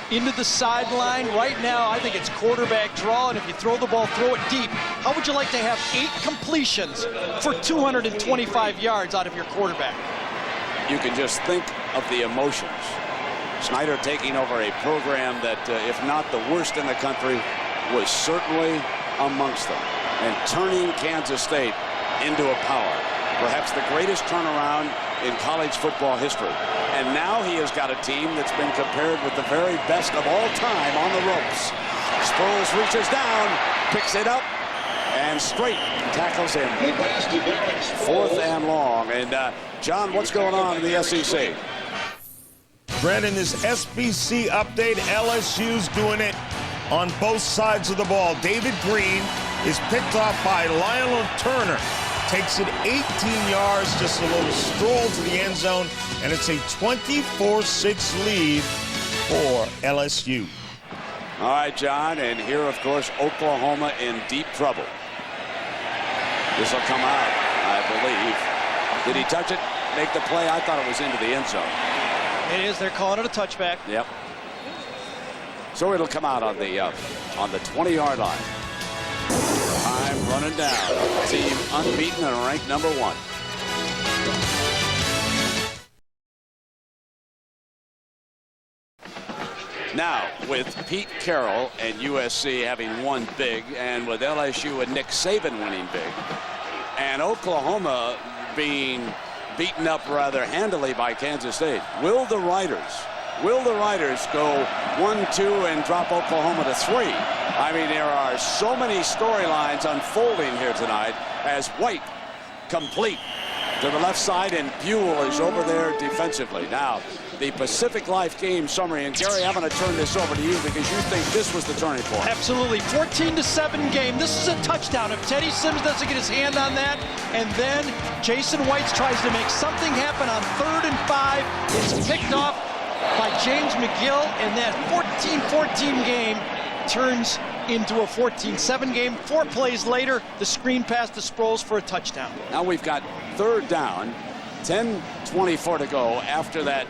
into the sideline. Right now, I think it's quarterback draw, and if you throw the ball, throw it deep. How would you like to have 8 completions for 225 yards out of your quarterback? You can just think of the emotions. Snyder taking over a program that, if not the worst in the country, was certainly amongst them, and turning Kansas State into a power. Perhaps the greatest turnaround in college football history. And now he has got a team that's been compared with the very best of all time on the ropes. Sproles reaches down, picks it up, and straight tackles him. 4th and long. And John, what's going on in the SEC? Brandon, this SBC update, LSU's doing it on both sides of the ball. David Green is picked off by Lionel Turner. Takes it 18 yards, just a little stroll to the end zone, and it's a 24-6 lead for LSU. All right, John, and here, of course, Oklahoma in deep trouble. This will come out, I believe. Did he touch it, make the play? I thought it was into the end zone. It is. They're calling it a touchback. Yep. So it'll come out on the 20-yard line. Time running down. Team unbeaten and ranked number 1. Now, with Pete Carroll and USC having won big, and with LSU and Nick Saban winning big, and Oklahoma being beaten up rather handily by Kansas State, will the Riders go 1-2 and drop Oklahoma to 3? I mean, there are so many storylines unfolding here tonight as White complete to the left side and Buell is over there defensively. Now, the Pacific Life game summary, and Gary, I'm going to turn this over to you because you think this was the turning point. Absolutely. 14-7 game. This is a touchdown. If Teddy Sims doesn't get his hand on that, and then Jason White tries to make something happen on 3rd and 5, it's picked off by James McGill, and that 14-14 game turns into a 14-7 game. 4 plays later, the screen pass to Sproles for a touchdown. Now we've got 3rd down, 10:24 to go after that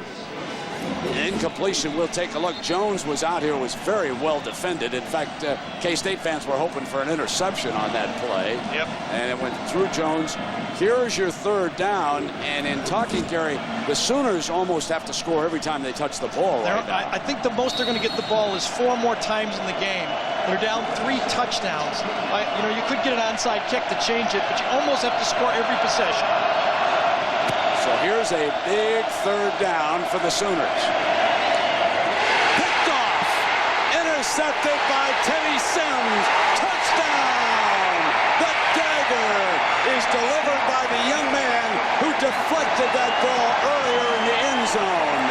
incompletion. We'll take a look. Jones was out here, was very well defended. In fact, K-State fans were hoping for an interception on that play. Yep. And it went through Jones. Here's your 3rd down. And in talking, Gary, the Sooners almost have to score every time they touch the ball right now. I think the most they're going to get the ball is 4 more times in the game. They're down 3 touchdowns. You could get an onside kick to change it, but you almost have to score every possession. So here's a big 3rd down for the Sooners. Picked off. Intercepted by Teddy Sims. Touchdown. The dagger is delivered by the young man who deflected that ball earlier in the end zone.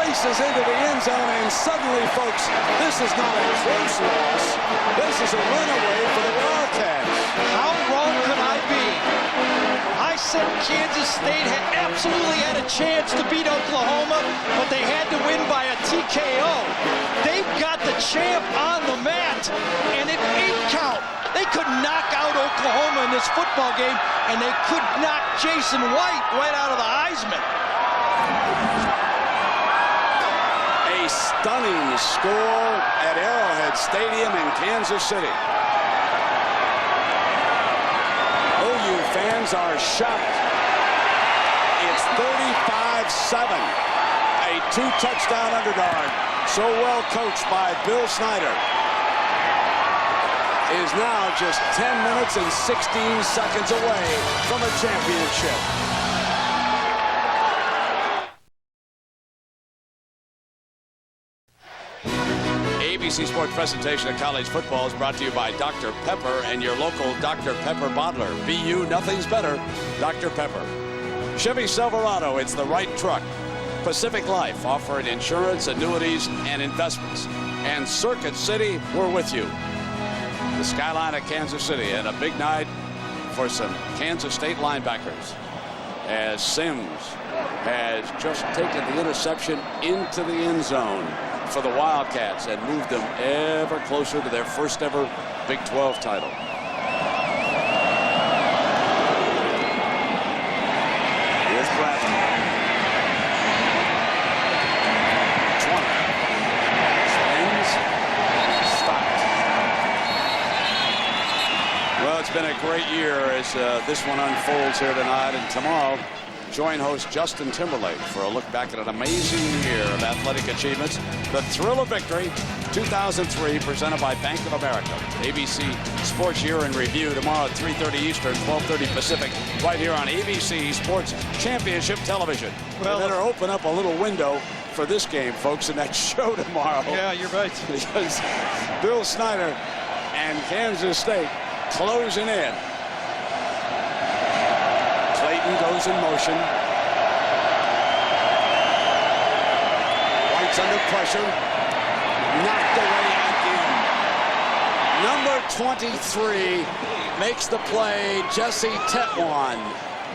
Races into the end zone, and suddenly, folks, this is not a close loss. This is a runaway for the Wildcats. How wrong could I be? I said Kansas State absolutely had a chance to beat Oklahoma, but they had to win by a TKO. They've got the champ on the mat, and it 8 count. They could knock out Oklahoma in this football game, and they could knock Jason White right out of the Heisman. A stunning score at Arrowhead Stadium in Kansas City. OU fans are shocked. It's 35-7. A 2-touchdown underdog, so well coached by Bill Snyder, is now just 10 minutes and 16 seconds away from a championship. ABC Sports presentation of college football is brought to you by Dr. Pepper and your local Dr. Pepper bottler. BU, nothing's better. Dr. Pepper. Chevy Silverado, it's the right truck. Pacific Life, offering insurance, annuities, and investments. And Circuit City, we're with you. The skyline of Kansas City, and a big night for some Kansas State linebackers. as Sims has just taken the interception into the end zone for the Wildcats and moved them ever closer to their first ever Big 12 title. Here's Bradley. 20. Spins. Stopped. Well, it's been a great year as this one unfolds here tonight, and tomorrow join host Justin Timberlake for a look back at an amazing year of athletic achievements. The Thrill of Victory 2003, presented by Bank of America. ABC Sports Year in Review tomorrow at 3:30 Eastern, 12:30 Pacific, right here on ABC Sports Championship Television. Well, we better open up a little window for this game, folks, in that show tomorrow. Yeah, you're right. Because Bill Snyder and Kansas State closing in. Clayton goes in motion. White's under pressure. Knocked away again. Number 23 makes the play, Jesse Tetwan.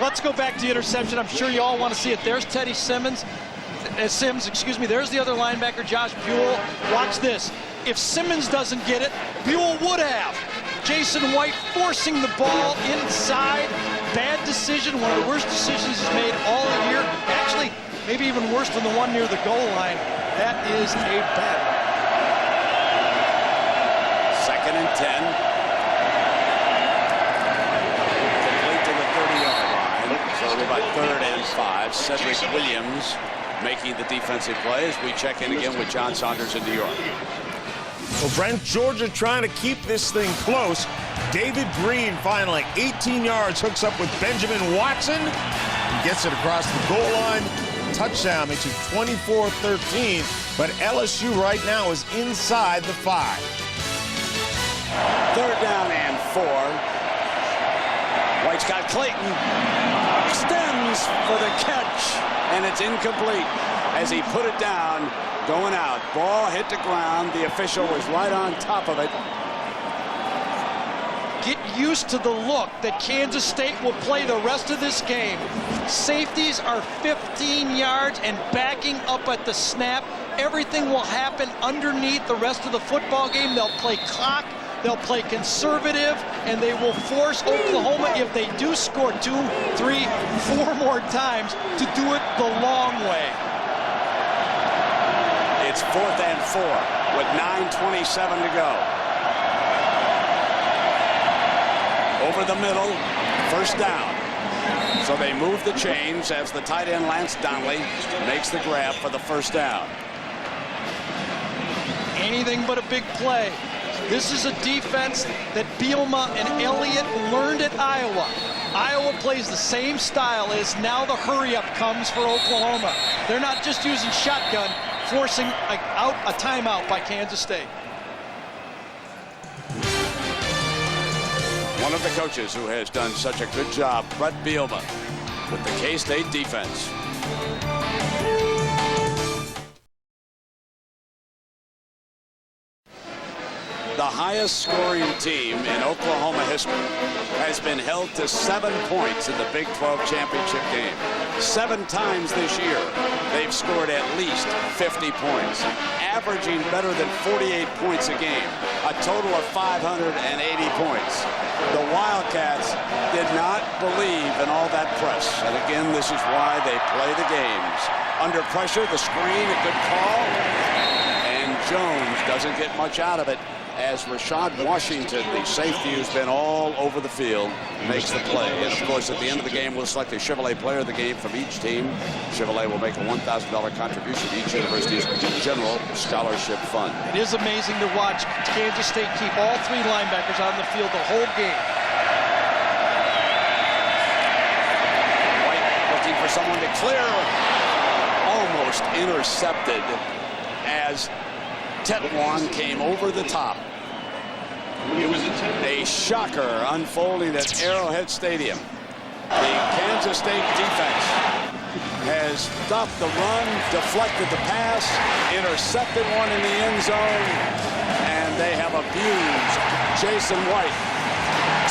Let's go back to the interception. I'm sure you all want to see it. There's Teddy Sims. Excuse me. There's the other linebacker, Josh Buell. Watch this. If Simmons doesn't get it, Buell would have. Jason White forcing the ball inside. Bad decision, one of the worst decisions he's made all year. Actually, maybe even worse than the one near the goal line. That is a bad one. 2nd and 10. Complete to the 30-yard line. So it'll be by 3rd and 5. Cedric Williams making the defensive play as we check in again with John Saunders in New York. Well, Brent, Georgia trying to keep this thing close. David Green finally 18 yards, hooks up with Benjamin Watson and gets it across the goal line. Touchdown makes it 24-13, but LSU right now is inside the 5. 3rd down and 4. White's got Clayton. Extends for the catch, and it's incomplete as he put it down. Going out. Ball hit the ground. The official was right on top of it. Get used to the look that Kansas State will play the rest of this game. Safeties are 15 yards and backing up at the snap. Everything will happen underneath the rest of the football game. They'll play clock. They'll play conservative, and they will force Oklahoma, if they do score 2, 3, 4 more times, to do it the long way. It's 4th and 4 with 9:27 to go. Over the middle, 1st down. So they move the chains as the tight end Lance Donnelly makes the grab for the 1st down. Anything but a big play. This is a defense that Bielema and Elliott learned at Iowa. Iowa plays the same style as now the hurry-up comes for Oklahoma. They're not just using shotgun, forcing out a timeout by Kansas State. One of the coaches who has done such a good job, Brett Bielema, with the K-State defense. The highest scoring team in Oklahoma history has been held to 7 points in the Big 12 championship game. 7 times this year, they've scored at least 50 points, averaging better than 48 points a game, a total of 580 points. The Wildcats did not believe in all that press, and again, this is why they play the games. Under pressure, the screen, a good call, and Jones doesn't get much out of it, as Rashad Washington, the safety who's been all over the field, makes the play. And, of course, at the end of the game, we'll select a Chevrolet player of the game from each team. Chevrolet will make a $1,000 contribution to each university's general scholarship fund. It is amazing to watch Kansas State keep all 3 linebackers on the field the whole game. White looking for someone to clear. Almost intercepted as Tetwan came over the top. A shocker unfolding at Arrowhead Stadium. The Kansas State defense has stopped the run, deflected the pass, intercepted one in the end zone, and they have abused Jason White.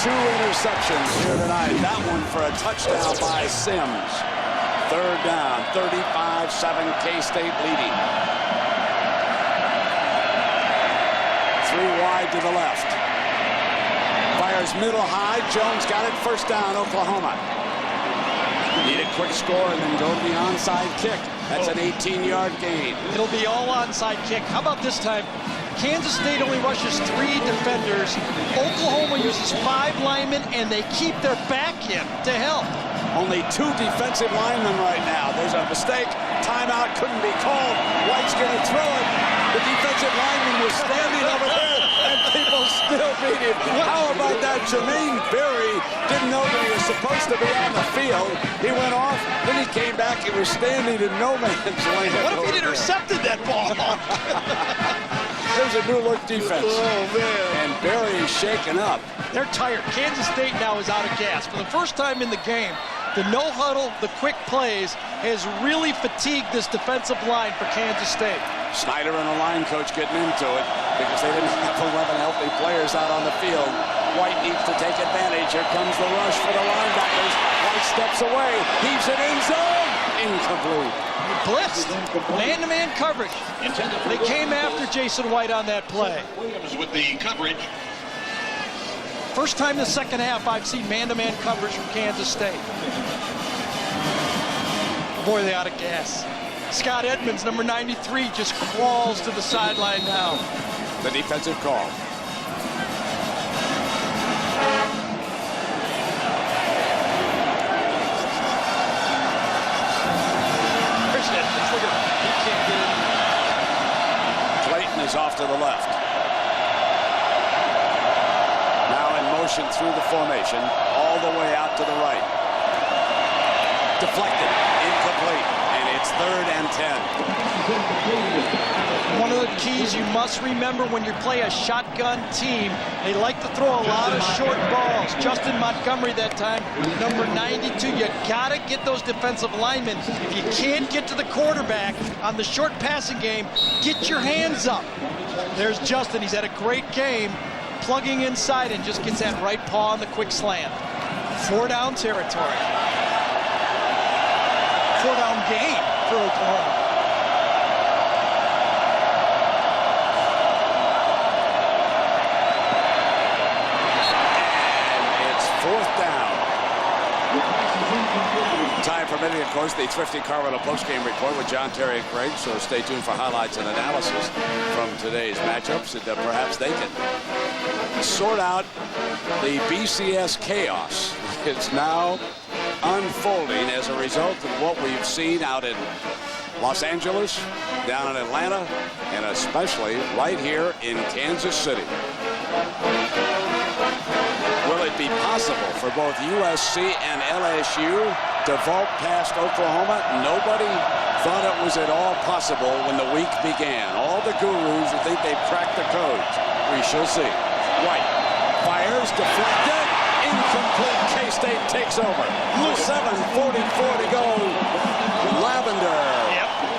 2 interceptions here tonight. That one for a touchdown by Sims. 3rd down, 35-7, K-State leading. 3 wide to the left. Fires middle high. Jones got it. 1st down, Oklahoma. Need a quick score and then go to the onside kick. That's an 18-yard gain. It'll be all onside kick. How about this time? Kansas State only rushes 3 defenders. Oklahoma uses 5 linemen, and they keep their back in to help. Only 2 defensive linemen right now. There's a mistake. Timeout couldn't be called. White's going to throw it. The defensive lineman was standing over there, and people still beat him. How about that? Jermaine Berry didn't know that he was supposed to be on the field. He went off, then he came back. He was standing in no man's land. What if he'd intercepted that ball? There's a new-look defense. Oh, man. And Berry is shaken up. They're tired. Kansas State now is out of gas. For the first time in the game, the no-huddle, the quick plays, has really fatigued this defensive line for Kansas State. Snyder and the line coach getting into it because they didn't have 11 healthy players out on the field. White needs to take advantage. Here comes the rush for the linebackers. White steps away, heaves it in zone. Incomplete. Blitzed. Man-to-man coverage. They came after Jason White on that play. Williams with the coverage. First time in the second half I've seen man-to-man coverage from Kansas State. Boy, they out of gas. Scott Edmonds, number 93, just crawls to the sideline now. The defensive call. Christian Edmonds, look at him. He can't get in. Clayton is off to the left. Now in motion through the formation, all the way out to the right. Deflected, incomplete, and it's 3rd and 10. One of the keys you must remember when you play a shotgun team, they like to throw a lot of short balls. Justin Montgomery that time, number 92. You gotta get those defensive linemen. If you can't get to the quarterback on the short passing game, get your hands up. There's Justin, he's had a great game, plugging inside and just gets that right paw on the quick slant. 4 down territory. 4 down gain for Oklahoma. And it's 4th down. Time permitting, of course, the Thrifty Carville postgame report with John, Terry, and Craig. So stay tuned for highlights and analysis from today's matchups, and perhaps they can sort out the BCS chaos. It's now unfolding as a result of what we've seen out in Los Angeles, down in Atlanta, and especially right here in Kansas City. Will it be possible for both USC and LSU to vault past Oklahoma? Nobody thought it was at all possible when the week began. All the gurus who think they've cracked the codes. We shall see. White fires, deflected, incomplete. K-State takes over. 7:44 to go. Lavender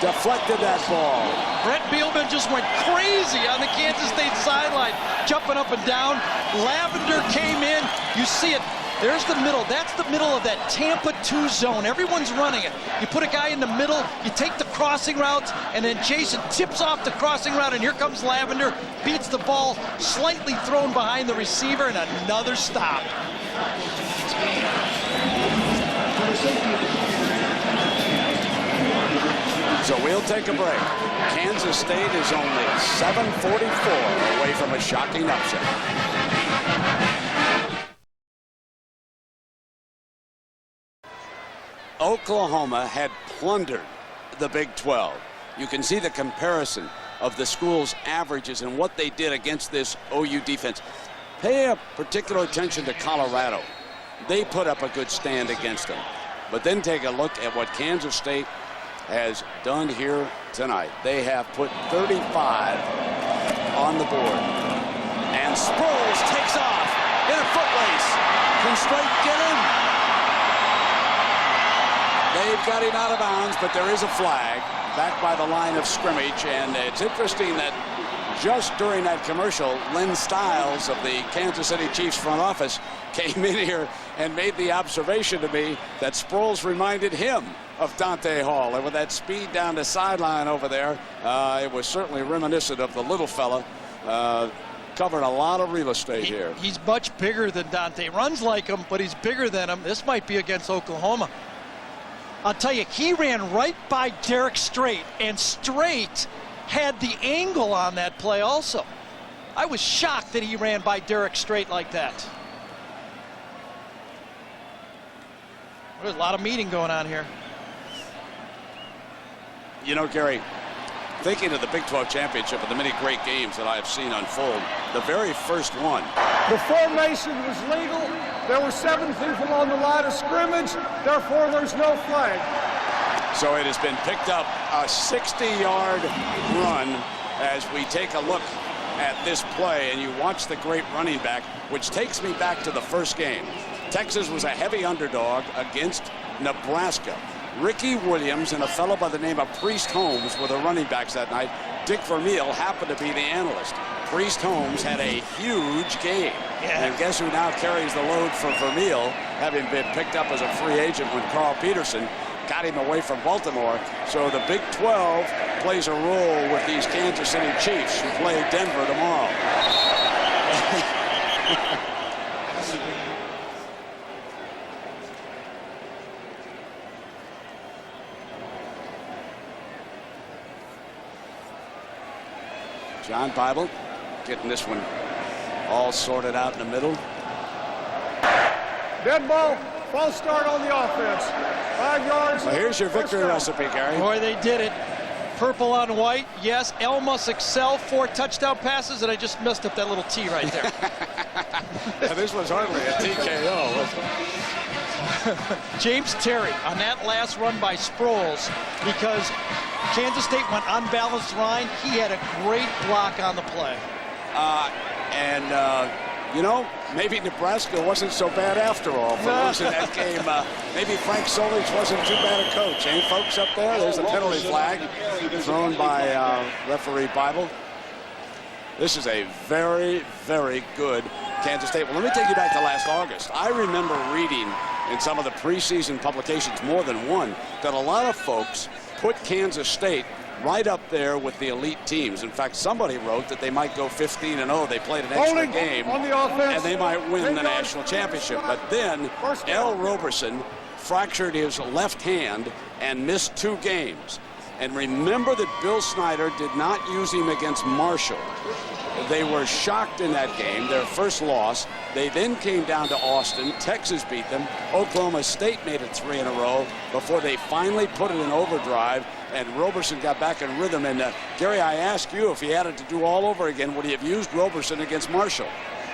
deflected that ball. Brett Bielman just went crazy on the Kansas State sideline, jumping up and down. Lavender came in. You see it. There's the middle. That's the middle of that Tampa 2 zone. Everyone's running it. You put a guy in the middle, you take the crossing routes, and then Jason tips off the crossing route, and here comes Lavender, beats the ball, slightly thrown behind the receiver, and another stop. So we'll take a break. Kansas State is only 7:44 away from a shocking upset. Oklahoma had plundered the Big 12. You can see the comparison of the school's averages and what they did against this OU defense. Pay a particular attention to Colorado. They put up a good stand against them. But then take a look at what Kansas State has done here tonight. They have put 35 on the board. And Sproles takes off in a foot race. Can State get him? They've got him out of bounds, but there is a flag back by the line of scrimmage. And it's interesting that just during that commercial, Lynn Stiles of the Kansas City Chiefs front office came in here and made the observation to me that Sproles reminded him of Dante Hall. And with that speed down the sideline over there, it was certainly reminiscent of the little fella. Covered a lot of real estate here. He's much bigger than Dante. Runs like him, but he's bigger than him. This might be against Oklahoma. I'll tell you, he ran right by Derek Strait, and Strait had the angle on that play also. I was shocked that he ran by Derek Strait like that. There's a lot of meeting going on here. You know, Gary, thinking of the Big 12 Championship and the many great games that I have seen unfold, the very first one. The formation was legal. There were 7 people on the line of scrimmage. Therefore, there's no flag. So it has been picked up, a 60-yard run as we take a look at this play, and you watch the great running back, which takes me back to the first game. Texas was a heavy underdog against Nebraska. Ricky Williams and a fellow by the name of Priest Holmes were the running backs that night. Dick Vermeil happened to be the analyst. Priest Holmes had a huge game. Yeah. And guess who now carries the load for Vermeil, having been picked up as a free agent when Carl Peterson got him away from Baltimore. So the Big 12 plays a role with these Kansas City Chiefs who play Denver tomorrow. John Bible getting this one all sorted out in the middle. Dead ball, false start on the offense. 5 yards. Well, here's your victory recipe, Gary. Boy, they did it. Purple on white. Yes, El must excel. 4 touchdown passes, and I just messed up that little T right there. Yeah, this was hardly a TKO, was it? James Terry on that last run by Sproles, because Kansas State went unbalanced line. He had a great block on the play. You know, maybe Nebraska wasn't so bad after all for losing that game. Maybe Frank Solich wasn't too bad a coach. Any folks up there? There's a penalty flag thrown by referee Bible. This is a very, very good Kansas State. Well, let me take you back to last August. I remember reading in some of the preseason publications, more than one, that a lot of folks put Kansas State right up there with the elite teams. In fact, somebody wrote that they might go 15-0. They played an extra game, on the offense, and they might win the national championship. But then L. Roberson fractured his left hand and missed 2 games. And remember that Bill Snyder did not use him against Marshall. They were shocked in that game, their first loss. They then came down to Austin. Texas beat them. Oklahoma State made it 3 in a row before they finally put it in overdrive, and Roberson got back in rhythm. And Gary, I ask you, if he had it to do all over again, would he have used Roberson against Marshall?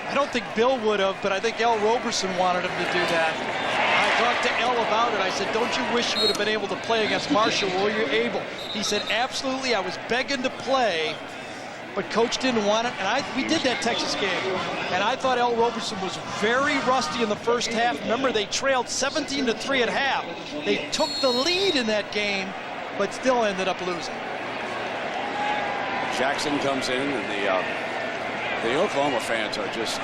I don't think Bill would have, but I think L. Roberson wanted him to do that. I talked to L about it. I said, don't you wish you would have been able to play against Marshall? Were you able? He said, absolutely. I was begging to play, but coach didn't want it. And we did that Texas game. And I thought L. Roberson was very rusty in the first half. Remember, they trailed 17-3 at half. They took the lead in that game, but still ended up losing. Jackson comes in, and the Oklahoma fans are just,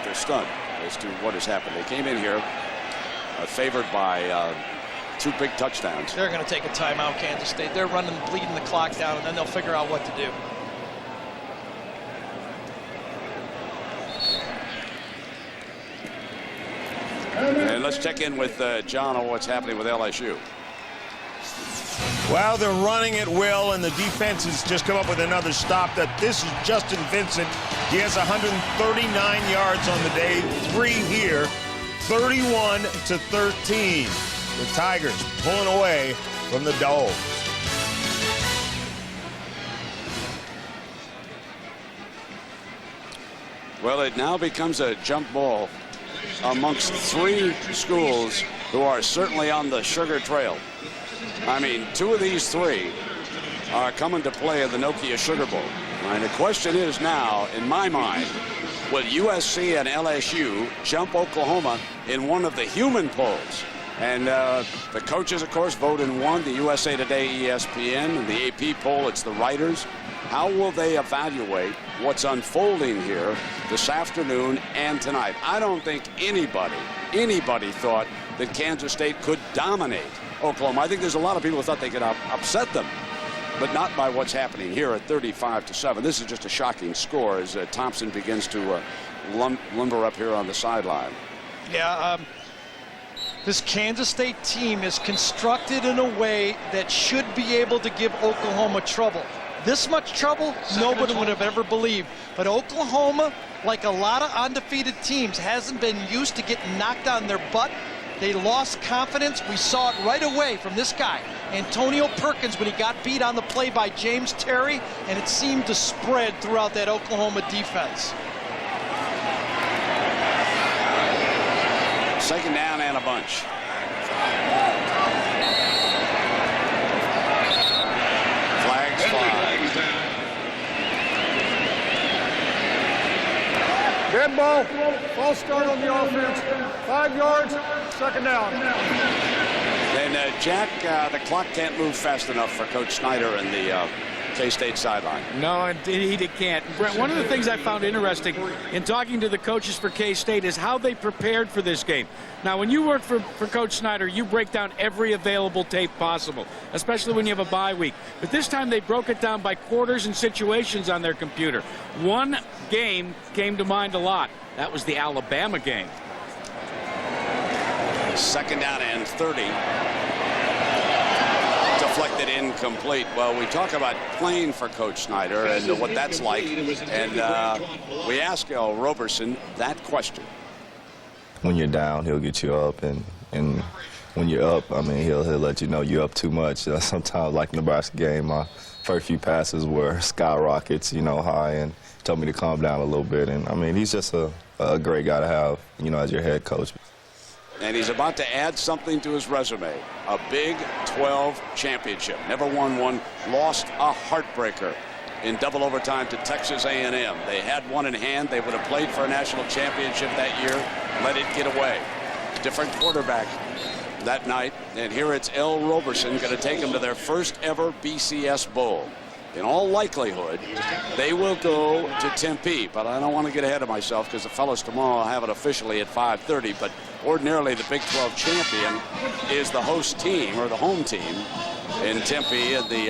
they're stunned as to what has happened. They came in here favored by 2 big touchdowns. They're going to take a timeout, Kansas State. They're bleeding the clock down, and then they'll figure out what to do. And let's check in with John on what's happening with LSU. Well, they're running at will, and the defense has just come up with another stop. This is Justin Vincent. He has 139 yards on the day, 3 here, 31-13. The Tigers pulling away from the Dogs. Well, it now becomes a jump ball amongst 3 schools who are certainly on the Sugar Trail. I mean, 2 of these 3 are coming to play in the Nokia Sugar Bowl. And the question is now, in my mind, will USC and LSU jump Oklahoma in one of the human polls? And the coaches, of course, vote in one. The USA Today, ESPN, and the AP poll, it's the writers. How will they evaluate what's unfolding here this afternoon and tonight? I don't think anybody thought that Kansas State could dominate Oklahoma. I think there's a lot of people who thought they could upset them, but not by what's happening here at 35-7. This is just a shocking score as Thompson begins to lumber up here on the sideline. Yeah, this Kansas State team is constructed in a way that should be able to give Oklahoma trouble. This much trouble, nobody would have ever believed. But Oklahoma, like a lot of undefeated teams, hasn't been used to getting knocked on their butt. They lost confidence. We saw it right away from this guy, Antonio Perkins, when he got beat on the play by James Terry, and it seemed to spread throughout that Oklahoma defense. Second down and a bunch. Flags fly. Dead ball. False start on the offense. 5 yards. Second down. And Jack, the clock can't move fast enough for Coach Snyder and the K-State sideline. No, indeed it can't. Brent, one of the things I found interesting in talking to the coaches for K-State is how they prepared for this game. Now, when you work for Coach Snyder, you break down every available tape possible, especially when you have a bye week. But this time they broke it down by quarters and situations on their computer. One game came to mind a lot. That was the Alabama game. Second down and 30. Deflected incomplete. Well, we talk about playing for Coach Snyder and what that's like. And we ask Roberson that question. When you're down, he'll get you up, and when you're up, I mean, he'll let you know you're up too much. Sometimes, like Nebraska game, my first few passes were skyrockets, high, and told me to calm down a little bit. And I mean, he's just a great guy to have, as your head coach. And he's about to add something to his resume. A Big 12 championship. Never won one. Lost a heartbreaker in double overtime to Texas A&M. They had one in hand. They would have played for a national championship that year. Let it get away. Different quarterback that night. And here it's L. Roberson going to take them to their first ever BCS Bowl. In all likelihood, they will go to Tempe, but I don't want to get ahead of myself because the fellows tomorrow will have it officially at 5:30. But ordinarily, the Big 12 champion is the host team or the home team in Tempe at the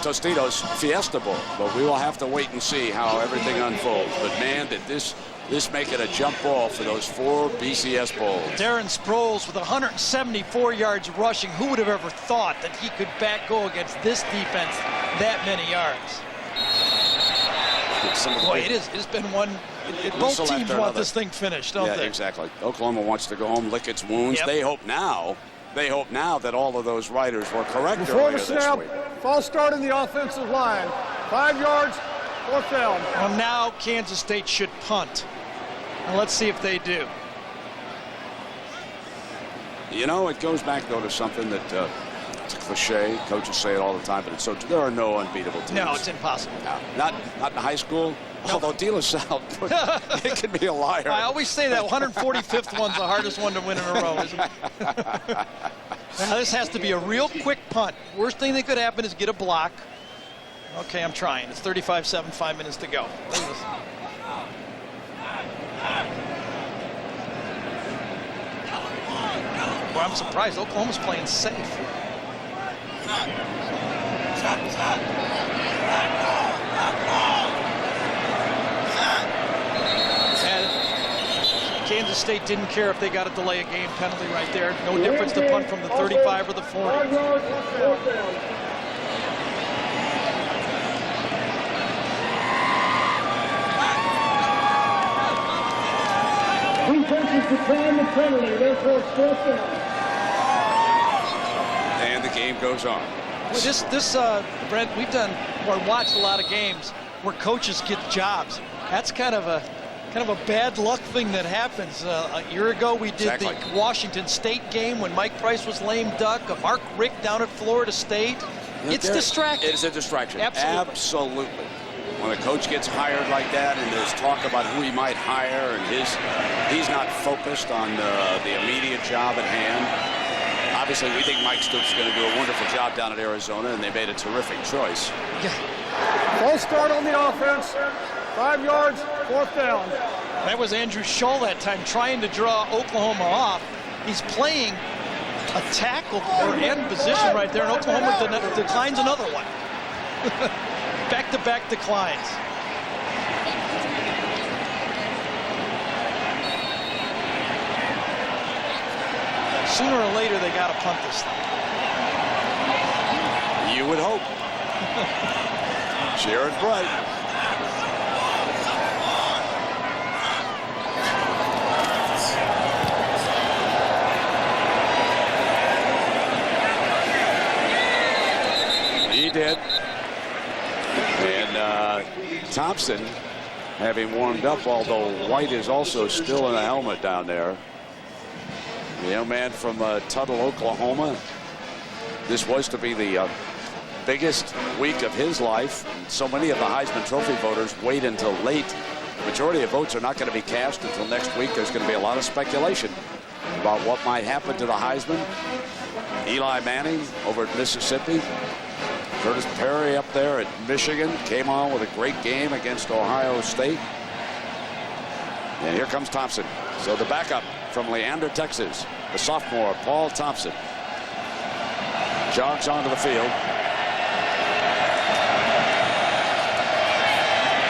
Tostitos Fiesta Bowl. But we will have to wait and see how everything unfolds. But man, did this make it a jump ball for those 4 BCS Bowls. Darren Sproles with 174 yards rushing. Who would have ever thought that he could go against this defense that many yards? Boy, it has been one. Both teams want this thing finished, don't they? Yeah, exactly. Oklahoma wants to go home, lick its wounds. Yep. They hope now that all of those writers were correct Before the this snap, week. false start in the offensive line. 5 yards, 4th down. Well, now Kansas State should punt. And let's see if they do. It goes back, though, to something that it's a cliche. Coaches say it all the time, but it's so there are no unbeatable teams. No, it's impossible. No, not in high school. No. Although De La Salle, it can be a liar. I always say that 145th one's the hardest one to win in a row, isn't it? Now, this has to be a real quick punt. Worst thing that could happen is get a block. Okay, I'm trying. It's 35-7, 5 minutes to go. Well, I'm surprised Oklahoma's playing safe. And Kansas State didn't care if they got a delay a game penalty right there. No difference to punt from the 35 or the 40. And the game goes on. Well, Brent, we've watched a lot of games where coaches get jobs. That's kind of a bad luck thing that happens. A year ago, we did the Washington State game when Mike Price was lame duck. Mark Richt down at Florida State. It's distracting. It is a distraction. Absolutely. When a coach gets hired like that and there's talk about who he might hire and he's not focused on the immediate job at hand, obviously, we think Mike Stoops is going to do a wonderful job down at Arizona, and they made a terrific choice. False start on the offense. 5 yards, 4th down. That was Andrew Scholl that time trying to draw Oklahoma off. He's playing a tackle or end position right there, and Oklahoma declines another one. Back-to-back declines. Sooner or later, they got to punt this thing. You would hope. Jared Bright. He did. And Thompson, having warmed up, although White is also still in a helmet down there. The young man from Tuttle, Oklahoma. This was to be the biggest week of his life. And so many of the Heisman Trophy voters wait until late. The majority of votes are not going to be cast until next week. There's going to be a lot of speculation about what might happen to the Heisman. Eli Manning over at Mississippi. Curtis Perry up there at Michigan came on with a great game against Ohio State. And here comes Thompson. So the backup from Leander, Texas, the sophomore, Paul Thompson, jogs onto the field.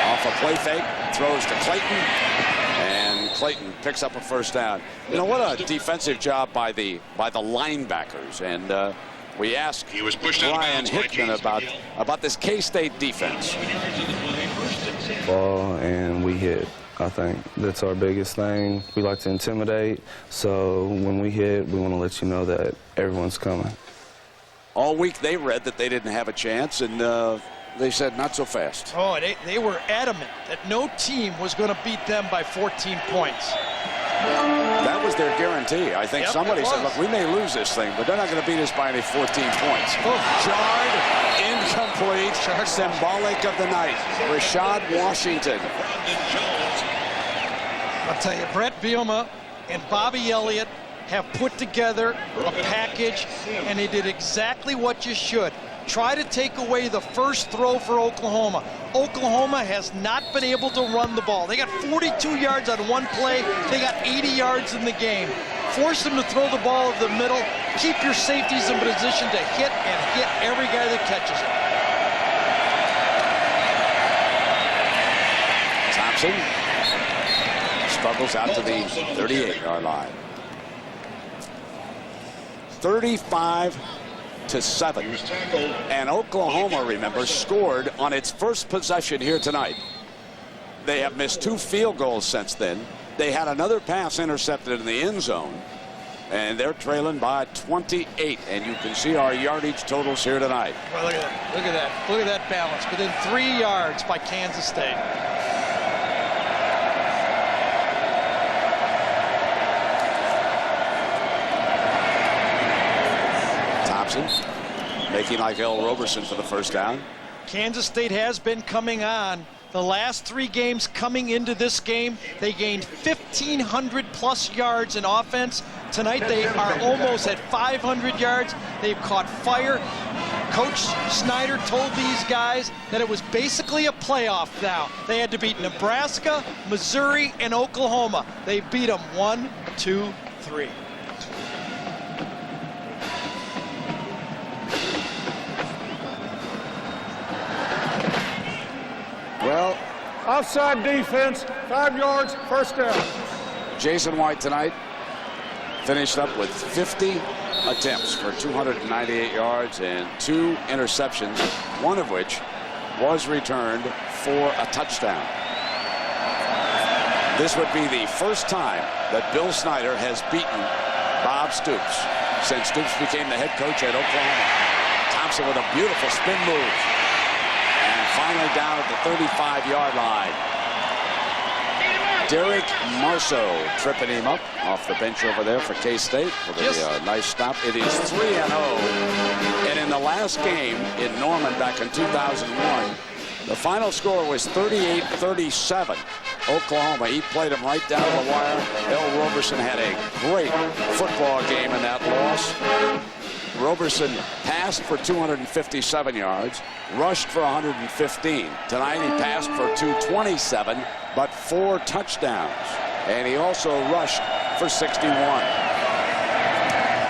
Off a play fake, throws to Clayton, and Clayton picks up a 1st down. You know, what a defensive job by the linebackers. And we asked Ryan Hickman about this K-State defense. Ball and we hit. I think that's our biggest thing. We like to intimidate, so when we hit, we want to let you know that everyone's coming. All week they read that they didn't have a chance, and they said not so fast. Oh, they were adamant that no team was going to beat them by 14 points. That was their guarantee. I think somebody said, look, we may lose this thing, but they're not going to beat us by any 14 points. Jarred, incomplete, symbolic of the night. Rashad Washington. I'll tell you, Brett Bielema and Bobby Elliott have put together a package, and they did exactly what you should. Try to take away the first throw for Oklahoma. Oklahoma has not been able to run the ball. They got 42 yards on one play. They got 80 yards in the game. Force them to throw the ball over the middle. Keep your safeties in position to hit every guy that catches it. Thompson struggles out to the 38-yard line. 35-7. And Oklahoma, remember, scored on its first possession here tonight. They have missed 2 field goals since then. They had another pass intercepted in the end zone. And they're trailing by 28. And you can see our yardage totals here tonight. Well, look at that. Look at that. Look at that balance. Within 3 yards by Kansas State. Making like L. Roberson for the 1st down. Kansas State has been coming on. The last 3 games coming into this game, they gained 1,500+ yards in offense. Tonight they are almost at 500 yards. They've caught fire. Coach Snyder told these guys that it was basically a playoff now. They had to beat Nebraska, Missouri, and Oklahoma. They beat them 1, 2, 3. Well, offside defense, 5 yards, 1st down. Jason White tonight finished up with 50 attempts for 298 yards and 2 interceptions, one of which was returned for a touchdown. This would be the first time that Bill Snyder has beaten Bob Stoops since Stoops became the head coach at Oklahoma. Thompson with a beautiful spin move. And finally down at the 35-yard line. Derek Marceau tripping him up off the bench over there for K-State with a nice stop. It is 3-0. And in the last game in Norman back in 2001, the final score was 38-37. Oklahoma. He played him right down the wire. El Roberson had a great football game in that loss. Roberson passed for 257 yards, rushed for 115. Tonight he passed for 227, but 4 touchdowns. And he also rushed for 61.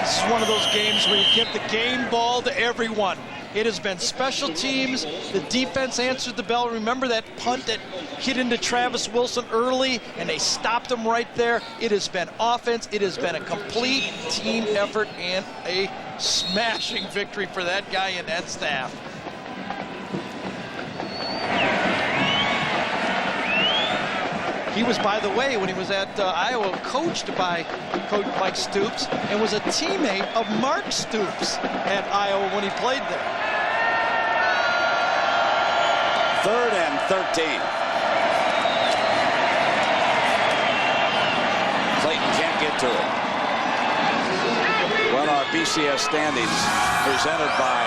This is one of those games where you give the game ball to everyone. It has been special teams. The defense answered the bell. Remember that punt that hit into Travis Wilson early, and they stopped him right there. It has been offense. It has been a complete team effort and a smashing victory for that guy and that staff. He was, by the way, when he was at Iowa, coached by Coach Mike Stoops and was a teammate of Mark Stoops at Iowa when he played there. 3rd and 13. Clayton can't get to it. Well, our BCS standings presented by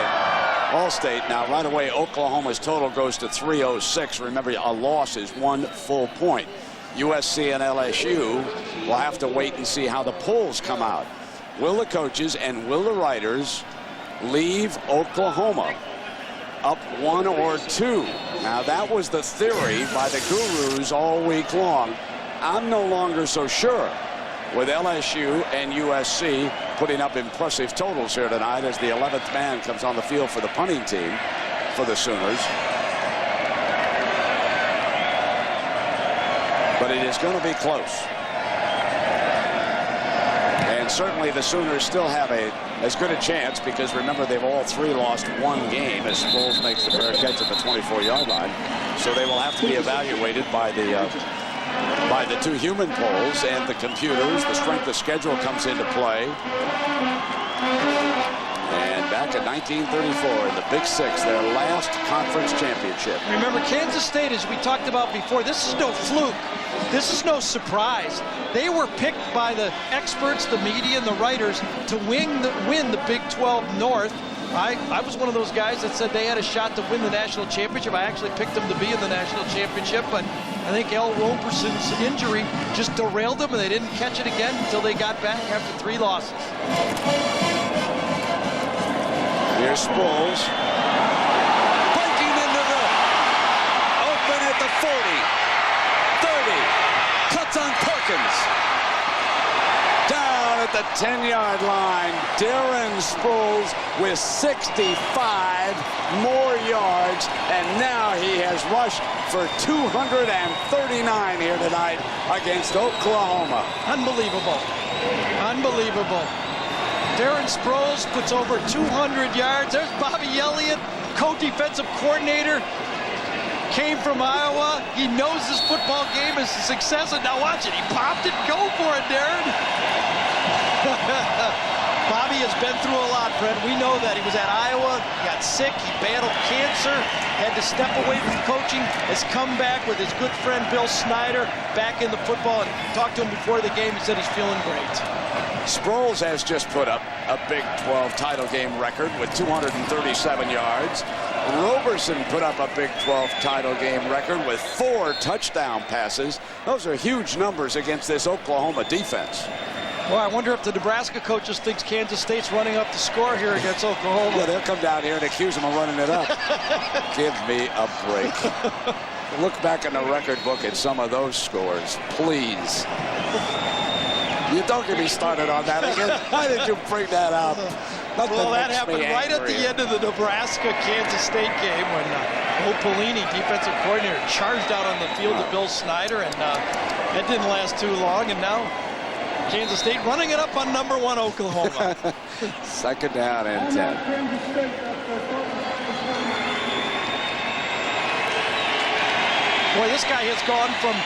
Allstate. Now, right away, Oklahoma's total goes to 306. Remember, a loss is 1 full point. USC and LSU will have to wait and see how the polls come out. Will the coaches and will the writers leave Oklahoma up 1 or 2? Now, that was the theory by the gurus all week long. I'm no longer so sure, with LSU and USC putting up impressive totals here tonight as the 11th man comes on the field for the punting team for the Sooners. But it is going to be close. And certainly the Sooners still have as good a chance, because remember, they've all 3 lost 1 game as Sproles makes the fair catch at the 24-yard line. So they will have to be evaluated by the 2 human polls and the computers. The strength of schedule comes into play. And back in 1934 in the Big Six, their last conference championship. Remember, Kansas State, as we talked about before, this is no fluke. This is no surprise. They were picked by the experts, the media, and the writers to win the Big 12 North. I was one of those guys that said they had a shot to win the national championship. I actually picked them to be in the national championship, but I think El Roberson's injury just derailed them, and they didn't catch it again until they got back after 3 losses. Here's Sproles. Breaking into the open at the 40. 30. Cuts on Perkins. Down at the 10-yard line. Darren Sproles with 65 more yards. And now he has rushed for 239 here tonight against Oklahoma. Unbelievable. Unbelievable. Darren Sproles puts over 200 yards. There's Bobby Elliott, co-defensive coordinator. Came from Iowa. He knows this football game is a success. And now watch it. He popped it. Go for it, Darren. Bobby has been through a lot, Fred. We know that. He was at Iowa, got sick, he battled cancer, had to step away from coaching, has come back with his good friend Bill Snyder back in the football, and talked to him before the game. He said he's feeling great. Sproles has just put up a Big 12 title game record with 237 yards. Roberson put up a Big 12 title game record with 4 touchdown passes. Those are huge numbers against this Oklahoma defense. Well, I wonder if the Nebraska coaches thinks Kansas State's running up the score here against Oklahoma. Yeah, they'll come down here and accuse them of running it up. Give me a break. Look back in the record book at some of those scores, please. You don't get me started on that again. Why did you bring that up? Well, that happened right at the end of the Nebraska-Kansas State game when Bo Pelini, defensive coordinator, charged out on the field to Bill Snyder, and that didn't last too long, and now Kansas State running it up on number 1 Oklahoma. 2nd down and 10. Boy, this guy has gone from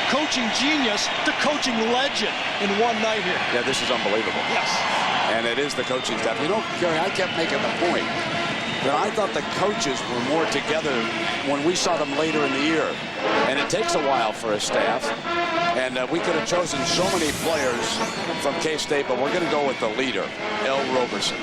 coaching genius to coaching legend in one night here. Yeah, this is unbelievable. Yes. And it is the coaching staff. You know, Gary, I kept making the point that I thought the coaches were more together when we saw them later in the year. And it takes a while for a staff. And we could have chosen so many players from K-State, but we're going to go with the leader, El Roberson.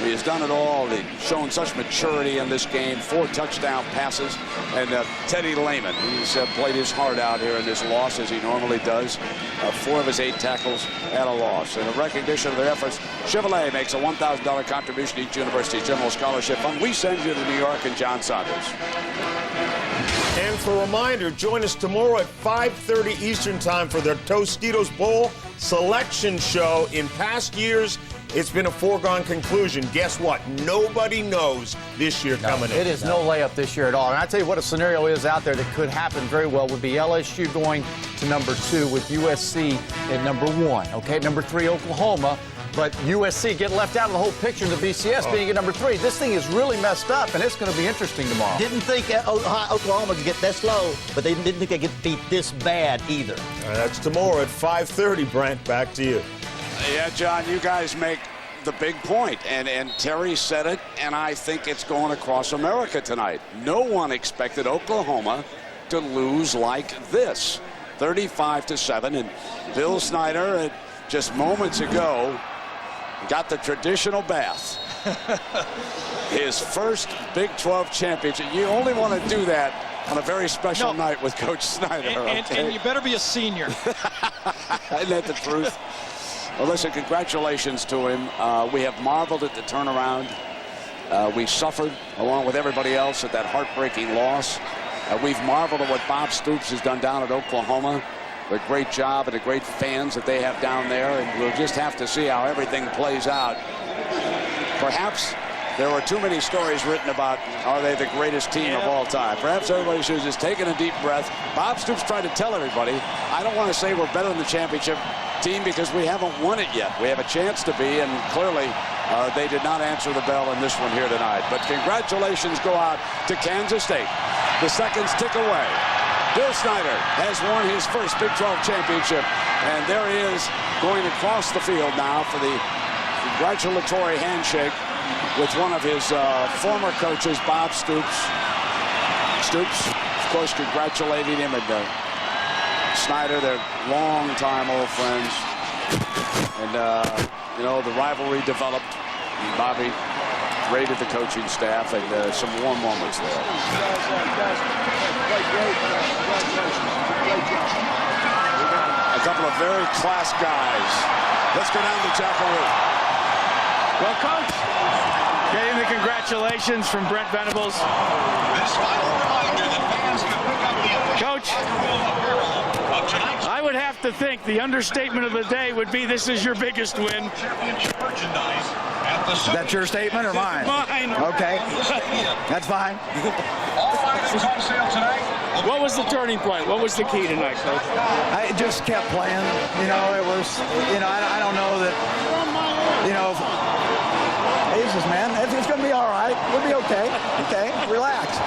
He has done it all. He's shown such maturity in this game. 4 touchdown passes. And Teddy Lehman, he's played his heart out here in this loss, as he normally does. 4 of his 8 tackles at a loss. And in recognition of their efforts, Chevrolet makes a $1,000 contribution to each university's general scholarship fund. We send you to New York and John Saunders. And for a reminder, join us tomorrow at 5:30 Eastern Time for their Tostitos Bowl selection show. In past years, it's been a foregone conclusion. Guess what? Nobody knows this year coming in. It is no layup this year at all. And I tell you what a scenario is out there that could happen very well would be LSU going to number 2 with USC at number 1. Okay, number 3, Oklahoma. But USC get left out of the whole picture, the BCS being at number 3. This thing is really messed up, and it's going to be interesting tomorrow. Didn't think Oklahoma could get this low, but they didn't think they'd get beat this bad either. That's tomorrow at 5:30, Brent. Back to you. Yeah, John, you guys make the big point, and Terry said it, and I think it's going across America tonight. No one expected Oklahoma to lose like this, 35-7, and Bill Snyder, just moments ago, got the traditional bath. His first Big 12 championship. You only want to do that on a very special night with Coach Snyder. And you better be a senior. Isn't that the truth? Well, listen, congratulations to him. We have marveled at the turnaround. We suffered, along with everybody else, at that heartbreaking loss. We've marveled at what Bob Stoops has done down at Oklahoma. The great job and the great fans that they have down there, and we'll just have to see how everything plays out. Perhaps there were too many stories written about, are they the greatest team of all time? Perhaps everybody should have just taken a deep breath. Bob Stoops tried to tell everybody, I don't want to say we're better than the championship team because we haven't won it yet. We have a chance to be, and clearly they did not answer the bell in this one here tonight. But congratulations go out to Kansas State. The seconds tick away. Bill Snyder has won his first Big 12 championship, and there he is going across the field now for the congratulatory handshake with one of his former coaches, Bob Stoops. Stoops, of course, congratulating him, and Snyder, they're long-time old friends. And, you know, the rivalry developed. And Bobby rated the coaching staff, and some warm moments there. A couple of very class guys. Let's go down to Jackaroo. Well, Coach, getting the congratulations from Brent Venables. Coach, I would have to think the understatement of the day would be this is your biggest win. That's your statement or mine? Mine. Okay. That's fine. What was the turning point? What was the key tonight, Coach? I just kept playing. You know, it was, you know, I don't know that, you know, Jesus, man, it's going to be all right. We'll be okay. Okay, relax.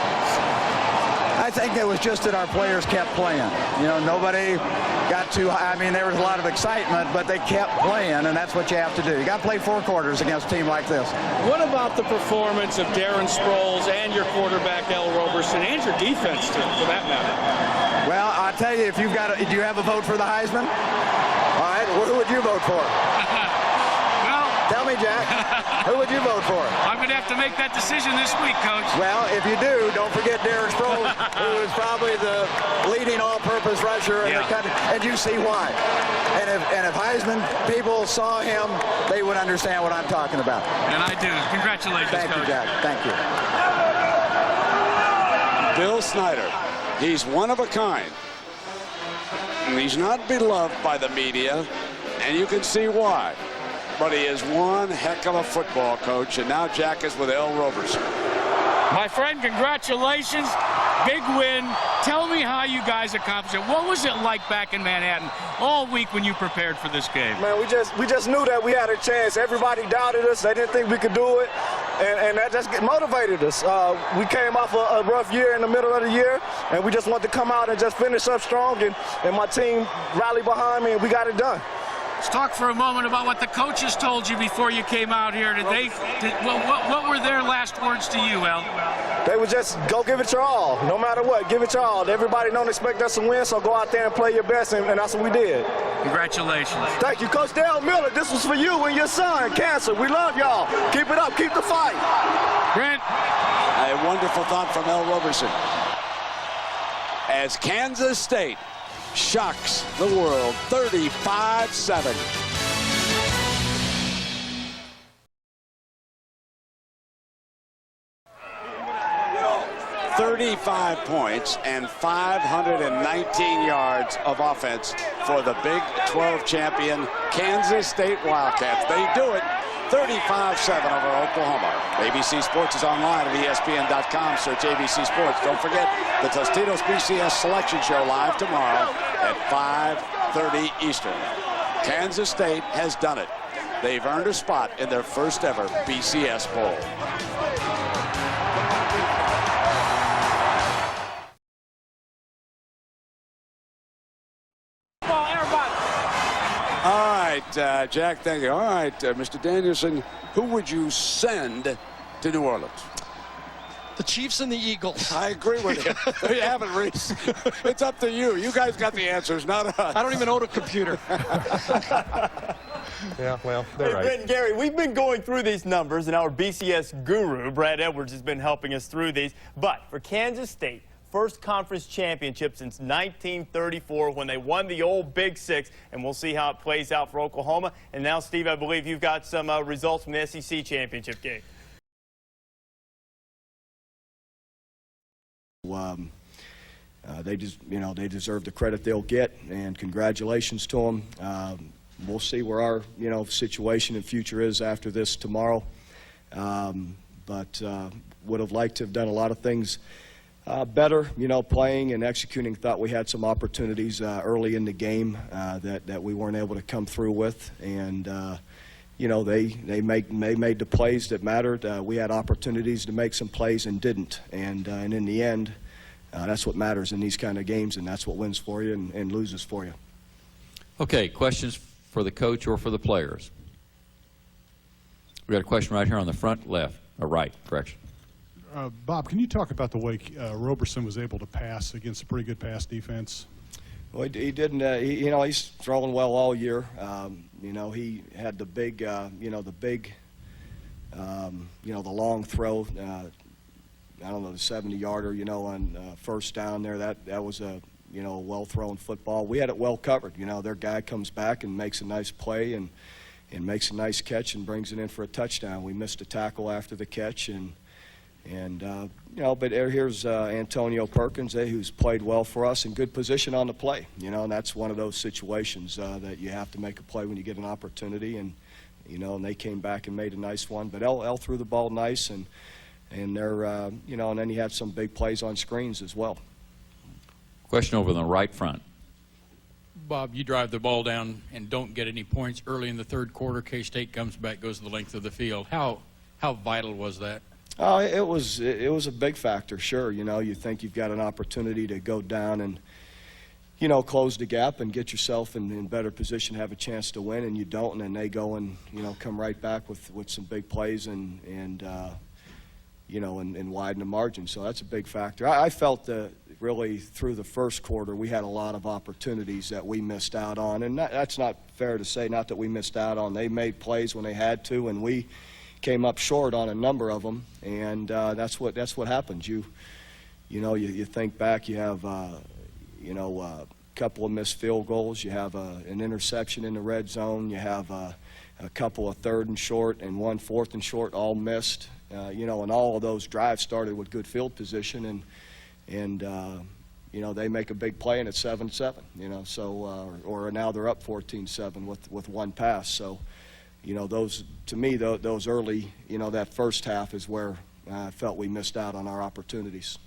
I think it was just that our players kept playing. You know, nobody got too high. I mean, there was a lot of excitement, but they kept playing, and that's what you have to do. You got to play 4 quarters against a team like this. What about the performance of Darren Sproles and your quarterback, L. Roberson, and your defense team, for that matter? Well, I'll tell you, if you've got do you have a vote for the Heisman? All right, who would you vote for? Tell me, Jack. Who would you vote for? I'm going to have to make that decision this week, Coach. Well, if you do, don't forget Darren Sproles, who is probably the leading all-purpose rusher in the country, and you see why. And if Heisman people saw him, they would understand what I'm talking about. And I do. Congratulations, Thank Coach. you, Jack. Thank you. Bill Snyder, he's one of a kind. And he's not beloved by the media, and you can see why. But he is one heck of a football coach, and now Jack is with L. Roberson. My friend, congratulations. Big win. Tell me how you guys accomplished it. What was it like back in Manhattan all week when you prepared for this game? Man, we just knew that we had a chance. Everybody doubted us. They didn't think we could do it, and that just motivated us. We came off a rough year in the middle of the year, and we just wanted to come out and just finish up strong, and my team rallied behind me, and we got it done. Let's talk for a moment about what the coaches told you before you came out here. What were their last words to you, Al? They would just go give it your all, no matter what. Give it your all. Everybody don't expect us to win, so go out there and play your best, and that's what we did. Congratulations. Thank you, Coach Dale Miller. This was for you and your son, Cancer. We love y'all. Keep it up. Keep the fight. Brent. A wonderful thought from Al Roberson. As Kansas State shocks the world 35-7. 35 points and 519 yards of offense for the Big 12 champion Kansas State Wildcats. They do it 35-7 over Oklahoma. ABC Sports is online at ESPN.com. Search ABC Sports. Don't forget the Tostitos BCS Selection Show live tomorrow at 5:30 Eastern. Kansas State has done it. They've earned a spot in their first ever BCS Bowl. All right, Jack, thank you. All right, Mr. Danielson, who would you send to New Orleans? The Chiefs and the Eagles. I agree with you. There you have it, Reese. It's up to you. You guys got the answers, not us. I don't even own a computer. Yeah, well, they're right. Brent and Gary, we've been going through these numbers, and our BCS guru, Brad Edwards, has been helping us through these. But for Kansas State, first conference championship since 1934 when they won the old Big Six, and we'll see how it plays out for Oklahoma. And now, Steve, I believe you've got some results from the SEC championship game. They deserve the credit they'll get, and congratulations to them. We'll see where our situation and future is after this tomorrow. But would have liked to have done a lot of things better, playing and executing. Thought we had some opportunities early in the game that we weren't able to come through with, and they made the plays that mattered. We had opportunities to make some plays and didn't, and in the end, that's what matters in these kind of games, and that's what wins for you and loses for you. Okay, questions for the coach or for the players? We got a question right here on the front left, or right, correction. Bob, can you talk about the way Roberson was able to pass against a pretty good pass defense? Well, he didn't. He's throwing well all year. He had the big, the long throw. I don't know, the 70-yarder, on first down there. That was a, well-thrown football. We had it well covered. Their guy comes back and makes a nice play and makes a nice catch and brings it in for a touchdown. We missed a tackle after the catch, but here's Antonio Perkins, who's played well for us in good position on the play. And that's one of those situations that you have to make a play when you get an opportunity, and they came back and made a nice one. But El threw the ball nice, and they're, and then you had some big plays on screens as well. Question over in the right front. Bob, you drive the ball down and don't get any points early in the third quarter. K-State comes back, goes the length of the field. How vital was that? It was a big factor, sure. You think you've got an opportunity to go down and, close the gap and get yourself in better position, have a chance to win, and you don't, and then they go and, come right back with some big plays and widen the margin. So that's a big factor. I felt that really through the first quarter we had a lot of opportunities that we missed out on, and that's not fair to say, not that we missed out on. They made plays when they had to, and we came up short on a number of them, and that's what happens. You think back, you have a couple of missed field goals, you have an interception in the red zone, you have a couple of third and short and one fourth and short, all missed. And all of those drives started with good field position, and they make a big play and it's 7-7. Or now they're up 14-7 with one pass. So, those, to me, those early, that first half is where I felt we missed out on our opportunities.